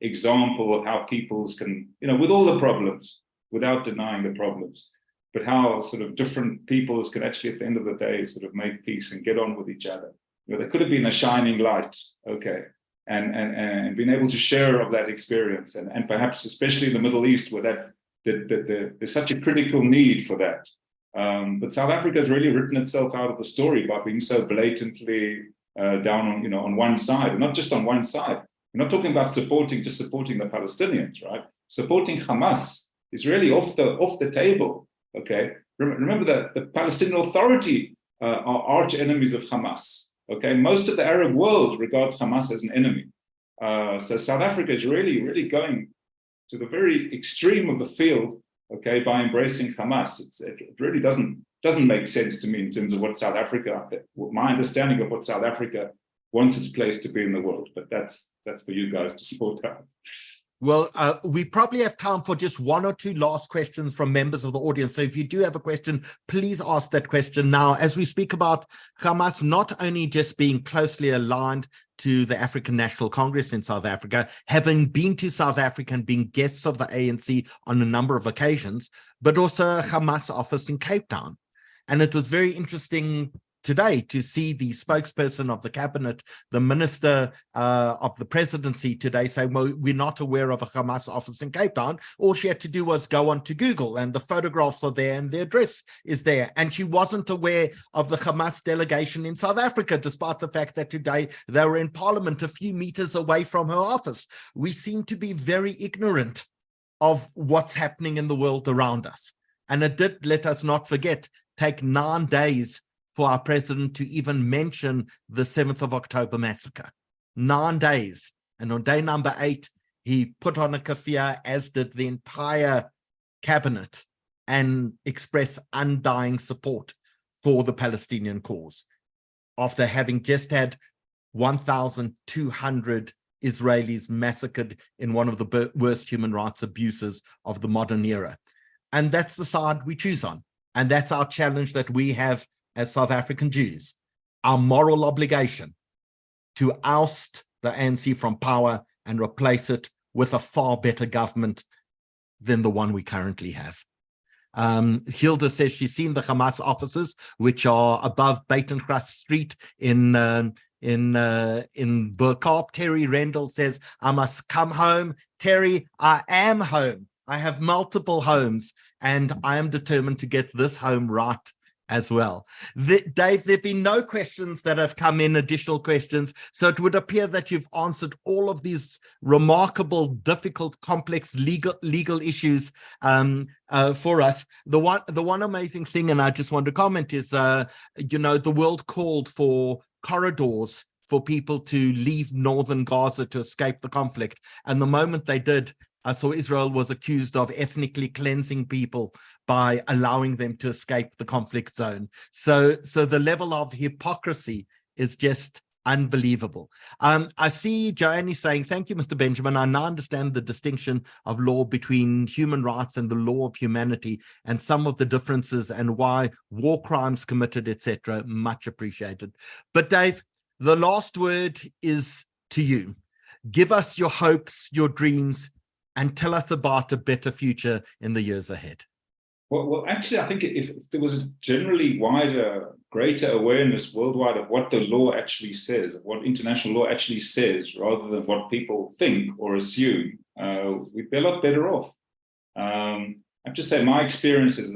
example of how peoples can, with all the problems, without denying the problems, but how sort of different peoples can actually, at the end of the day, sort of make peace and get on with each other. There could have been a shining light, okay. And being able to share of that experience, and perhaps especially in the Middle East, where there's such a critical need for that. But South Africa has really written itself out of the story by being so blatantly down on one side, and not just on one side. We're not talking about just supporting the Palestinians, right? Supporting Hamas is really off the table. Okay, remember that the Palestinian Authority are arch enemies of Hamas. Okay, most of the Arab world regards Hamas as an enemy. So South Africa is really, really going to the very extreme of the field, okay, by embracing Hamas. It really doesn't make sense to me in terms of what South Africa, my understanding of what South Africa wants its place to be in the world. But that's for you guys to sort out. Well, we probably have time for just one or two last questions from members of the audience. So if you do have a question, please ask that question now. As we speak about Hamas not only just being closely aligned to the African National Congress in South Africa, having been to South Africa and being guests of the ANC on a number of occasions, but also Hamas office in Cape Town. And it was very interesting today to see the spokesperson of the cabinet, the minister of the presidency today say, well, we're not aware of a Hamas office in Cape Town. All she had to do was go onto Google and the photographs are there and the address is there. And she wasn't aware of the Hamas delegation in South Africa, despite the fact that today they were in parliament a few meters away from her office. We seem to be very ignorant of what's happening in the world around us. And it did, let us not forget, take 9 days for our president to even mention the 7th of October massacre. 9 days. And on day number 8, he put on a kafir, as did the entire cabinet, and expressed undying support for the Palestinian cause, after having just had 1,200 Israelis massacred in one of the worst human rights abuses of the modern era. And that's the side we choose on. And that's our challenge that we have as South African Jews, our moral obligation to oust the ANC from power and replace it with a far better government than the one we currently have. Hilda says she's seen the Hamas offices, which are above Buitengracht Street in Burkaap. Terry Rendell says, I must come home. Terry, I am home. I have multiple homes, and I am determined to get this home right as well. Dave, there have been no questions that have come in, additional questions, so it would appear that you've answered all of these remarkable, difficult, complex legal issues for us. The one amazing thing, and I just want to comment, is the world called for corridors for people to leave northern Gaza to escape the conflict, and the moment they did, I saw Israel was accused of ethnically cleansing people by allowing them to escape the conflict zone. So the level of hypocrisy is just unbelievable. I see Joanne saying, thank you, Mr. Benjamin. I now understand the distinction of law between human rights and the law of humanity and some of the differences and why war crimes committed, etc. Much appreciated. But Dave, the last word is to you. Give us your hopes, your dreams, and tell us about a better future in the years ahead. Well, actually, I think if there was a generally wider, greater awareness worldwide of what the law actually says, of what international law actually says, rather than what people think or assume, we'd be a lot better off. I have to say, my experience as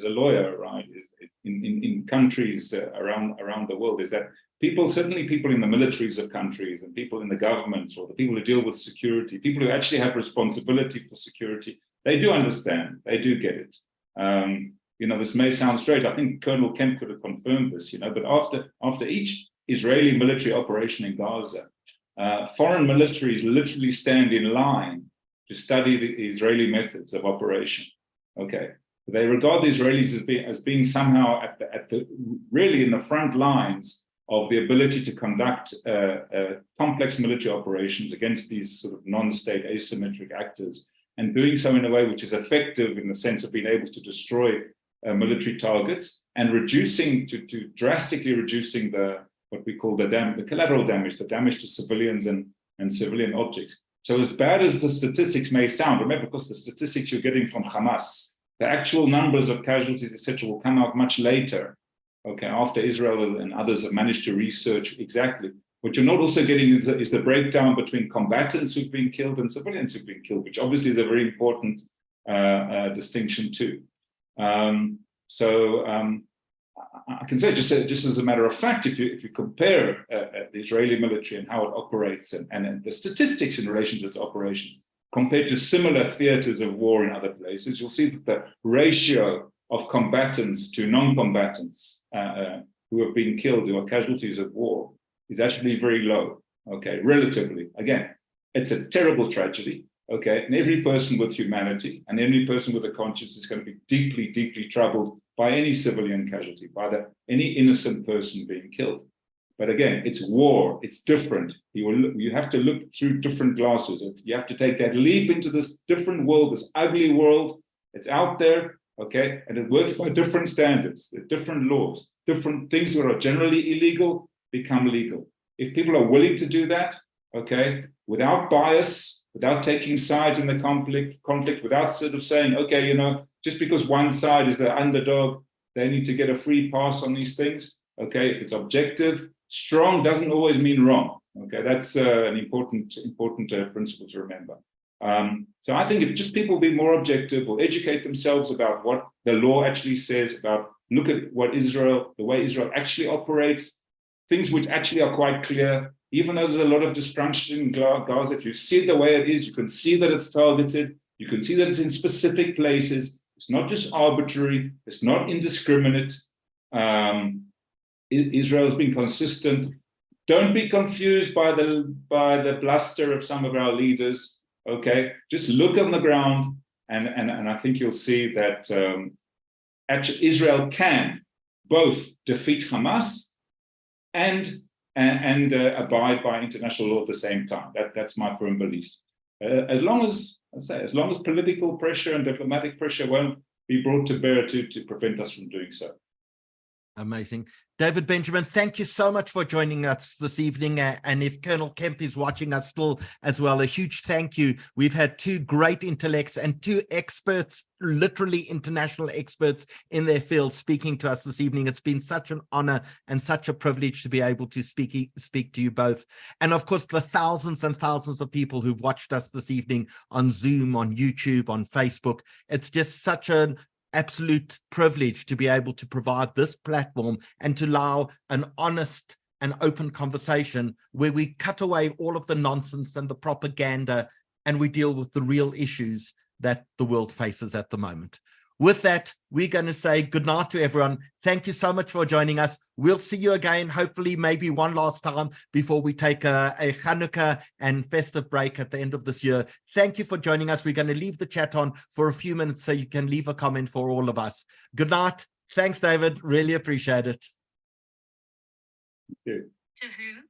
a lawyer, right, in countries around the world, is that certainly people in the militaries of countries and people in the government, or the people who deal with security, people who actually have responsibility for security, they do understand, they do get it. This may sound strange. I think Colonel Kemp could have confirmed this, but after each Israeli military operation in Gaza, foreign militaries literally stand in line to study the Israeli methods of operation. Okay, they regard the Israelis as being somehow really in the front lines of the ability to conduct complex military operations against these sort of non-state asymmetric actors, and doing so in a way which is effective in the sense of being able to destroy military targets and drastically reducing what we call the collateral damage, the damage to civilians and civilian objects. So as bad as the statistics may sound, remember, because the statistics you're getting from Hamas, the actual numbers of casualties, etc., will come out much later. Okay, after Israel and others have managed to research exactly. What you're not also getting is the breakdown between combatants who've been killed and civilians who've been killed, which obviously is a very important distinction too. I can say, just as a matter of fact, if you compare the Israeli military and how it operates and the statistics in relation to its operation compared to similar theaters of war in other places, you'll see that the ratio of combatants to non-combatants who have been killed, who are casualties of war, is actually very low, okay, relatively. Again, it's a terrible tragedy, okay, and every person with humanity and every person with a conscience is going to be deeply, deeply troubled by any civilian casualty, by any innocent person being killed. But again, it's war, it's different. You have to look through different glasses. You have to take that leap into this different world, this ugly world. It's out there, okay, and it works by different standards, different laws, different things that are generally illegal become legal. If people are willing to do that, okay, without bias, without taking sides in the conflict, without sort of saying, okay, just because one side is the underdog, they need to get a free pass on these things. Okay, if it's objective, strong doesn't always mean wrong. Okay, that's an important principle to remember. So I think if just people be more objective or educate themselves about what the law actually says, about look at what Israel, the way Israel actually operates, things which actually are quite clear, even though there's a lot of destruction in Gaza, if you see the way it is, you can see that it's targeted, you can see that it's in specific places, it's not just arbitrary, it's not indiscriminate. Israel has been consistent. Don't be confused by the bluster of some of our leaders. Okay, just look on the ground, and I think you'll see that actually Israel can both defeat Hamas and abide by international law at the same time. That's my firm belief. As long as political pressure and diplomatic pressure won't be brought to bear to prevent us from doing so. Amazing. David Benjamin, thank you so much for joining us this evening. And if Colonel Kemp is watching us still as well, a huge thank you. We've had two great intellects and two experts, literally international experts in their field, speaking to us this evening. It's been such an honor and such a privilege to be able to speak to you both. And of course, the thousands and thousands of people who've watched us this evening on Zoom, on YouTube, on Facebook. It's just such an absolute privilege to be able to provide this platform and to allow an honest and open conversation where we cut away all of the nonsense and the propaganda and we deal with the real issues that the world faces at the moment. With that, we're going to say good night to everyone. Thank you so much for joining us. We'll see you again, hopefully maybe one last time before we take a Hanukkah and festive break at the end of this year. Thank you for joining us. We're going to leave the chat on for a few minutes so you can leave a comment for all of us. Good night. Thanks, David. Really appreciate it. Thank you. To whom?